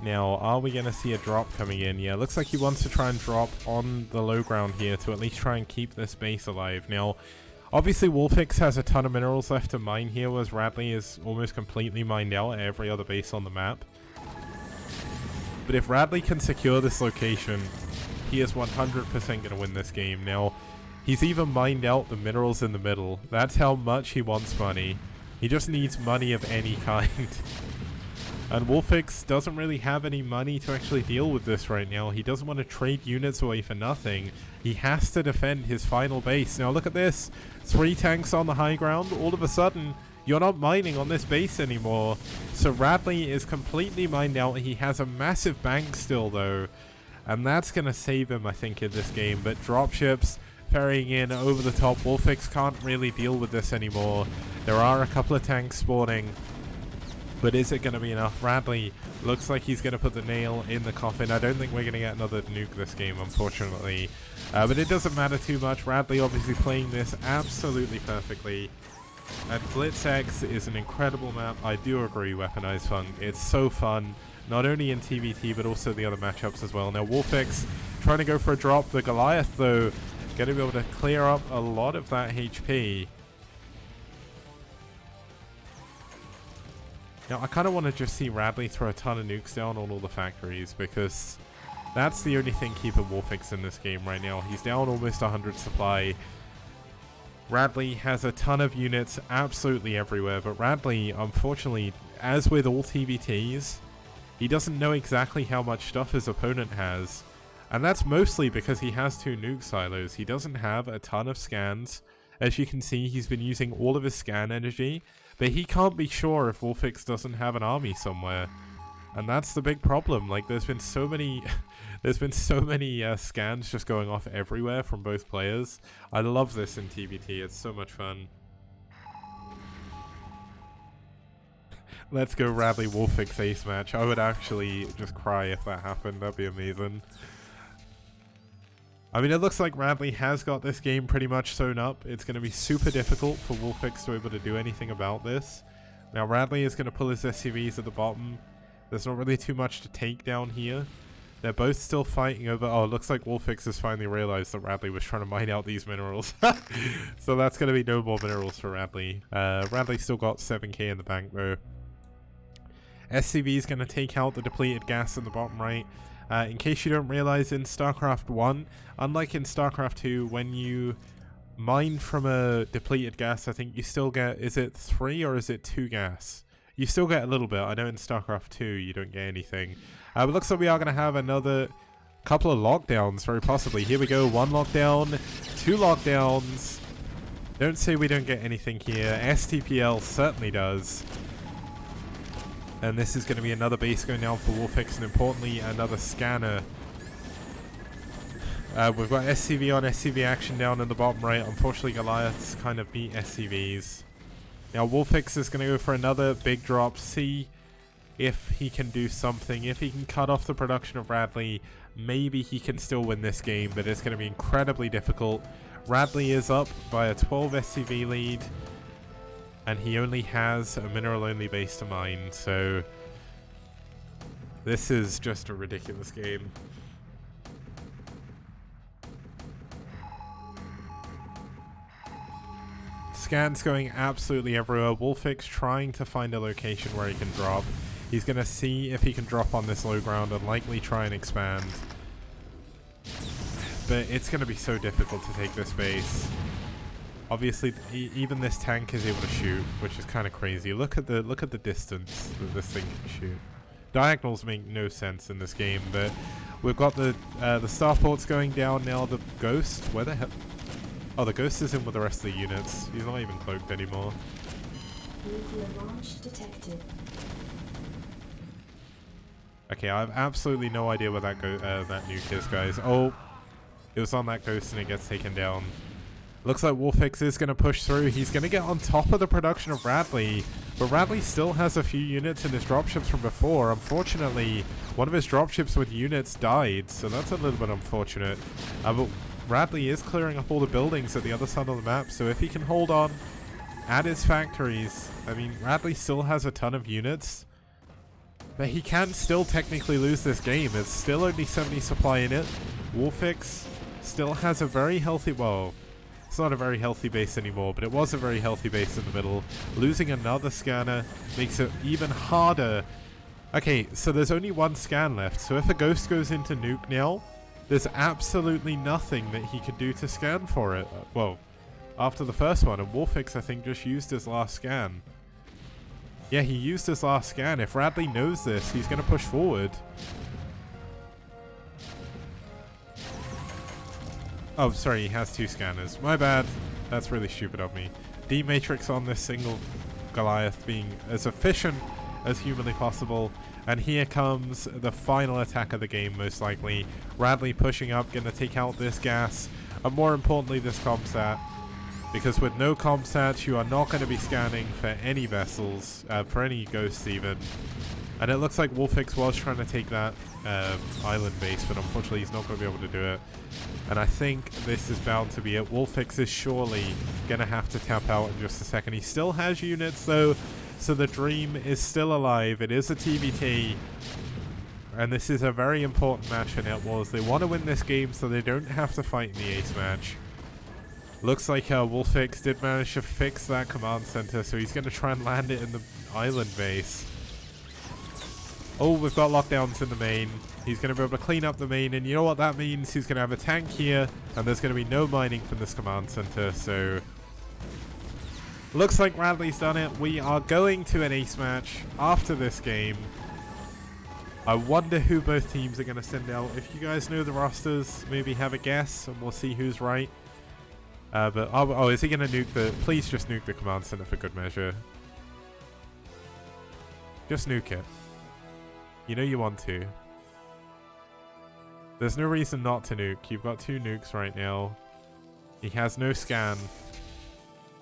Now, are we going to see a drop coming in? Yeah, looks like he wants to try and drop on the low ground here to at least try and keep this base alive. Now, obviously, Wolfix has a ton of minerals left to mine here, whereas Radley is almost completely mined out at every other base on the map. But if Radley can secure this location, he is 100% going to win this game. Now, he's even mined out the minerals in the middle. That's how much he wants money. He just needs money of any kind. And Wolfix doesn't really have any money to actually deal with this right now. He doesn't want to trade units away for nothing. He has to defend his final base. Now look at this. 3 tanks on the high ground. All of a sudden, you're not mining on this base anymore. So Radley is completely mined out. He has a massive bank still though. And that's going to save him, I think, in this game. But dropships ferrying in over the top. Wolfix can't really deal with this anymore. There are a couple of tanks spawning. But is it going to be enough? Radley looks like he's going to put the nail in the coffin. I don't think we're going to get another nuke this game, unfortunately. But it doesn't matter too much. Radley obviously playing this absolutely perfectly. And Blitz X is an incredible map. I do agree, Weaponized Funk. It's so fun, not only in TBT, but also the other matchups as well. Now, Wolfix trying to go for a drop. The Goliath, though, going to be able to clear up a lot of that HP. Now, I kind of want to just see Radley throw a ton of nukes down on all the factories, because that's the only thing keeping Wolfix in this game right now. He's down almost 100 supply. Radley has a ton of units absolutely everywhere, but Radley, unfortunately, as with all TBTs, he doesn't know exactly how much stuff his opponent has. And that's mostly because he has 2 nuke silos. He doesn't have a ton of scans. As you can see, he's been using all of his scan energy, but he can't be sure if Wolfix doesn't have an army somewhere. And that's the big problem. Like, there's been so many scans just going off everywhere from both players. I love this in TBT. It's so much fun. Let's go Radley Wolfix ace match. I would actually just cry if that happened. That'd be amazing. I mean, it looks like Radley has got this game pretty much sewn up. It's going to be super difficult for Wolfix to be able to do anything about this. Now, Radley is going to pull his SCVs at the bottom. There's not really too much to take down here. They're both still fighting over... Oh, it looks like Wolfix has finally realized that Radley was trying to mine out these minerals. So that's going to be no more minerals for Radley. Radley still got 7k in the bank, though. SCV is going to take out the depleted gas in the bottom right. In case you don't realize, in StarCraft 1, unlike in StarCraft 2, when you mine from a depleted gas, I think you still get, is it 3 or is it 2 gas? You still get a little bit. I know in StarCraft 2 you don't get anything. But looks like we are going to have another couple of lockdowns, very possibly. Here we go, 1 lockdown, 2 lockdowns. Don't say we don't get anything here. STPL certainly does. And this is going to be another base going down for Wolfix, and importantly, another scanner. We've got SCV on SCV action down in the bottom right. Unfortunately, Goliaths kind of beat SCVs. Now, Wolfix is going to go for another big drop. See if he can do something. If he can cut off the production of Radley, maybe he can still win this game, but it's going to be incredibly difficult. Radley is up by a 12 SCV lead. And he only has a mineral-only base to mine, so this is just a ridiculous game. Scans going absolutely everywhere. Wolfix trying to find a location where he can drop. He's going to see if he can drop on this low ground and likely try and expand. But it's going to be so difficult to take this base. Obviously, even this tank is able to shoot, which is kind of crazy. Look at the distance that this thing can shoot. Diagonals make no sense in this game, but we've got the starports going down now. The Ghost, where the hell? Oh, the Ghost is in with the rest of the units. He's not even cloaked anymore. Nuclear launch detected. Okay, I have absolutely no idea where that that nuke is, guys. Oh, it was on that ghost and it gets taken down. Looks like Wolfix is going to push through. He's going to get on top of the production of Radley, but Radley still has a few units in his dropships from before. Unfortunately, one of his dropships with units died, so that's a little bit unfortunate. But Radley is clearing up all the buildings at the other side of the map, so if he can hold on at his factories, I mean, Radley still has a ton of units, but he can still technically lose this game. It's still only 70 supply in it. Wolfix still has a very healthy, well, it's not a very healthy base anymore, but it was a very healthy base in the middle. Losing another scanner makes it even harder. Okay, so there's only one scan left, so if a ghost goes into nuke now, there's absolutely nothing that he could do to scan for it. Well, after the first one, and Wolfix, I think, just used his last scan. Yeah, he used his last scan. If Radley knows this, he's going to push forward. Oh, sorry, he has 2 scanners. My bad. That's really stupid of me. D-Matrix on this single Goliath being as efficient as humanly possible. And here comes the final attack of the game, most likely. Radley pushing up, going to take out this gas. And more importantly, this ComSat. Because with no ComSats, you are not going to be scanning for any vessels, for any ghosts even. And it looks like Wolfix was trying to take that island base, but unfortunately he's not going to be able to do it. And I think this is bound to be it. Wolfix is surely going to have to tap out in just a second. He still has units though, so the dream is still alive. It is a TVT. And this is a very important match for NetWars. They want to win this game so they don't have to fight in the ace match. Looks like Wolfix did manage to fix that command center, so he's going to try and land it in the island base. Oh, we've got lockdowns in the main. He's going to be able to clean up the main, and you know what that means? He's going to have a tank here, and there's going to be no mining from this command center, so... Looks like Radley's done it. We are going to an ace match after this game. I wonder who both teams are going to send out. If you guys know the rosters, maybe have a guess, and we'll see who's right. But, oh, is he going to nuke the... Please just nuke the command center for good measure. Just nuke it. You know you want to. There's no reason not to nuke. You've got 2 nukes right now. He has no scan.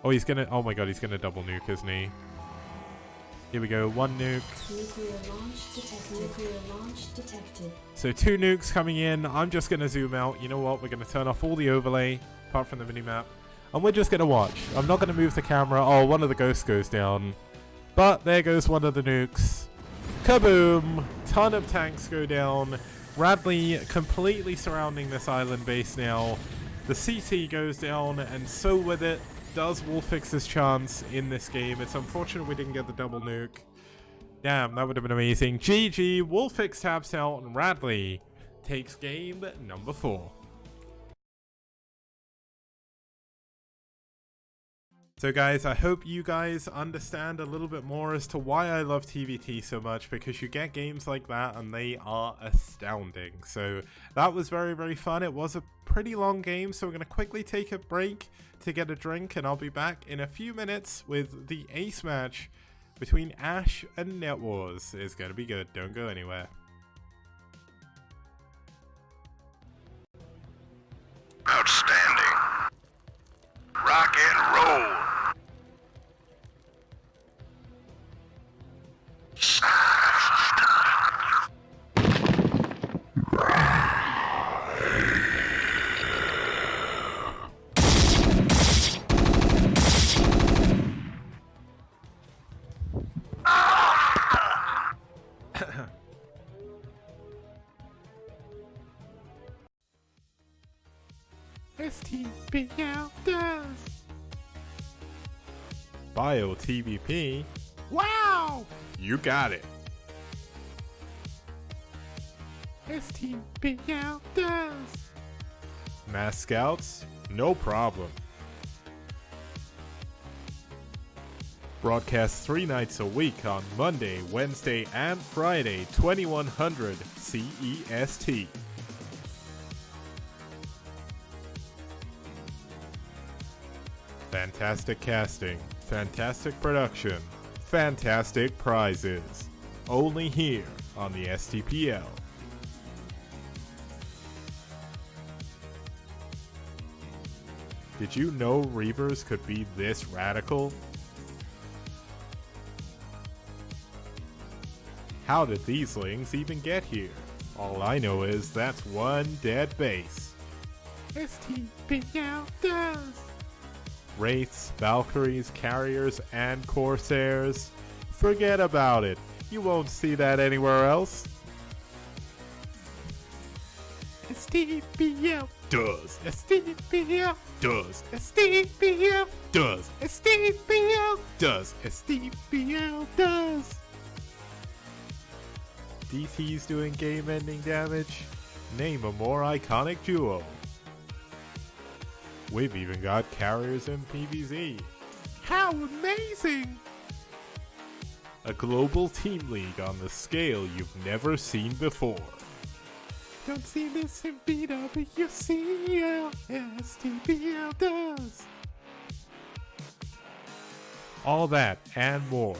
Oh, he's gonna... Oh my god, he's gonna double nuke, isn't he? Here we go. 1 nuke. Nuclear launch detected. Nuclear launch detected. So 2 nukes coming in. I'm just gonna zoom out. You know what? We're gonna turn off all the overlay, apart from the minimap. And we're just gonna watch. I'm not gonna move the camera. Oh, one of the ghosts goes down. But there goes one of the nukes. Kaboom! Ton of tanks go down. Radley completely surrounding this island base now. The CT goes down, and so with it does Wolfix's chance in this game. It's unfortunate we didn't get the double nuke. Damn, that would have been amazing. GG, Wolfix taps out, and Radley takes game number 4. So guys, I hope you guys understand a little bit more as to why I love TVT so much, because you get games like that and they are astounding. So that was very, very fun. It was a pretty long game, so we're going to quickly take a break to get a drink, and I'll be back in a few minutes with the ace match between aSh and NetWars. It's going to be good. Don't go anywhere. Outstanding. Rock and roll. STPL does. Bio TVP. Wow! You got it. STPL does. Mass Scouts? No problem. Broadcast 3 nights a week on Monday, Wednesday, and Friday, 2100 CEST. Fantastic casting, fantastic production, fantastic prizes. Only here on the STPL. Did you know Reavers could be this radical? How did these lings even get here? All I know is that's one dead base. STPL does! Wraiths, Valkyries, Carriers, and Corsairs. Forget about it. You won't see that anywhere else. STPL does. STPL does. STPL does. STPL does. STPL does. DT's doing game-ending damage? Name a more iconic duo. We've even got carriers in PvZ. How amazing! A global team league on the scale you've never seen before. Don't see this in BWCL, STPL does. All that and more,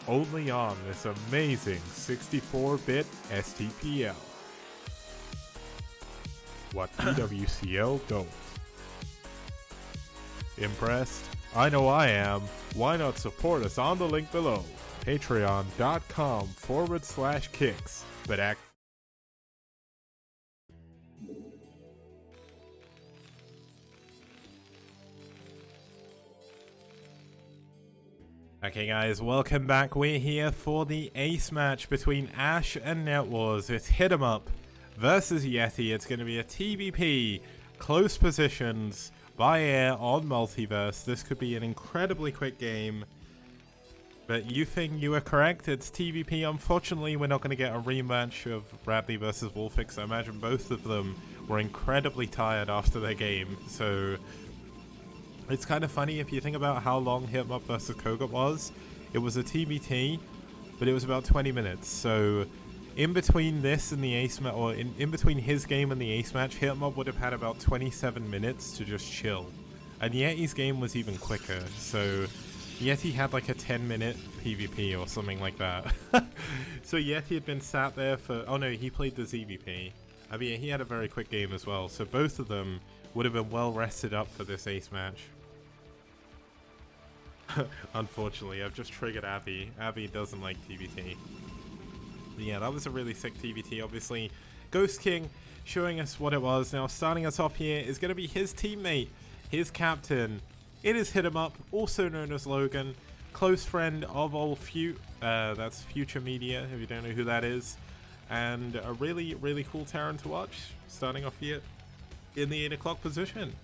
only on this amazing 64-bit STPL. What BWCL don't. Impressed? I know I am. Why not support us on the link below? Patreon.com/kicks. But act. Okay guys, welcome back. We're here for the ace match between aSh and NetWars. It's Hit 'em Up versus Yeti. It's going to be a TVP, close positions, by air on Multiverse. This could be an incredibly quick game. But you think you are correct, it's TVP. Unfortunately, we're not going to get a rematch of Bradley versus Wolfix. I imagine both of them were incredibly tired after their game. So it's kind of funny if you think about how long Hit 'em Up versus Kogut was. It was a TBT, but it was about 20 minutes. So in between this and the ace match, or in between his game and the ace match, Hit 'em Up would have had about 27 minutes to just chill. And Yeti's game was even quicker. So Yeti had like a 10-minute PvP or something like that. So Yeti had been sat there for... Oh no, he played the ZVP. I mean, he had a very quick game as well. So both of them would have been well rested up for this ace match. Unfortunately, I've just triggered Abby. Abby doesn't like TVT. But yeah, that was a really sick TVT, obviously. Ghost King showing us what it was. Now, starting us off here is going to be his teammate, his captain. It is Hit 'em Up, also known as Logan, close friend of old that's Future Media, if you don't know who that is, and a really, really cool Terran to watch, starting off here in the 8 o'clock position.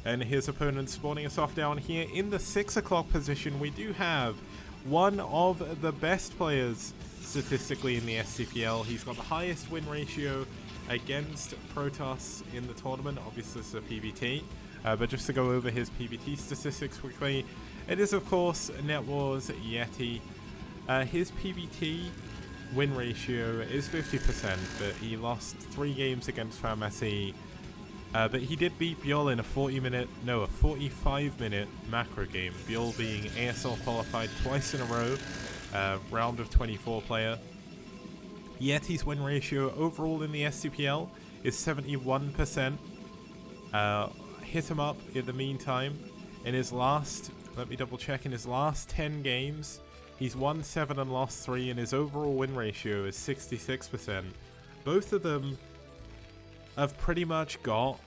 And his opponent spawning us off down here in the 6 o'clock position. We do have one of the best players statistically in the STPL. He's got the highest win ratio against Protoss in the tournament. Obviously, this is a PvT. But just to go over his PvT statistics quickly, it is of course NetWars Yeti. His PvT win ratio is 50%, but he lost 3 games against Pharmacy. But he did beat Bjol in a 45-minute macro game. Bjol being ASL qualified twice in a row, round of 24 player. Yeti's win ratio overall in the STPL is 71%. Hit 'em Up in the meantime, in his last, let me double check, in his last 10 games, he's won 7 and lost 3, and his overall win ratio is 66%. Both of them have pretty much got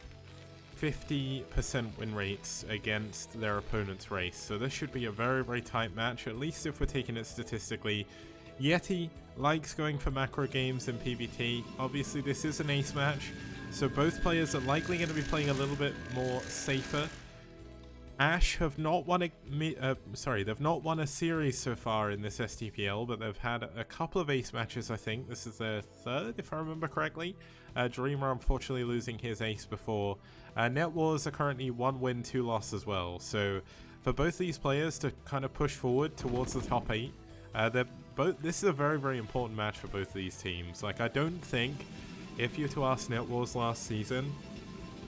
50% win rates against their opponent's race, so this should be a very, very tight match, at least if we're taking it statistically. Yeti likes going for macro games in PvT. Obviously, this is an ace match, so both players are likely going to be playing a little bit more safer. aSh have not won they've not won a series so far in this STPL, but they've had a couple of ace matches, I think. This is their 3rd, if I remember correctly. Dreamer unfortunately losing his ace before. NetWars are currently 1 win, 2 loss as well. So for both these players to kind of push forward towards the top 8, this is a very, very important match for both of these teams. Like, I don't think, if you were to ask NetWars last season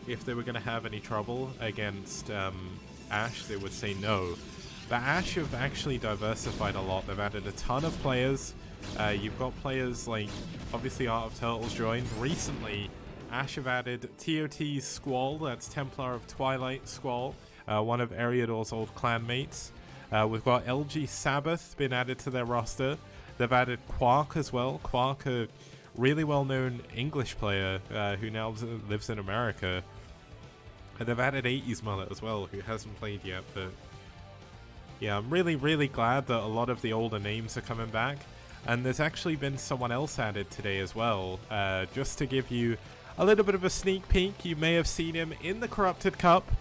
if they were going to have any trouble against aSh, they would say no. But aSh have actually diversified a lot. They've added a ton of players You've got players like, obviously Art of Turtles joined. Recently, aSh have added TOT's Squall, that's Templar of Twilight Squall, one of Eriador's old clanmates. We've got LG Sabbath been added to their roster. They've added Quark as well. Quark, a really well-known English player who now lives in America. And they've added 80s Mullet as well, who hasn't played yet, but yeah, I'm really, really glad that a lot of the older names are coming back. And there's actually been someone else added today as well. Just to give you a little bit of a sneak peek, you may have seen him in the Corrupted Cup.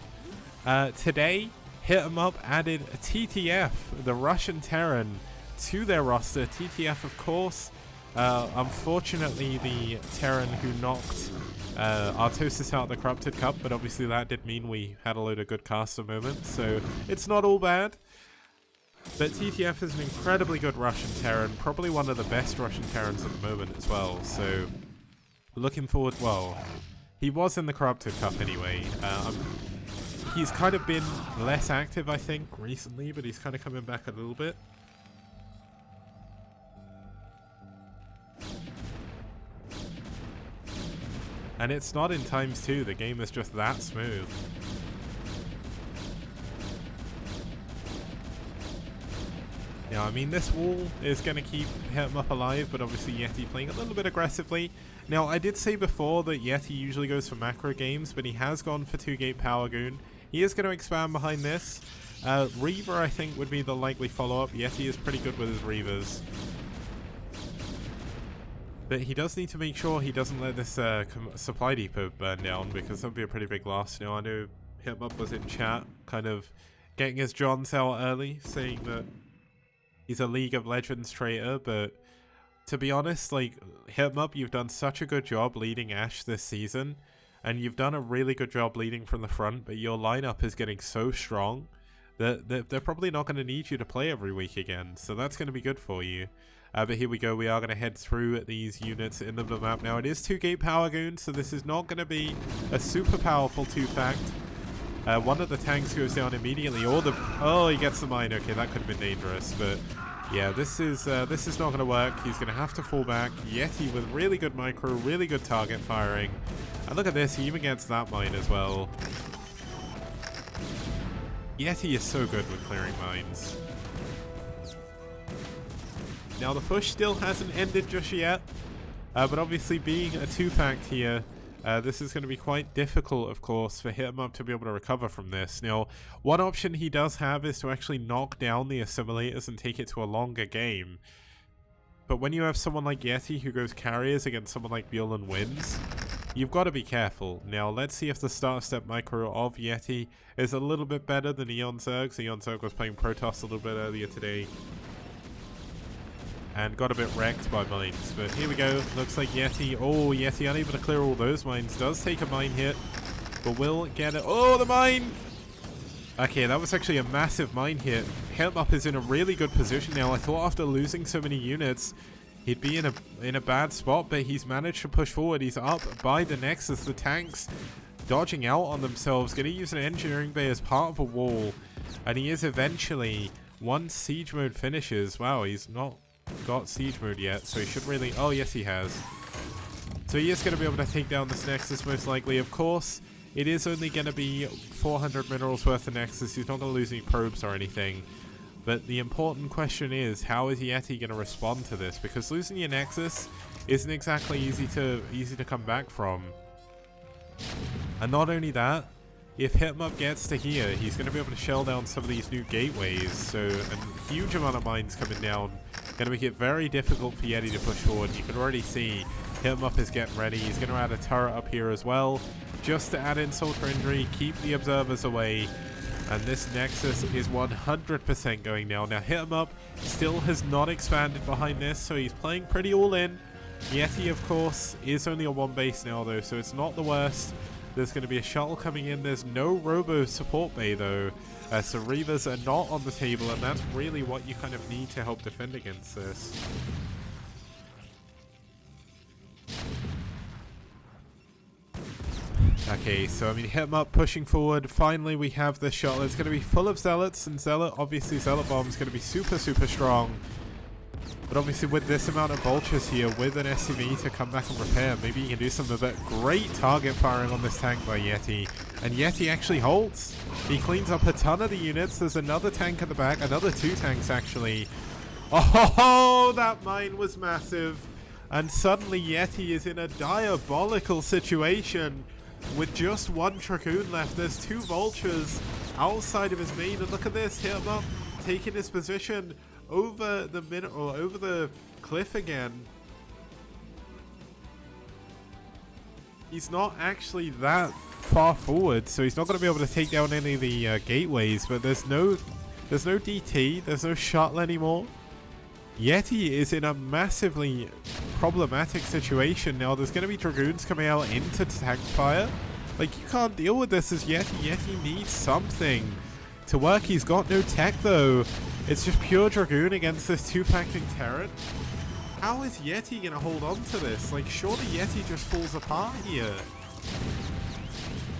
Today, Hit 'em Up added TTF, the Russian Terran, to their roster. TTF, of course, unfortunately the Terran who knocked Artosis out of the Corrupted Cup, but obviously that did mean we had a load of good caster moments, so it's not all bad. But TTF is an incredibly good Russian Terran, probably one of the best Russian Terrans at the moment as well, so looking forward. Well, he was in the Corrupted Cup anyway. He's kind of been less active, I think, recently, but he's kind of coming back a little bit. And it's not in times 2, the game is just that smooth. Yeah, I mean, this wall is going to keep Hit 'em Up alive, but obviously Yeti playing a little bit aggressively. Now, I did say before that Yeti usually goes for macro games, but he has gone for 2-gate Power Goon. He is going to expand behind this. Reaver, I think, would be the likely follow-up. Yeti is pretty good with his Reavers. But he does need to make sure he doesn't let this supply depot burn down, because that would be a pretty big loss. Now, I know Hit 'em Up was in chat, kind of getting his Johns out early, saying that he's a League of Legends traitor, but to be honest, like, Hit 'em Up, you've done such a good job leading aSh this season, and you've done a really good job leading from the front, but your lineup is getting so strong that they're probably not going to need you to play every week again, so that's going to be good for you. But here we go, we are going to head through these units in the map. Now, it is 2-gate Power Goon, so this is not going to be a super powerful 2-fact. One of the tanks goes down immediately, or oh, he gets the mine. Okay, that could have been dangerous, but yeah, this is not going to work. He's going to have to fall back. Yeti with really good micro, really good target firing, and look at this, he even gets that mine as well. Yeti is so good with clearing mines. Now, the push still hasn't ended just yet, but obviously being a 2-fact here, this is going to be quite difficult, of course, for Hit 'em Up to be able to recover from this. Now, one option he does have is to actually knock down the assimilators and take it to a longer game. But when you have someone like Yeti who goes carriers against someone like Bjorn and wins, you've got to be careful. Now, let's see if the start step micro of Yeti is a little bit better than Eon Zerg. So Eon Zerg was playing Protoss a little bit earlier today and got a bit wrecked by mines, but here we go. Looks like Yeti, oh, Yeti unable to clear all those mines, does take a mine hit, but will get it. Oh, the mine! Okay, that was actually a massive mine hit. Hit 'em Up is in a really good position now. I thought after losing so many units, he'd be in a bad spot, but he's managed to push forward. He's up by the Nexus. The tanks dodging out on themselves, going to use an engineering bay as part of a wall, and he is eventually, once siege mode finishes, wow, he's not got siege mode yet, so he should really, oh yes he has. So he is going to be able to take down this Nexus most likely. Of course, it is only going to be 400 minerals worth of Nexus. He's not going to lose any probes or anything. But the important question is, how is Yeti going to respond to this? Because losing your Nexus isn't exactly easy to come back from. And not only that, if Hit 'em Up gets to here, he's going to be able to shell down some of these new gateways. So a huge amount of mines coming down. Going to make it very difficult for Yeti to push forward. You can already see Hit 'em Up is getting ready. He's going to add a turret up here as well, just to add insult to injury, keep the observers away. And this Nexus is 100% going down. Now, Hit 'em Up still has not expanded behind this, so he's playing pretty all in. Yeti, of course, is only on 1 base now, though, so it's not the worst. There's going to be a shuttle coming in. There's no robo support bay, though. So Reavers are not on the table, and that's really what you kind of need to help defend against this. Okay, so I mean, Hit 'em Up pushing forward. Finally, we have the shuttle. It's going to be full of Zealots, and obviously Zealot Bomb is going to be super, super strong. But obviously with this amount of vultures here, with an SCV to come back and repair, maybe he can do something about great target firing on this tank by Yeti. And Yeti actually holds. He cleans up a ton of the units. There's another tank at the back, another 2 tanks actually. Oh, that mine was massive. And suddenly Yeti is in a diabolical situation with just 1 Dragoon left. There's 2 vultures outside of his main, and look at this, hit him up, taking his position over the over the cliff again. He's not actually that far forward, so he's not going to be able to take down any of the gateways, but there's no DT, there's no shuttle anymore. Yeti is in a massively problematic situation now. There's going to be Dragoons coming out into tank fire. Like, you can't deal with this as Yeti. Yeti needs something to work. He's got no tech though. It's just pure Dragoon against this 2-facting turret. How is Yeti going to hold on to this? Like, surely Yeti just falls apart here.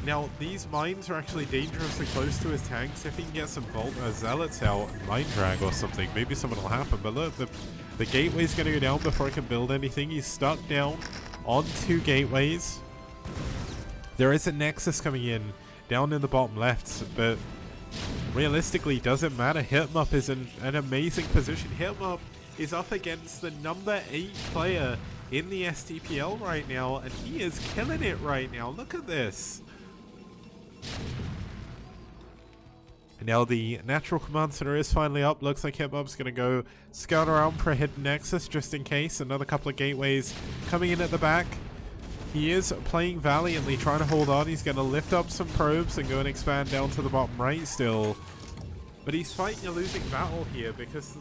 Now, these mines are actually dangerously close to his tanks. If he can get some Zealots out and mine drag or something, maybe something will happen. But look, the gateway's going to go down before he can build anything. He's stuck down on 2 gateways. There is a Nexus coming in down in the bottom left, but realistically, doesn't matter. Hitmup is in an amazing position. Hitmup is up against the number 8 player in the STPL right now, and he is killing it right now. Look at this. And now the natural command center is finally up. Looks like Hitmup's going to go scout around for a hidden Nexus just in case. Another couple of gateways coming in at the back. He is playing valiantly, trying to hold on. He's going to lift up some probes and go and expand down to the bottom right still. But he's fighting a losing battle here because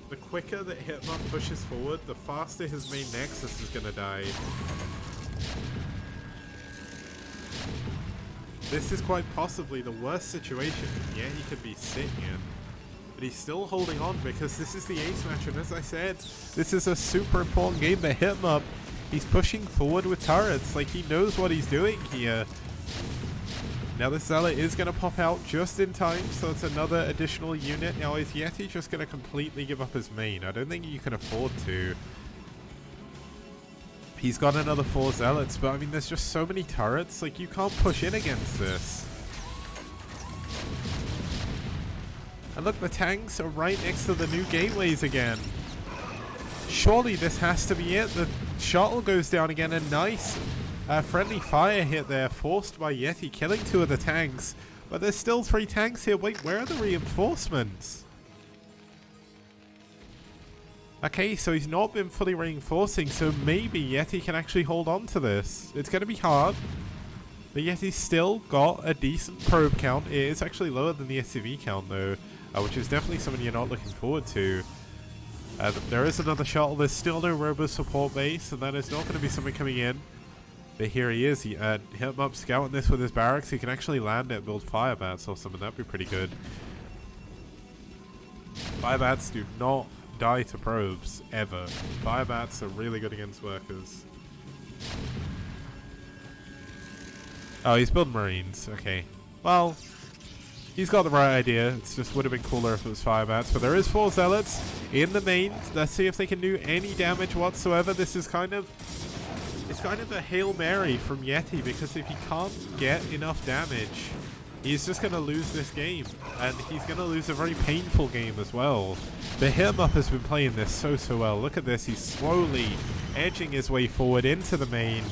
the quicker that Hitmup pushes forward, the faster his main Nexus is going to die. This is quite possibly the worst situation he could be sitting in. But he's still holding on because this is the ace match, and as I said, this is a super important game to hit him up. He's pushing forward with turrets, like he knows what he's doing here. Now the Zealot is going to pop out just in time, so it's another additional unit. Now is Yeti just going to completely give up his main? I don't think you can afford to. He's got another 4 Zealots, but I mean there's just so many turrets, like you can't push in against this. And look, the tanks are right next to the new gateways again. Surely this has to be it. The shuttle goes down again. A nice friendly fire hit there, forced by Yeti, killing 2 of the tanks. But there's still 3 tanks here. Wait, where are the reinforcements? Okay, so he's not been fully reinforcing, so maybe Yeti can actually hold on to this. It's going to be hard. But Yeti's still got a decent probe count. It is actually lower than the SCV count though, which is definitely something you're not looking forward to. There is another shuttle. There's still no robo support base, and that is not going to be something coming in. But here he is. He hit him up scouting this with his barracks. He can actually land it, build fire bats or something. That'd be pretty good. Fire bats do not die to probes ever. Fire bats are really good against workers. Oh, he's building marines. Okay. Well, he's got the right idea. It just would have been cooler if it was fire bats. But there is 4 zealots in the main. Let's see if they can do any damage whatsoever. This is kind of... it's kind of a Hail Mary from Yeti, because if he can't get enough damage, he's just going to lose this game. And he's going to lose a very painful game as well. The Hitmup has been playing this so well. Look at this. He's slowly edging his way forward into the main.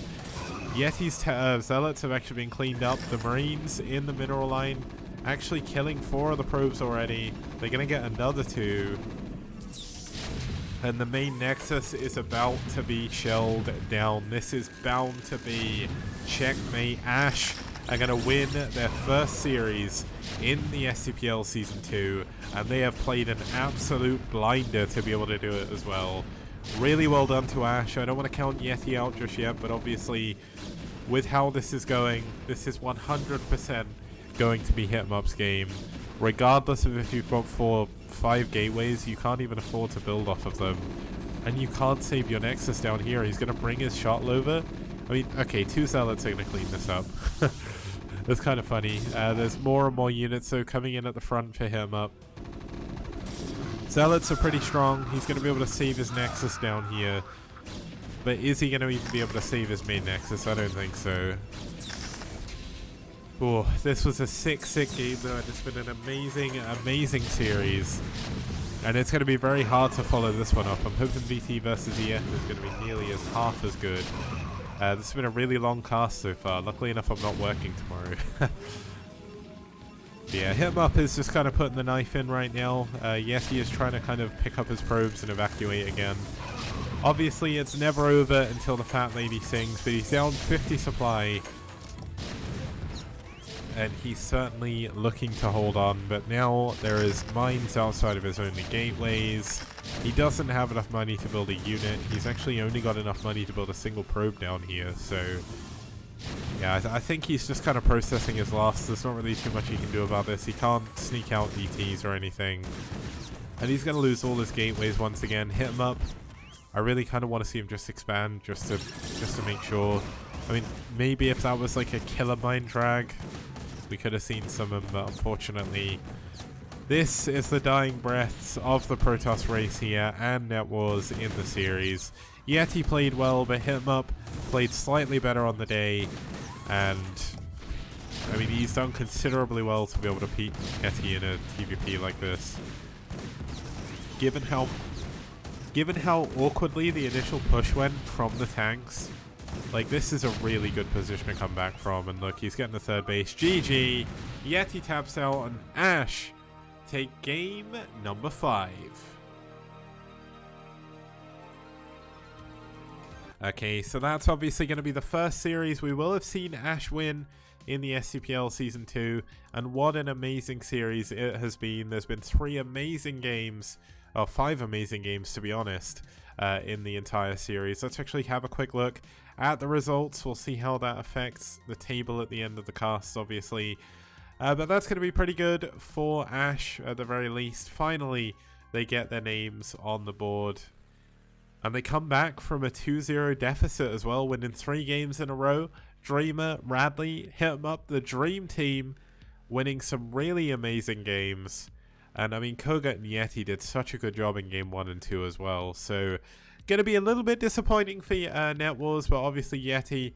Yeti's zealots have actually been cleaned up. The marines in the mineral line actually killing 4 of the probes already. They're going to get another 2. And the main Nexus is about to be shelled down. This is bound to be checkmate. aSh are going to win their first series in the STPL Season 2. And they have played an absolute blinder to be able to do it as well. Really well done to aSh. I don't want to count Yeti out just yet, but obviously with how this is going, this is 100% going to be Hitmup's game. Regardless of if you've got 5 gateways, you can't even afford to build off of them. And you can't save your Nexus down here. He's going to bring his shuttle over. I mean, okay, 2 zealots are going to clean this up. That's kind of funny. There's more and more units, so coming in at the front for Hitmup. Zealots are pretty strong. He's going to be able to save his Nexus down here. But is he going to even be able to save his main Nexus? I don't think so. Oh, this was a sick game though, and it's been an amazing series. And it's going to be very hard to follow this one up. I'm hoping VT versus EF is going to be nearly as half as good. This has been a really long cast so far. Luckily enough, I'm not working tomorrow. Yeah, Hit 'em Up is just kind of putting the knife in right now. Yeti is trying to kind of pick up his probes and evacuate again. Obviously, it's never over until the fat lady sings, but he's down 50 supply. And he's certainly looking to hold on, but now there is mines outside of his only gateways. He doesn't have enough money to build a unit. He's actually only got enough money to build a single probe down here, so... Yeah, I think he's just kind of processing his loss. There's not really too much he can do about this. He can't sneak out DTs or anything. And he's going to lose all his gateways once again. Hit him up. I really kind of want to see him just expand just to make sure. I mean, maybe if that was like a killer mine drag, we could have seen some of them, but unfortunately, this is the dying breaths of the Protoss race here and NetWars in the series. Yeti played well, but Hit 'em Up played slightly better on the day, and I mean, he's done considerably well to be able to beat Yeti in a TVP like this. Given how awkwardly the initial push went from the tanks, like, this is a really good position to come back from. And look, he's getting the third base. GG. Yeti taps out, and aSh take game number 5. Okay, so that's obviously going to be the first series we will have seen aSh win in the STPL Season 2. And what an amazing series it has been. There's been 3 amazing games, or 5 amazing games to be honest, in the entire series. Let's actually have a quick look at the results. We'll see how that affects the table at the end of the cast, obviously. But that's going to be pretty good for aSh at the very least. Finally, they get their names on the board. And they come back from a 2-0 deficit as well, winning 3 games in a row. Dreamer, Radley, Hit 'em Up, the dream team, winning some really amazing games. And I mean, Koga and Yeti did such a good job in game 1 and 2 as well. So, gonna be a little bit disappointing for NetWars, but obviously Yeti,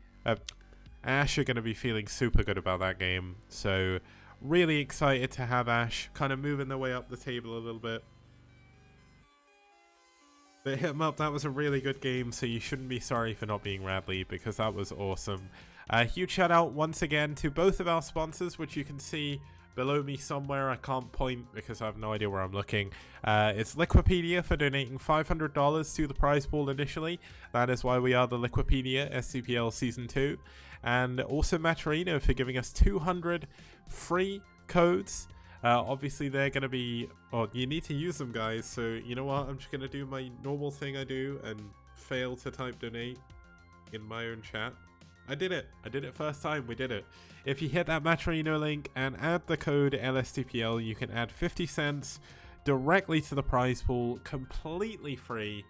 aSh are gonna be feeling super good about that game. So, really excited to have aSh kind of moving their way up the table a little bit. But Hit 'em Up, that was a really good game, so you shouldn't be sorry for not being Radley, because that was awesome. Huge shout out once again to both of our sponsors, which you can see below me somewhere. I can't point because I have no idea where I'm looking. It's Liquipedia for donating $500 to the prize pool initially. That is why we are the Liquipedia STPL Season 2. And also Maturino for giving us 200 free codes. Obviously they're going to be, oh, you need to use them, guys. So you know what, I'm just going to do my normal thing I do and fail to type donate in my own chat. I did it first time. We did it. If you hit that Maturino link and add the code LSTPL, you can add 50 cents directly to the prize pool, completely free.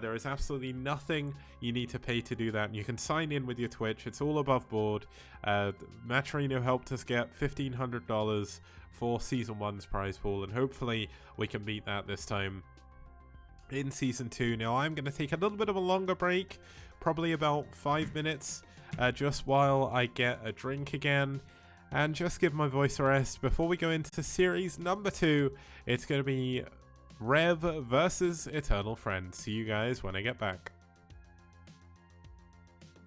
There is absolutely nothing you need to pay to do that, and you can sign in with your Twitch. It's all above board. Maturino helped us get $1,500 for Season 1's prize pool, and hopefully we can beat that this time in Season 2. Now I'm going to take a little bit of a longer break, probably about 5 minutes, just while I get a drink again and just give my voice a rest before we go into series number 2. It's going to be Rev versus Eternal Friend. See you guys when I get back.